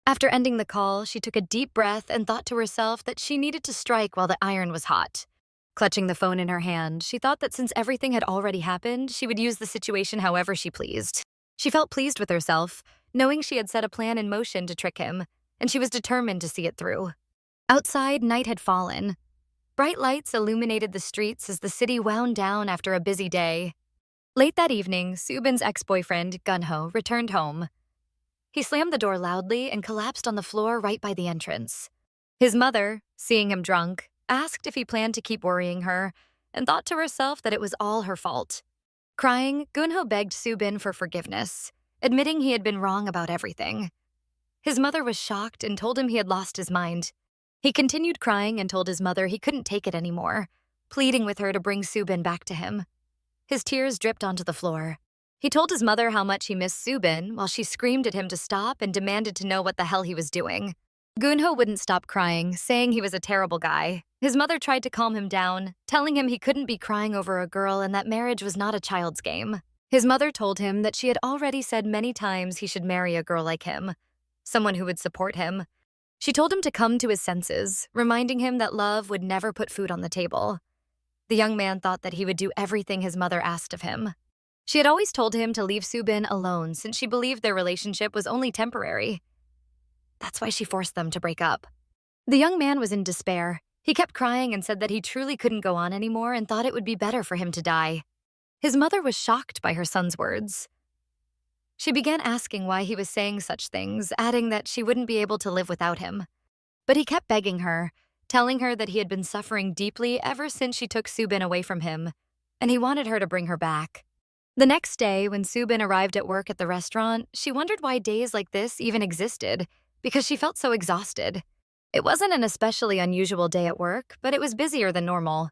After ending the call, she took a deep breath and thought to herself that she needed to strike while the iron was hot. Clutching the phone in her hand, she thought that since everything had already happened, she would use the situation however she pleased. She felt pleased with herself, knowing she had set a plan in motion to trick him, and she was determined to see it through. Outside, night had fallen. Bright lights illuminated the streets as the city wound down after a busy day. Late that evening, Subin's ex-boyfriend, Gunho, returned home. He slammed the door loudly and collapsed on the floor right by the entrance. His mother, seeing him drunk, asked if he planned to keep worrying her, and thought to herself that it was all her fault. Crying, Gunho begged Subin for forgiveness, admitting he had been wrong about everything. His mother was shocked and told him he had lost his mind. He continued crying and told his mother he couldn't take it anymore, pleading with her to bring Subin back to him. His tears dripped onto the floor. He told his mother how much he missed Subin while she screamed at him to stop and demanded to know what the hell he was doing. Gunho wouldn't stop crying, saying he was a terrible guy. His mother tried to calm him down, telling him he couldn't be crying over a girl and that marriage was not a child's game. His mother told him that she had already said many times he should marry a girl like him, someone who would support him. She told him to come to his senses, reminding him that love would never put food on the table. The young man thought that he would do everything his mother asked of him. She had always told him to leave Subin alone since she believed their relationship was only temporary. That's why she forced them to break up. The young man was in despair. He kept crying and said that he truly couldn't go on anymore and thought it would be better for him to die. His mother was shocked by her son's words. She began asking why he was saying such things, adding that she wouldn't be able to live without him. But he kept begging her, telling her that he had been suffering deeply ever since she took Subin away from him, and he wanted her to bring her back. The next day, when Subin arrived at work at the restaurant, she wondered why days like this even existed, because she felt so exhausted. It wasn't an especially unusual day at work, but it was busier than normal.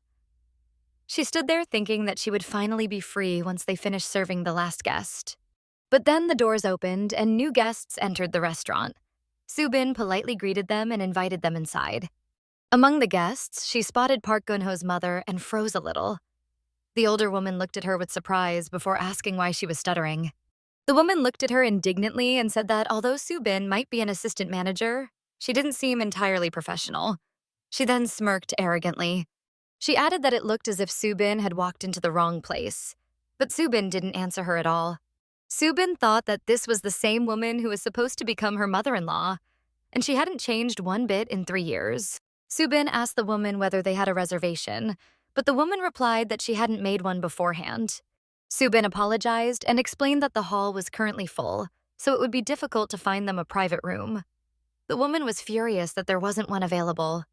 She stood there thinking that she would finally be free once they finished serving the last guest. But then the doors opened and new guests entered the restaurant. Subin politely greeted them and invited them inside. Among the guests, she spotted Park Gun-ho's mother and froze a little. The older woman looked at her with surprise before asking why she was stuttering. The woman looked at her indignantly and said that although Subin might be an assistant manager, she didn't seem entirely professional. She then smirked arrogantly. She added that it looked as if Subin had walked into the wrong place, but Subin didn't answer her at all. Subin thought that this was the same woman who was supposed to become her mother-in-law, and she hadn't changed one bit in 3 years. Subin asked the woman whether they had a reservation, but the woman replied that she hadn't made one beforehand. Subin apologized and explained that the hall was currently full, so it would be difficult to find them a private room. The woman was furious that there wasn't one available.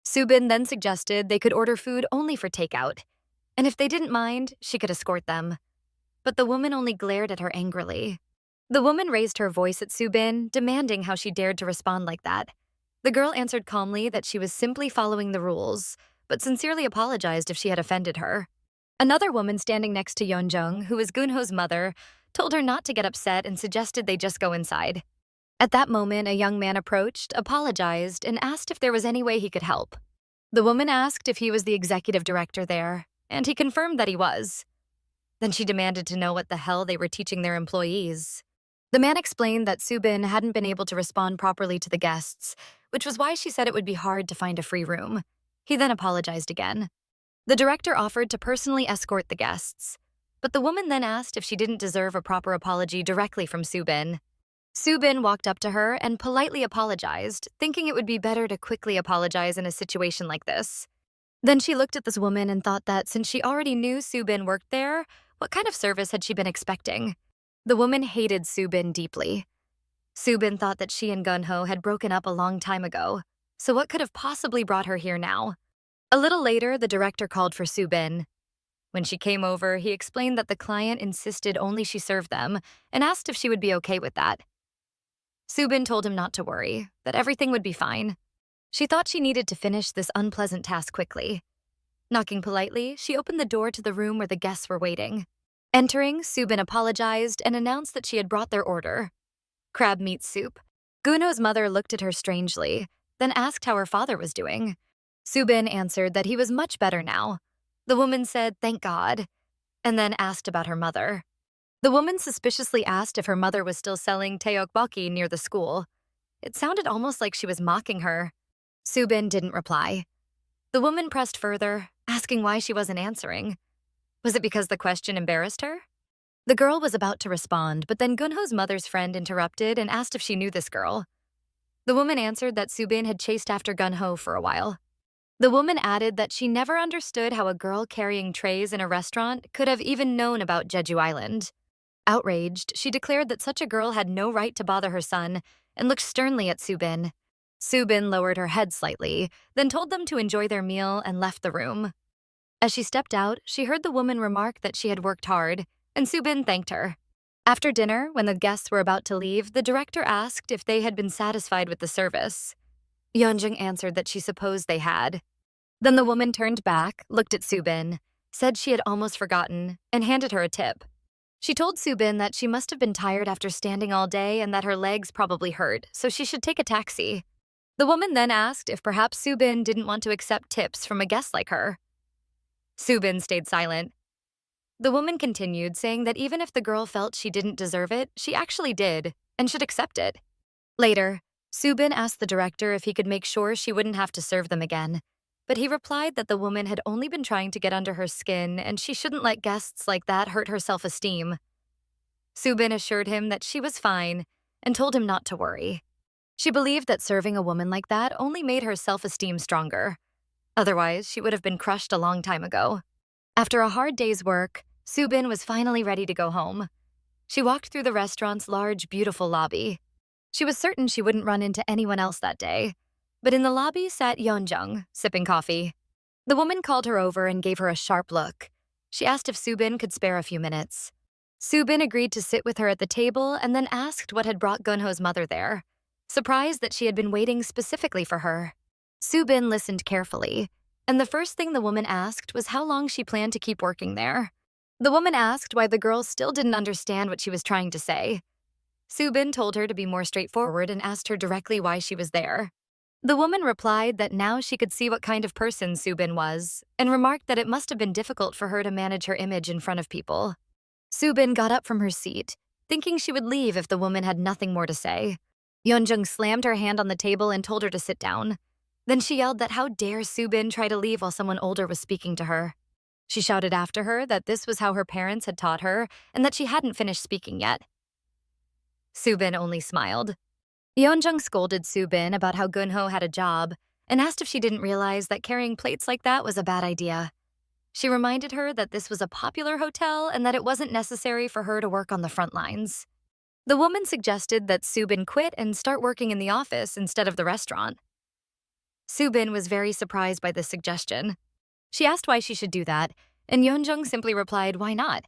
Subin then suggested they could order food only for takeout, and if they didn't mind, she could escort them. But the woman only glared at her angrily. The woman raised her voice at Subin, demanding how she dared to respond like that. The girl answered calmly that she was simply following the rules, but sincerely apologized if she had offended her. Another woman standing next to Yeonjung, who was Gunho's mother, told her not to get upset and suggested they just go inside. At that moment, a young man approached, apologized, and asked if there was any way he could help. The woman asked if he was the executive director there, and he confirmed that he was. Then she demanded to know what the hell they were teaching their employees. The man explained that Subin hadn't been able to respond properly to the guests, which was why she said it would be hard to find a free room. He then apologized again. The director offered to personally escort the guests, but the woman then asked if she didn't deserve a proper apology directly from Subin. Subin walked up to her and politely apologized, thinking it would be better to quickly apologize in a situation like this. Then she looked at this woman and thought that since she already knew Subin worked there, what kind of service had she been expecting? The woman hated Subin deeply. Subin thought that she and Gunho had broken up a long time ago, so what could have possibly brought her here now? A little later, the director called for Subin. When she came over, he explained that the client insisted only she serve them and asked if she would be okay with that. Subin told him not to worry, that everything would be fine. She thought she needed to finish this unpleasant task quickly. Knocking politely, she opened the door to the room where the guests were waiting. Entering, Subin apologized and announced that she had brought their order: crab meat soup. Gunho's mother looked at her strangely, then asked how her father was doing. Subin answered that he was much better now. The woman said, "Thank God," and then asked about her mother. The woman suspiciously asked if her mother was still selling tteokbokki near the school. It sounded almost like she was mocking her. Subin didn't reply. The woman pressed further, asking why she wasn't answering. Was it because the question embarrassed her? The girl was about to respond, but then Gunho's mother's friend interrupted and asked if she knew this girl. The woman answered that Subin had chased after Gunho for a while. The woman added that she never understood how a girl carrying trays in a restaurant could have even known about Jeju Island. Outraged, she declared that such a girl had no right to bother her son and looked sternly at Subin. Subin lowered her head slightly, then told them to enjoy their meal and left the room. As she stepped out, she heard the woman remark that she had worked hard, and Subin thanked her. After dinner, when the guests were about to leave, the director asked if they had been satisfied with the service. Yeonjung answered that she supposed they had. Then the woman turned back, looked at Subin, said she had almost forgotten, and handed her a tip. She told Subin that she must have been tired after standing all day and that her legs probably hurt, so she should take a taxi. The woman then asked if perhaps Subin didn't want to accept tips from a guest like her. Subin stayed silent. The woman continued, saying that even if the girl felt she didn't deserve it, she actually did, and should accept it. Later, Subin asked the director if he could make sure she wouldn't have to serve them again, but he replied that the woman had only been trying to get under her skin and she shouldn't let guests like that hurt her self-esteem. Subin assured him that she was fine and told him not to worry. She believed that serving a woman like that only made her self-esteem stronger. Otherwise, she would have been crushed a long time ago. After a hard day's work, Subin was finally ready to go home. She walked through the restaurant's large, beautiful lobby. She was certain she wouldn't run into anyone else that day. But in the lobby sat Yeonjung, sipping coffee. The woman called her over and gave her a sharp look. She asked if Subin could spare a few minutes. Subin agreed to sit with her at the table and then asked what had brought Gunho's mother there, surprised that she had been waiting specifically for her. Subin listened carefully, and the first thing the woman asked was how long she planned to keep working there. The woman asked why the girl still didn't understand what she was trying to say. Subin told her to be more straightforward and asked her directly why she was there. The woman replied that now she could see what kind of person Subin was, and remarked that it must have been difficult for her to manage her image in front of people. Subin got up from her seat, thinking she would leave if the woman had nothing more to say. Yeonjung slammed her hand on the table and told her to sit down. Then she yelled that how dare Subin try to leave while someone older was speaking to her. She shouted after her that this was how her parents had taught her and that she hadn't finished speaking yet. Subin only smiled. Yeonjung scolded Subin about how Gunho had a job and asked if she didn't realize that carrying plates like that was a bad idea. She reminded her that this was a popular hotel and that it wasn't necessary for her to work on the front lines. The woman suggested that Subin quit and start working in the office instead of the restaurant. Subin was very surprised by this suggestion. She asked why she should do that, and Yeonjung simply replied, why not?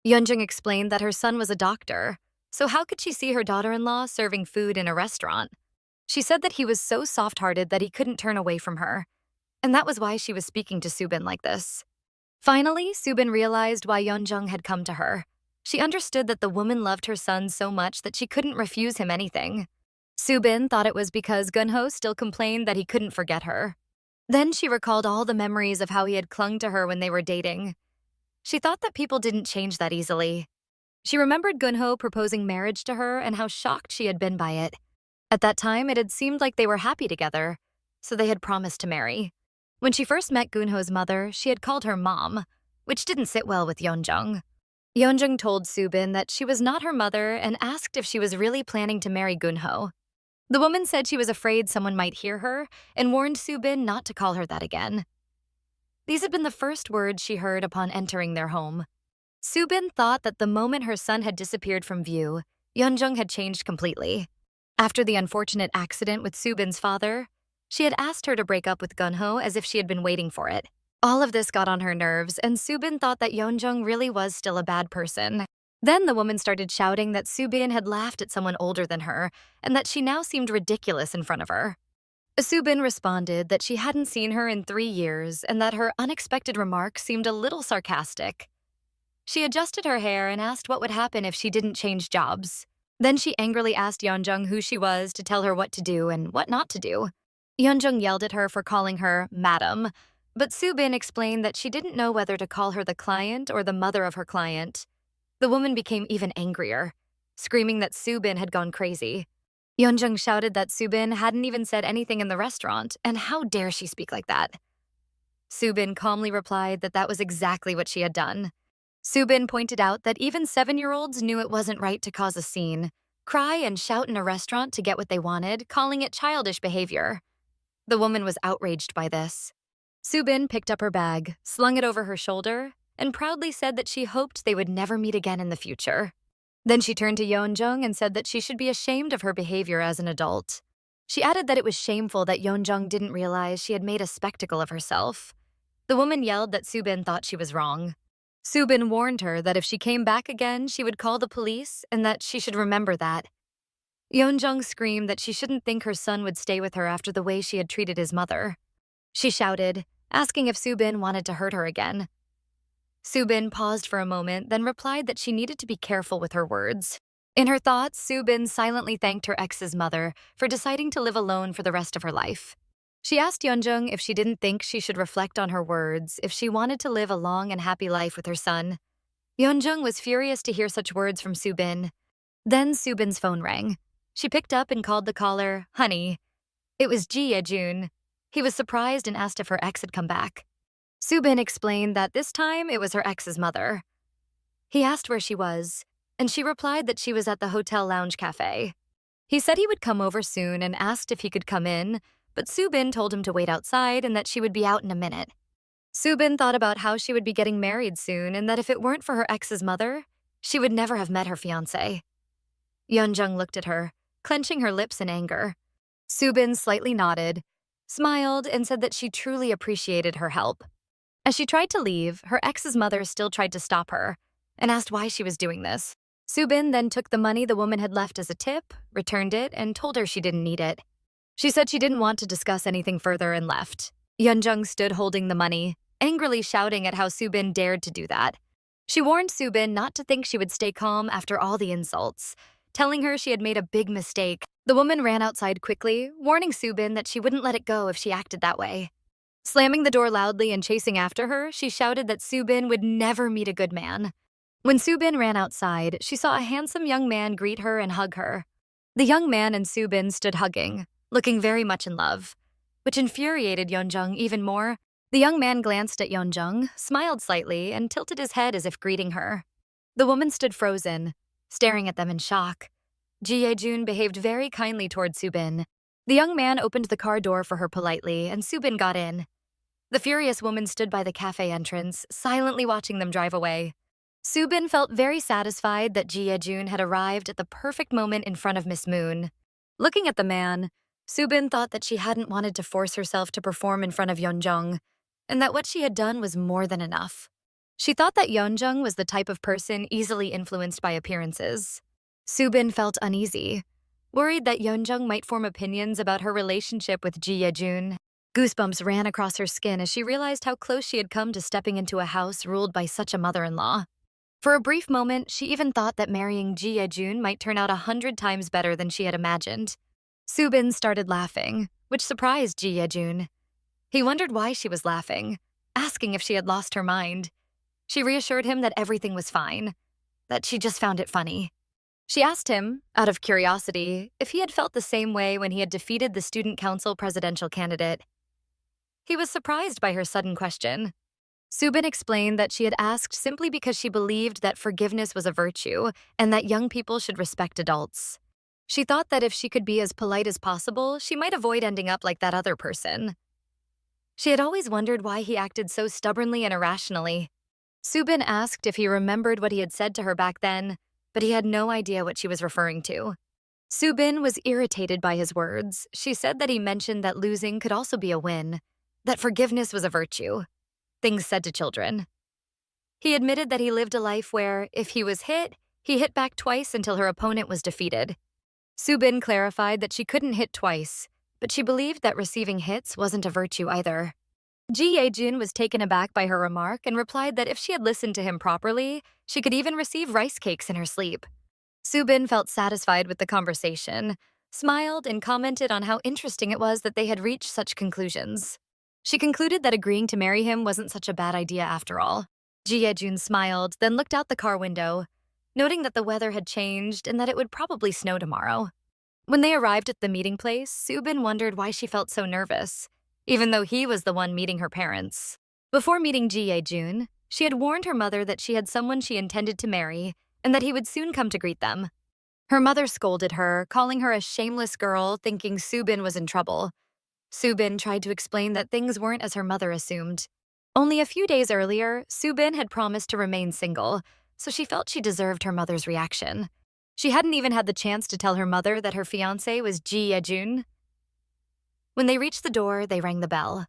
Yeonjung explained that her son was a doctor, so how could she see her daughter-in-law serving food in a restaurant? She said that he was so soft-hearted that he couldn't turn away from her, and that was why she was speaking to Subin like this. Finally, Subin realized why Yeonjung had come to her. She understood that the woman loved her son so much that she couldn't refuse him anything. Subin thought it was because Gunho still complained that he couldn't forget her. Then she recalled all the memories of how he had clung to her when they were dating. She thought that people didn't change that easily. She remembered Gunho proposing marriage to her and how shocked she had been by it. At that time, it had seemed like they were happy together, so they had promised to marry. When she first met Gunho's mother, she had called her mom, which didn't sit well with Yeonjung. Yeonjung told Subin that she was not her mother and asked if she was really planning to marry Gunho. The woman said she was afraid someone might hear her and warned Subin not to call her that again. These had been the first words she heard upon entering their home. Subin thought that the moment her son had disappeared from view, Yeonjung had changed completely. After the unfortunate accident with Subin's father, she had asked her to break up with Gunho as if she had been waiting for it. All of this got on her nerves, and Subin thought that Yeonjung really was still a bad person. Then the woman started shouting that Subin had laughed at someone older than her and that she now seemed ridiculous in front of her. Subin responded that she hadn't seen her in 3 years and that her unexpected remark seemed a little sarcastic. She adjusted her hair and asked what would happen if she didn't change jobs. Then she angrily asked Yeonjung who she was to tell her what to do and what not to do. Yeonjung yelled at her for calling her Madam, but Subin explained that she didn't know whether to call her the client or the mother of her client. The woman became even angrier, screaming that Subin had gone crazy. Yeonjung shouted that Subin hadn't even said anything in the restaurant, and how dare she speak like that? Subin calmly replied that that was exactly what she had done. Subin pointed out that even 7-year-olds knew it wasn't right to cause a scene, cry and shout in a restaurant to get what they wanted, calling it childish behavior. The woman was outraged by this. Subin picked up her bag, slung it over her shoulder, and proudly said that she hoped they would never meet again in the future. Then she turned to Yeonjung and said that she should be ashamed of her behavior as an adult. She added that it was shameful that Yeonjung didn't realize she had made a spectacle of herself. The woman yelled that Subin thought she was wrong. Subin warned her that if she came back again, she would call the police and that she should remember that. Yeonjung screamed that she shouldn't think her son would stay with her after the way she had treated his mother. She shouted, asking if Subin wanted to hurt her again. Subin paused for a moment, then replied that she needed to be careful with her words. In her thoughts, Subin silently thanked her ex's mother for deciding to live alone for the rest of her life. She asked Yeonjung if she didn't think she should reflect on her words if she wanted to live a long and happy life with her son. Yeonjung was furious to hear such words from Subin. Then Subin's phone rang. She picked up and called the caller, Honey. It was Ji Ye-jun. He was surprised and asked if her ex had come back. Subin explained that this time it was her ex's mother. He asked where she was, and she replied that she was at the hotel lounge cafe. He said he would come over soon and asked if he could come in, but Subin told him to wait outside and that she would be out in a minute. Subin thought about how she would be getting married soon and that if it weren't for her ex's mother, She would never have met her fiancé. Yeonjung looked at her, clenching her lips in anger. Subin slightly nodded, smiled, and said that she truly appreciated her help. As she tried to leave, her ex's mother still tried to stop her and asked why she was doing this. Subin then took the money the woman had left as a tip, returned it, and told her she didn't need it. She said she didn't want to discuss anything further and left. Yeonjung stood holding the money, angrily shouting at how Subin dared to do that. She warned Subin not to think she would stay calm after all the insults, telling her she had made a big mistake. The woman ran outside quickly, warning Subin that she wouldn't let it go if she acted that way. Slamming the door loudly and chasing after her, she shouted that Subin would never meet a good man. When Subin ran outside, she saw a handsome young man greet her and hug her. The young man and Subin stood hugging, looking very much in love, which infuriated Yeonjung even more. The young man glanced at Yeonjung, smiled slightly, and tilted his head as if greeting her. The woman stood frozen, staring at them in shock. Ji Ye-jun behaved very kindly toward Subin. The young man opened the car door for her politely, and Subin got in. The furious woman stood by the cafe entrance, silently watching them drive away. Subin felt very satisfied that Ji Ye-jun had arrived at the perfect moment in front of Miss Moon. Looking at the man, Subin thought that she hadn't wanted to force herself to perform in front of Yeonjung, and that what she had done was more than enough. She thought that Yeonjung was the type of person easily influenced by appearances. Subin felt uneasy, worried that Yeonjung might form opinions about her relationship with Ji Ye-jun. Goosebumps ran across her skin as she realized how close she had come to stepping into a house ruled by such a mother-in-law. For a brief moment, she even thought that marrying Ji Ye-jun might turn out 100 times better than she had imagined. Subin started laughing, which surprised Ji Ye-jun. He wondered why she was laughing, asking if she had lost her mind. She reassured him that everything was fine, that she just found it funny. She asked him, out of curiosity, if he had felt the same way when he had defeated the student council presidential candidate. He was surprised by her sudden question. Subin explained that she had asked simply because she believed that forgiveness was a virtue and that young people should respect adults. She thought that if she could be as polite as possible, she might avoid ending up like that other person. She had always wondered why he acted so stubbornly and irrationally. Subin asked if he remembered what he had said to her back then, but he had no idea what she was referring to. Subin was irritated by his words. She said that he mentioned that losing could also be a win, that forgiveness was a virtue, things said to children. He admitted that he lived a life where, if he was hit, he hit back twice until her opponent was defeated. Subin clarified that she couldn't hit twice, but she believed that receiving hits wasn't a virtue either. Ji Ye-jun was taken aback by her remark and replied that if she had listened to him properly, she could even receive rice cakes in her sleep. Subin felt satisfied with the conversation, smiled, and commented on how interesting it was that they had reached such conclusions. She concluded that agreeing to marry him wasn't such a bad idea after all. Ji Ye-jun smiled, then looked out the car window, noting that the weather had changed and that it would probably snow tomorrow. When they arrived at the meeting place, Subin wondered why she felt so nervous, even though he was the one meeting her parents. Before meeting Ji Ye-jun, she had warned her mother that she had someone she intended to marry and that he would soon come to greet them. Her mother scolded her, calling her a shameless girl, thinking Subin was in trouble. Subin tried to explain that things weren't as her mother assumed. Only a few days earlier, Subin had promised to remain single, so she felt she deserved her mother's reaction. She hadn't even had the chance to tell her mother that her fiancé was Ji Ye-jun. When they reached the door, they rang the bell.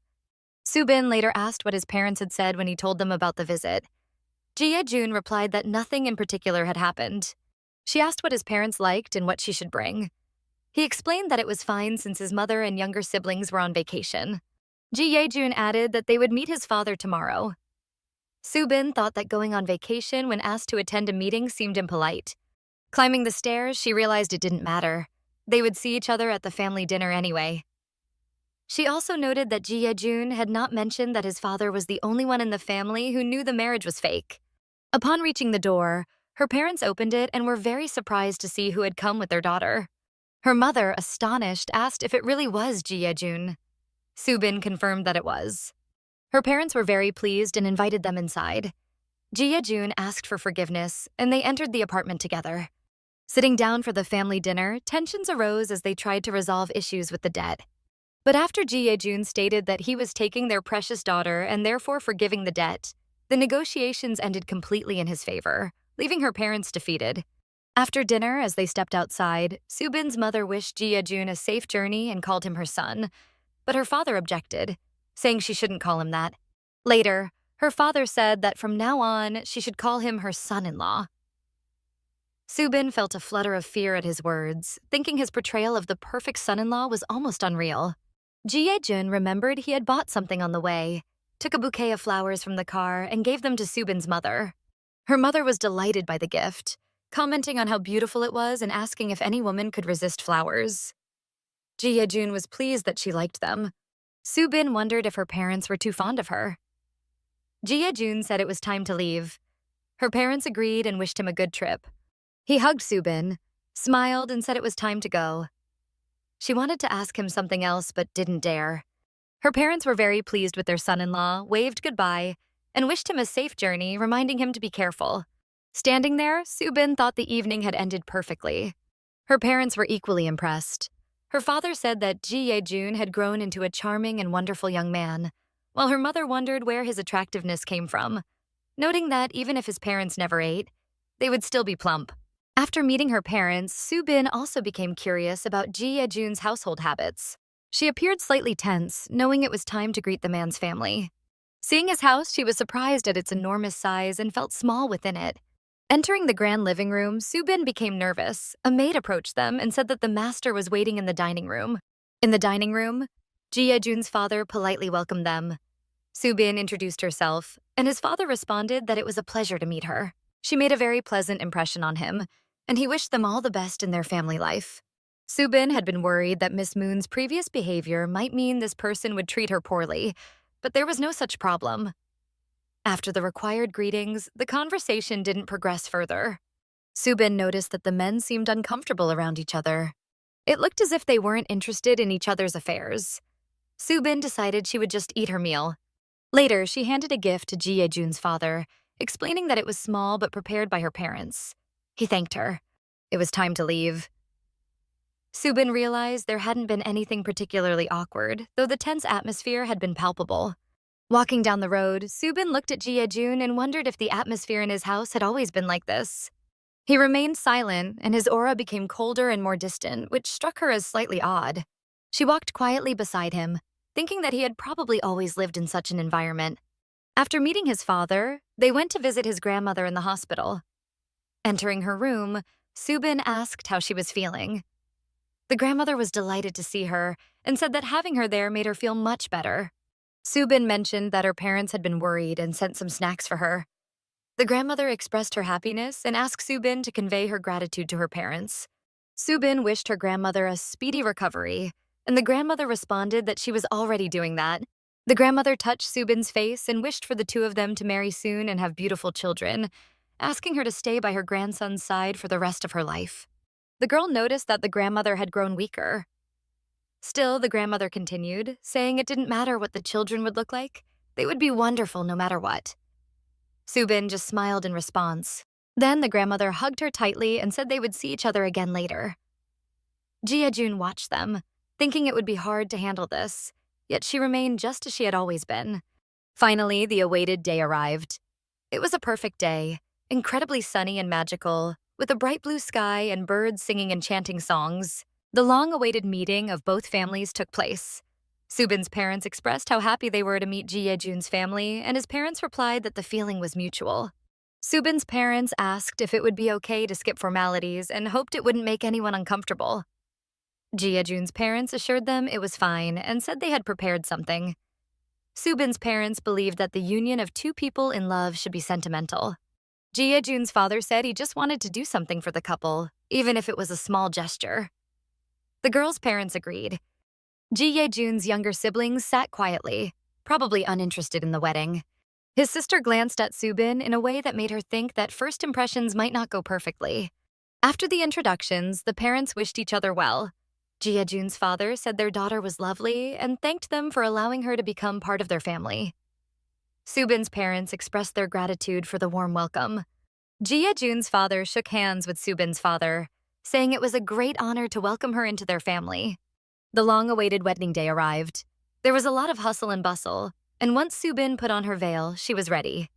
Subin later asked what his parents had said when he told them about the visit. Ji Ye-jun replied that nothing in particular had happened. She asked what his parents liked and what she should bring. He explained that it was fine since his mother and younger siblings were on vacation. Ji Ye-jun added that they would meet his father tomorrow. Subin thought that going on vacation when asked to attend a meeting seemed impolite. Climbing the stairs, she realized it didn't matter. They would see each other at the family dinner anyway. She also noted that Ji Ye-jun had not mentioned that his father was the only one in the family who knew the marriage was fake. Upon reaching the door, her parents opened it and were very surprised to see who had come with their daughter. Her mother, astonished, asked if it really was Ji Ye-jun. Subin confirmed that it was. Her parents were very pleased and invited them inside. Ji Ye-jun asked for forgiveness, and they entered the apartment together. Sitting down for the family dinner, tensions arose as they tried to resolve issues with the debt. But after Ji Ye-jun stated that he was taking their precious daughter and therefore forgiving the debt, the negotiations ended completely in his favor, leaving her parents defeated. After dinner, as they stepped outside, Subin's mother wished Ji Jun a safe journey and called him her son, but her father objected, saying she shouldn't call him that. Later, her father said that from now on, she should call him her son-in-law. Subin felt a flutter of fear at his words, thinking his portrayal of the perfect son-in-law was almost unreal. Ji Jun remembered he had bought something on the way, took a bouquet of flowers from the car, and gave them to Subin's mother. Her mother was delighted by the gift, commenting on how beautiful it was and asking if any woman could resist flowers. Ji Jun was pleased that she liked them. Subin wondered if her parents were too fond of her. Ji Jun said it was time to leave. Her parents agreed and wished him a good trip. He hugged Subin, smiled, and said it was time to go. She wanted to ask him something else but didn't dare. Her parents were very pleased with their son-in-law, waved goodbye, and wished him a safe journey, reminding him to be careful. Standing there, Subin thought the evening had ended perfectly. Her parents were equally impressed. Her father said that Ji Jun had grown into a charming and wonderful young man, while her mother wondered where his attractiveness came from, noting that even if his parents never ate, they would still be plump. After meeting her parents, Subin also became curious about Ji Jun's household habits. She appeared slightly tense, knowing it was time to greet the man's family. Seeing his house, she was surprised at its enormous size and felt small within it. Entering the grand living room, Subin became nervous. A maid approached them and said that the master was waiting in the dining room. In the dining room, Ji Jun's father politely welcomed them. Subin introduced herself, and his father responded that it was a pleasure to meet her. She made a very pleasant impression on him, and he wished them all the best in their family life. Subin had been worried that Miss Moon's previous behavior might mean this person would treat her poorly, but there was no such problem. After the required greetings, the conversation didn't progress further. Subin noticed that the men seemed uncomfortable around each other. It looked as if they weren't interested in each other's affairs. Subin decided she would just eat her meal. Later, she handed a gift to Ji Jun's father, explaining that it was small but prepared by her parents. He thanked her. It was time to leave. Subin realized there hadn't been anything particularly awkward, though the tense atmosphere had been palpable. Walking down the road, Subin looked at Ji Jun and wondered if the atmosphere in his house had always been like this. He remained silent, and his aura became colder and more distant, which struck her as slightly odd. She walked quietly beside him, thinking that he had probably always lived in such an environment. After meeting his father, they went to visit his grandmother in the hospital. Entering her room, Subin asked how she was feeling. The grandmother was delighted to see her and said that having her there made her feel much better. Subin mentioned that her parents had been worried and sent some snacks for her. The grandmother expressed her happiness and asked Subin to convey her gratitude to her parents. Subin wished her grandmother a speedy recovery, and the grandmother responded that she was already doing that. The grandmother touched Subin's face and wished for the two of them to marry soon and have beautiful children, asking her to stay by her grandson's side for the rest of her life. The girl noticed that the grandmother had grown weaker. Still, the grandmother continued, saying it didn't matter what the children would look like. They would be wonderful no matter what. Subin just smiled in response. Then the grandmother hugged her tightly and said they would see each other again later. Ji Jun watched them, thinking it would be hard to handle this, yet she remained just as she had always been. Finally, the awaited day arrived. It was a perfect day, incredibly sunny and magical, with a bright blue sky and birds singing enchanting songs. The long-awaited meeting of both families took place. Subin's parents expressed how happy they were to meet Ji Jun's family, and his parents replied that the feeling was mutual. Subin's parents asked if it would be okay to skip formalities and hoped it wouldn't make anyone uncomfortable. Ji Jun's parents assured them it was fine and said they had prepared something. Subin's parents believed that the union of two people in love should be sentimental. Ji Jun's father said he just wanted to do something for the couple, even if it was a small gesture. The girls' parents agreed. Ji Jun's younger siblings sat quietly, probably uninterested in the wedding. His sister glanced at Subin in a way that made her think that first impressions might not go perfectly. After the introductions, the parents wished each other well. Ji Jun's father said their daughter was lovely and thanked them for allowing her to become part of their family. Subin's parents expressed their gratitude for the warm welcome. Ji Jun's father shook hands with Subin's father, saying it was a great honor to welcome her into their family. The long-awaited wedding day arrived. There was a lot of hustle and bustle, and once Subin put on her veil, she was ready.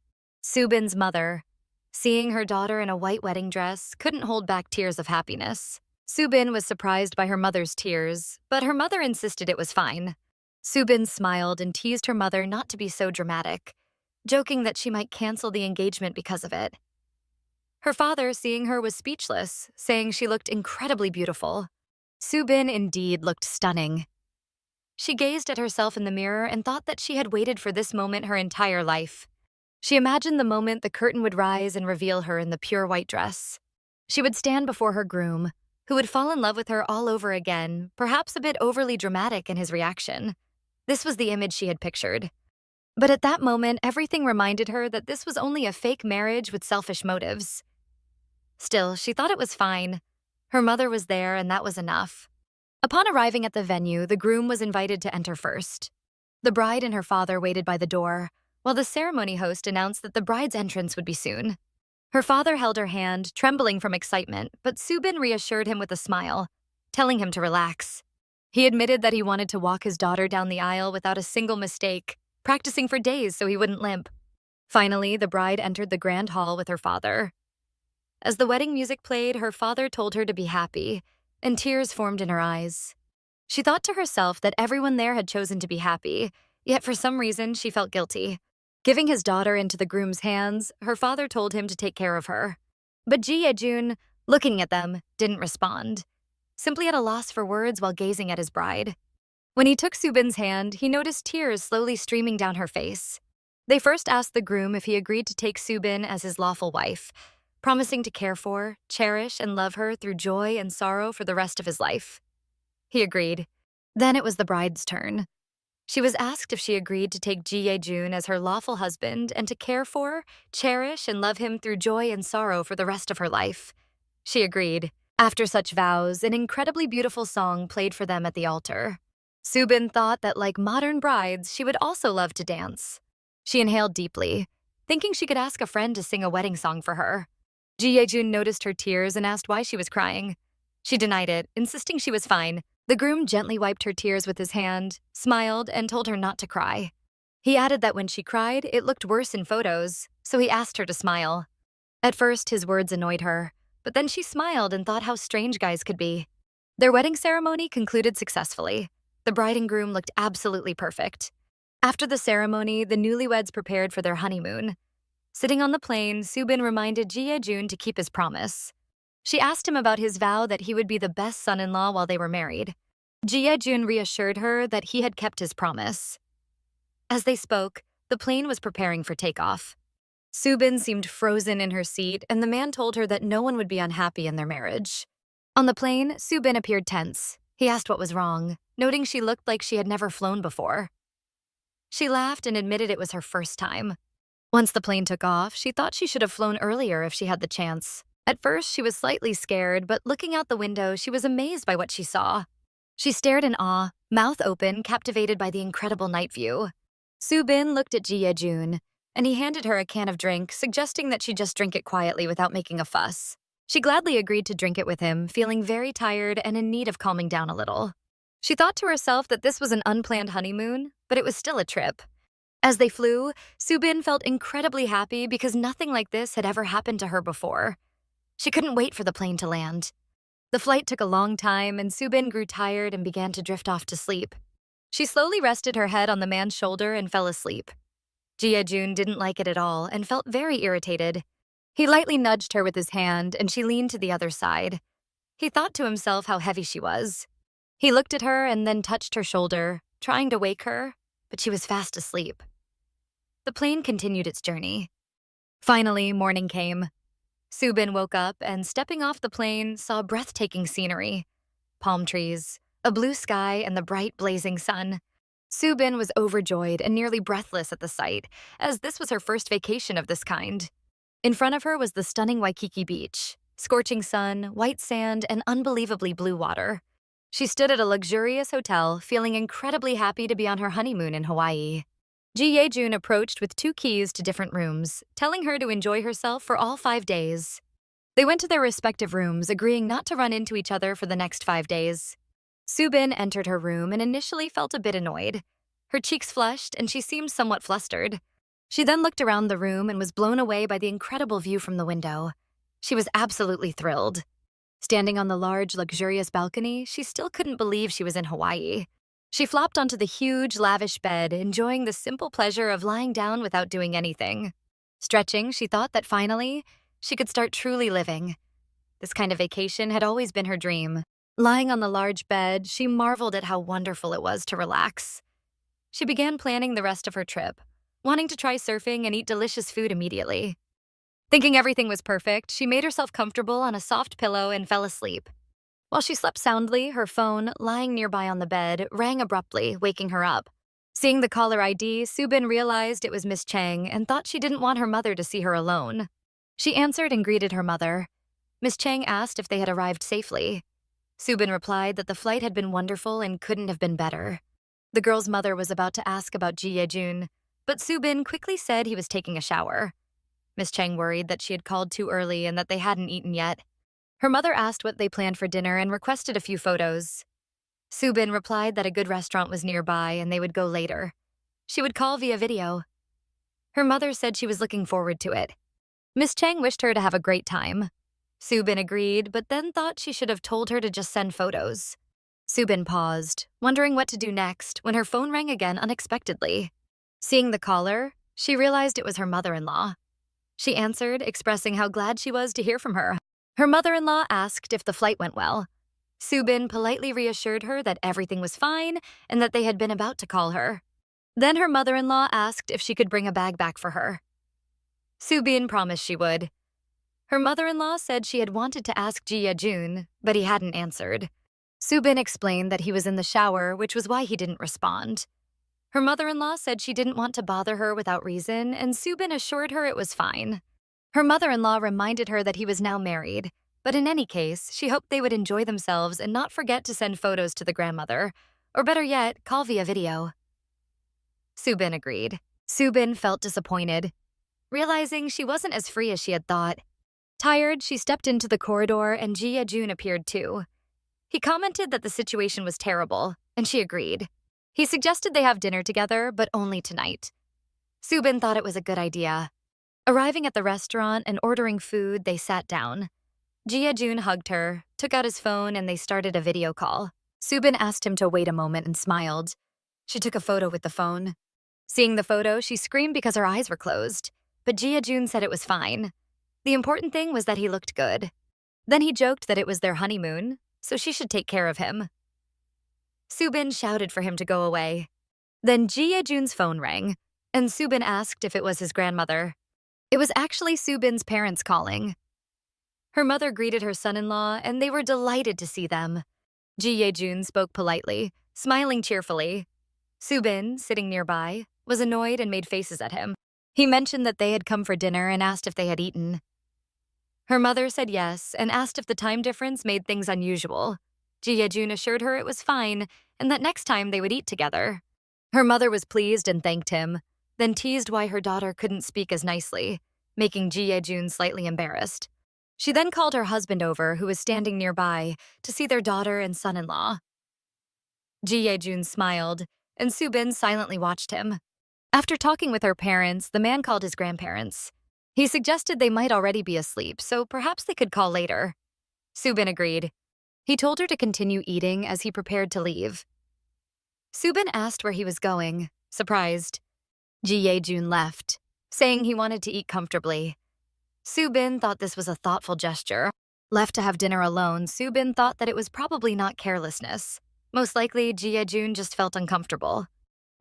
Subin's mother, Seeing her daughter in a white wedding dress couldn't hold back tears of happiness. Subin was surprised by her mother's tears, but her mother insisted it was fine. Subin smiled and teased her mother not to be so dramatic, joking that she might cancel the engagement because of it. Her father, seeing her, was speechless, saying she looked incredibly beautiful. Subin indeed looked stunning. She gazed at herself in the mirror and thought that she had waited for this moment her entire life. She imagined the moment the curtain would rise and reveal her in the pure white dress. She would stand before her groom, who would fall in love with her all over again, perhaps a bit overly dramatic in his reaction. This was the image she had pictured. But at that moment, everything reminded her that this was only a fake marriage with selfish motives. Still, she thought it was fine. Her mother was there, and that was enough. Upon arriving at the venue, the groom was invited to enter first. The bride and her father waited by the door, while the ceremony host announced that the bride's entrance would be soon. Her father held her hand, trembling from excitement, but Subin reassured him with a smile, telling him to relax. He admitted that he wanted to walk his daughter down the aisle without a single mistake, practicing for days so he wouldn't limp. Finally, the bride entered the grand hall with her father. As the wedding music played, her father told her to be happy, and tears formed in her eyes. She thought to herself that everyone there had chosen to be happy, yet for some reason she felt guilty. Giving his daughter into the groom's hands, her father told him to take care of her. But Ji Ye-jun, looking at them, didn't respond, simply at a loss for words while gazing at his bride. When he took Subin's hand, he noticed tears slowly streaming down her face. They first asked the groom if he agreed to take Subin as his lawful wife, promising to care for, cherish, and love her through joy and sorrow for the rest of his life. He agreed. Then it was the bride's turn. She was asked if she agreed to take Ji Ye-jun as her lawful husband and to care for, cherish, and love him through joy and sorrow for the rest of her life. She agreed. After such vows, an incredibly beautiful song played for them at the altar. Subin thought that, like modern brides, she would also love to dance. She inhaled deeply, thinking she could ask a friend to sing a wedding song for her. Ji Ye-jun noticed her tears and asked why she was crying. She denied it, insisting she was fine. The groom gently wiped her tears with his hand, smiled, and told her not to cry. He added that when she cried, it looked worse in photos, so he asked her to smile. At first, his words annoyed her, but then she smiled and thought how strange guys could be. Their wedding ceremony concluded successfully. The bride and groom looked absolutely perfect. After the ceremony, the newlyweds prepared for their honeymoon. Sitting on the plane, Subin reminded Ji Ye-jun to keep his promise. She asked him about his vow that he would be the best son-in-law while they were married. Ji Ye-jun reassured her that he had kept his promise. As they spoke, the plane was preparing for takeoff. Subin seemed frozen in her seat, and the man told her that no one would be unhappy in their marriage. On the plane, Subin appeared tense. He asked what was wrong, noting she looked like she had never flown before. She laughed and admitted it was her first time. Once the plane took off, she thought she should have flown earlier if she had the chance. At first, she was slightly scared, but looking out the window, she was amazed by what she saw. She stared in awe, mouth open, captivated by the incredible night view. Subin looked at Ji Ye-jun, and he handed her a can of drink, suggesting that she just drink it quietly without making a fuss. She gladly agreed to drink it with him, feeling very tired and in need of calming down a little. She thought to herself that this was an unplanned honeymoon, but it was still a trip. As they flew, Subin felt incredibly happy because nothing like this had ever happened to her before. She couldn't wait for the plane to land. The flight took a long time, and Subin grew tired and began to drift off to sleep. She slowly rested her head on the man's shoulder and fell asleep. Ji Ye-jun didn't like it at all and felt very irritated. He lightly nudged her with his hand, and she leaned to the other side. He thought to himself how heavy she was. He looked at her and then touched her shoulder, trying to wake her, but she was fast asleep. The plane continued its journey. Finally, morning came. Subin woke up and, stepping off the plane, saw breathtaking scenery. Palm trees, a blue sky, and the bright, blazing sun. Subin was overjoyed and nearly breathless at the sight, as this was her first vacation of this kind. In front of her was the stunning Waikiki beach, scorching sun, white sand, and unbelievably blue water. She stood at a luxurious hotel, feeling incredibly happy to be on her honeymoon in Hawaii. Ji Ye-jun approached with 2 keys to different rooms, telling her to enjoy herself for all 5 days. They went to their respective rooms, agreeing not to run into each other for the next 5 days. Subin entered her room and initially felt a bit annoyed. Her cheeks flushed and she seemed somewhat flustered. She then looked around the room and was blown away by the incredible view from the window. She was absolutely thrilled. Standing on the large, luxurious balcony, she still couldn't believe she was in Hawaii. She flopped onto the huge, lavish bed, enjoying the simple pleasure of lying down without doing anything. Stretching, she thought that finally, she could start truly living. This kind of vacation had always been her dream. Lying on the large bed, she marveled at how wonderful it was to relax. She began planning the rest of her trip, wanting to try surfing and eat delicious food immediately. Thinking everything was perfect, she made herself comfortable on a soft pillow and fell asleep. While she slept soundly, her phone, lying nearby on the bed, rang abruptly, waking her up. Seeing the caller ID, Subin realized it was Miss Chang and thought she didn't want her mother to see her alone. She answered and greeted her mother. Miss Chang asked if they had arrived safely. Subin replied that the flight had been wonderful and couldn't have been better. The girl's mother was about to ask about Ji Ye-jun, but Subin quickly said he was taking a shower. Miss Chang worried that she had called too early and that they hadn't eaten yet. Her mother asked what they planned for dinner and requested a few photos. Subin replied that a good restaurant was nearby and they would go later. She would call via video. Her mother said she was looking forward to it. Miss Chang wished her to have a great time. Subin agreed, but then thought she should have told her to just send photos. Subin paused, wondering what to do next when her phone rang again unexpectedly. Seeing the caller, she realized it was her mother-in-law. She answered, expressing how glad she was to hear from her. Her mother-in-law asked if the flight went well. Subin politely reassured her that everything was fine and that they had been about to call her. Then her mother-in-law asked if she could bring a bag back for her. Subin promised she would. Her mother-in-law said she had wanted to ask Ji Ye-jun, but he hadn't answered. Subin explained that he was in the shower, which was why he didn't respond. Her mother-in-law said she didn't want to bother her without reason, and Subin assured her it was fine. Her mother-in-law reminded her that he was now married, but in any case, she hoped they would enjoy themselves and not forget to send photos to the grandmother, or better yet, call via video. Subin agreed. Subin felt disappointed, realizing she wasn't as free as she had thought. Tired, she stepped into the corridor and Ji Ye-jun appeared too. He commented that the situation was terrible, and she agreed. He suggested they have dinner together, but only tonight. Subin thought it was a good idea. Arriving at the restaurant and ordering food, they sat down. Ji Ye-jun hugged her, took out his phone, and they started a video call. Subin asked him to wait a moment and smiled. She took a photo with the phone. Seeing the photo, she screamed because her eyes were closed, but Ji Ye-jun said it was fine. The important thing was that he looked good. Then he joked that it was their honeymoon, so she should take care of him. Subin shouted for him to go away. Then Ji Ye-jun's phone rang, and Subin asked if it was his grandmother. It was actually Subin's parents calling. Her mother greeted her son-in-law, and they were delighted to see them. Ji Ye-jun spoke politely, smiling cheerfully. Subin, sitting nearby, was annoyed and made faces at him. He mentioned that they had come for dinner and asked if they had eaten. Her mother said yes and asked if the time difference made things unusual. Ji Ye-jun assured her it was fine and that next time they would eat together. Her mother was pleased and thanked him, then teased why her daughter couldn't speak as nicely, making Ji Ye-jun slightly embarrassed. She then called her husband over, who was standing nearby, to see their daughter and son-in-law. Ji Ye-jun smiled, and Subin silently watched him. After talking with her parents, the man called his grandparents. He suggested they might already be asleep, so perhaps they could call later. Subin agreed. He told her to continue eating as he prepared to leave. Subin asked where he was going, surprised. Ji Ye-jun left, saying he wanted to eat comfortably. Subin thought this was a thoughtful gesture. Left to have dinner alone, Subin thought that it was probably not carelessness. Most likely, Ji Ye-jun just felt uncomfortable.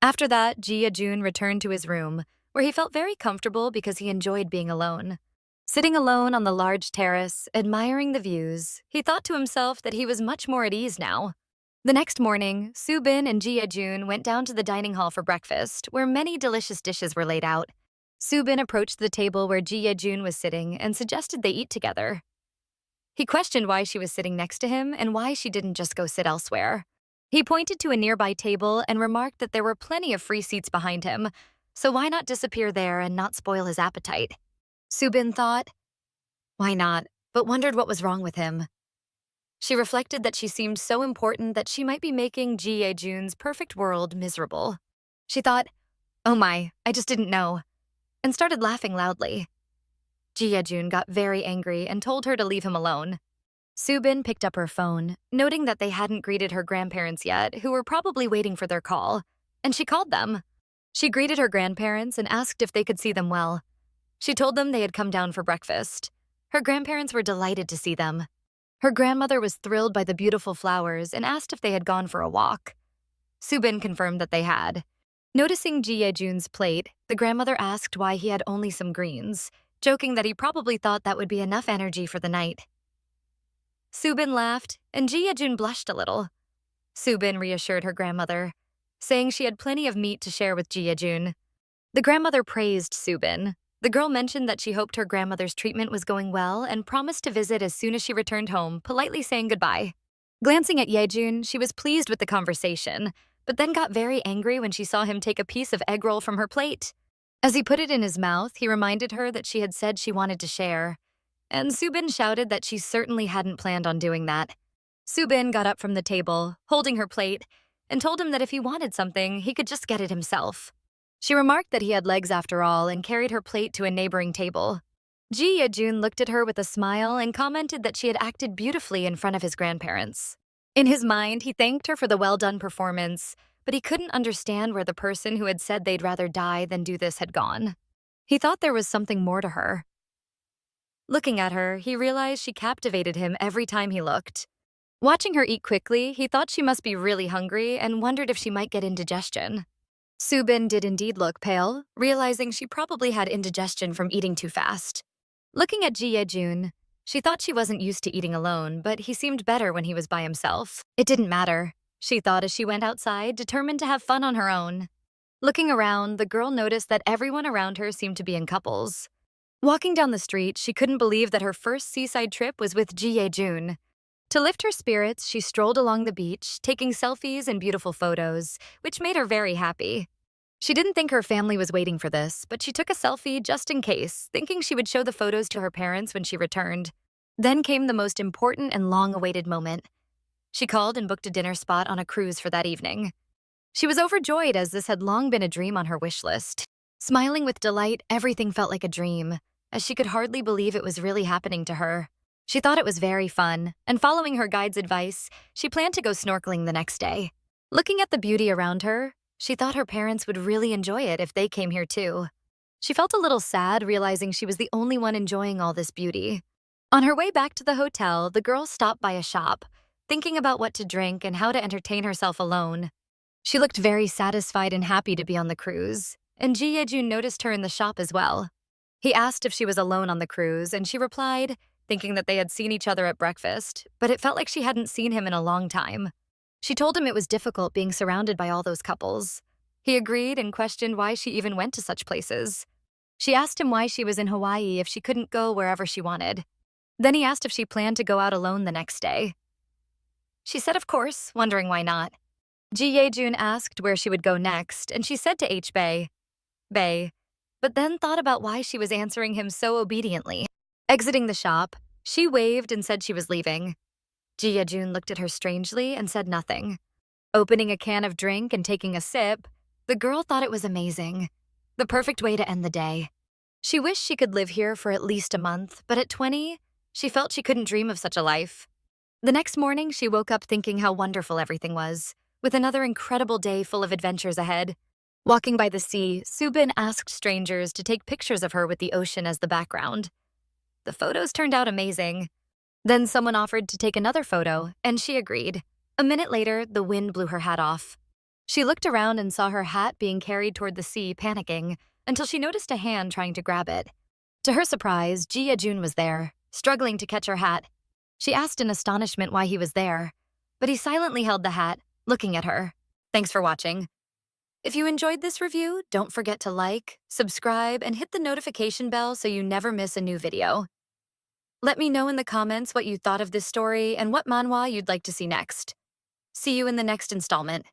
After that, Ji Ye-jun returned to his room, where he felt very comfortable because he enjoyed being alone. Sitting alone on the large terrace, admiring the views, he thought to himself that he was much more at ease now. The next morning, Subin and Ji Ye-jun went down to the dining hall for breakfast, where many delicious dishes were laid out. Subin approached the table where Ji Ye-jun was sitting and suggested they eat together. He questioned why she was sitting next to him and why she didn't just go sit elsewhere. He pointed to a nearby table and remarked that there were plenty of free seats behind him, so why not disappear there and not spoil his appetite? Subin thought, why not, but wondered what was wrong with him. She reflected that she seemed so important that she might be making Ji Ye-jun's perfect world miserable. She thought, oh my, I just didn't know. and started laughing loudly. Ji Yejun got very angry and told her to leave him alone. Subin picked up her phone, noting that they hadn't greeted her grandparents yet, who were probably waiting for their call, and she called them. She greeted her grandparents and asked if they could see them well. She told them they had come down for breakfast. Her grandparents were delighted to see them. Her grandmother was thrilled by the beautiful flowers and asked if they had gone for a walk. Subin confirmed that they had. Noticing Ji Yejun's plate, the grandmother asked why he had only some greens, joking that he probably thought that would be enough energy for the night. Subin laughed, and Ji Yejun blushed a little. Subin reassured her grandmother, saying she had plenty of meat to share with Ji Yejun. The grandmother praised Subin. The girl mentioned that she hoped her grandmother's treatment was going well and promised to visit as soon as she returned home, politely saying goodbye. Glancing at Yejun, she was pleased with the conversation, but then got very angry when she saw him take a piece of egg roll from her plate. As he put it in his mouth, he reminded her that she had said she wanted to share, and Subin shouted that she certainly hadn't planned on doing that. Subin got up from the table, holding her plate, and told him that if he wanted something, he could just get it himself. She remarked that he had legs after all and carried her plate to a neighboring table. Ji Yejun looked at her with a smile and commented that she had acted beautifully in front of his grandparents. In his mind, he thanked her for the well-done performance, but he couldn't understand where the person who had said they'd rather die than do this had gone. He thought there was something more to her. Looking at her, he realized she captivated him every time he looked. Watching her eat quickly, he thought she must be really hungry and wondered if she might get indigestion. Subin did indeed look pale, realizing she probably had indigestion from eating too fast. Looking at Ji Yejun, she thought she wasn't used to eating alone, but he seemed better when he was by himself. It didn't matter, she thought as she went outside, determined to have fun on her own. Looking around, the girl noticed that everyone around her seemed to be in couples. Walking down the street, she couldn't believe that her first seaside trip was with Ji Yejun. To lift her spirits, she strolled along the beach, taking selfies and beautiful photos, which made her very happy. She didn't think her family was waiting for this, but she took a selfie just in case, thinking she would show the photos to her parents when she returned. Then came the most important and long-awaited moment. She called and booked a dinner spot on a cruise for that evening. She was overjoyed as this had long been a dream on her wish list. Smiling with delight, everything felt like a dream, as she could hardly believe it was really happening to her. She thought it was very fun, and following her guide's advice, she planned to go snorkeling the next day. Looking at the beauty around her, she thought her parents would really enjoy it if they came here too. She felt a little sad realizing she was the only one enjoying all this beauty. On her way back to the hotel, the girl stopped by a shop, thinking about what to drink and how to entertain herself alone. She looked very satisfied and happy to be on the cruise, and Ji Yejun noticed her in the shop as well. He asked if she was alone on the cruise, and she replied, thinking that they had seen each other at breakfast, but it felt like she hadn't seen him in a long time. She told him it was difficult being surrounded by all those couples. He agreed and questioned why she even went to such places. She asked him why she was in Hawaii if she couldn't go wherever she wanted. Then he asked if she planned to go out alone the next day. She said of course, wondering why not. Ji Yejun asked where she would go next, and she said to Bay, but then thought about why she was answering him so obediently. Exiting the shop, she waved and said she was leaving. Ji Yejun looked at her strangely and said nothing. Opening a can of drink and taking a sip, the girl thought it was amazing. The perfect way to end the day. She wished she could live here for at least a month, but at 20, she felt she couldn't dream of such a life. The next morning, she woke up thinking how wonderful everything was, with another incredible day full of adventures ahead. Walking by the sea, Subin asked strangers to take pictures of her with the ocean as the background. The photos turned out amazing. Then someone offered to take another photo, and she agreed. A minute later, the wind blew her hat off. She looked around and saw her hat being carried toward the sea, panicking, until she noticed a hand trying to grab it. To her surprise, Ji Yejun was there, struggling to catch her hat. She asked in astonishment why he was there, but he silently held the hat, looking at her. Thanks for watching. If you enjoyed this review, don't forget to like, subscribe, and hit the notification bell so you never miss a new video. Let me know in the comments what you thought of this story and what manhwa you'd like to see next. See you in the next installment.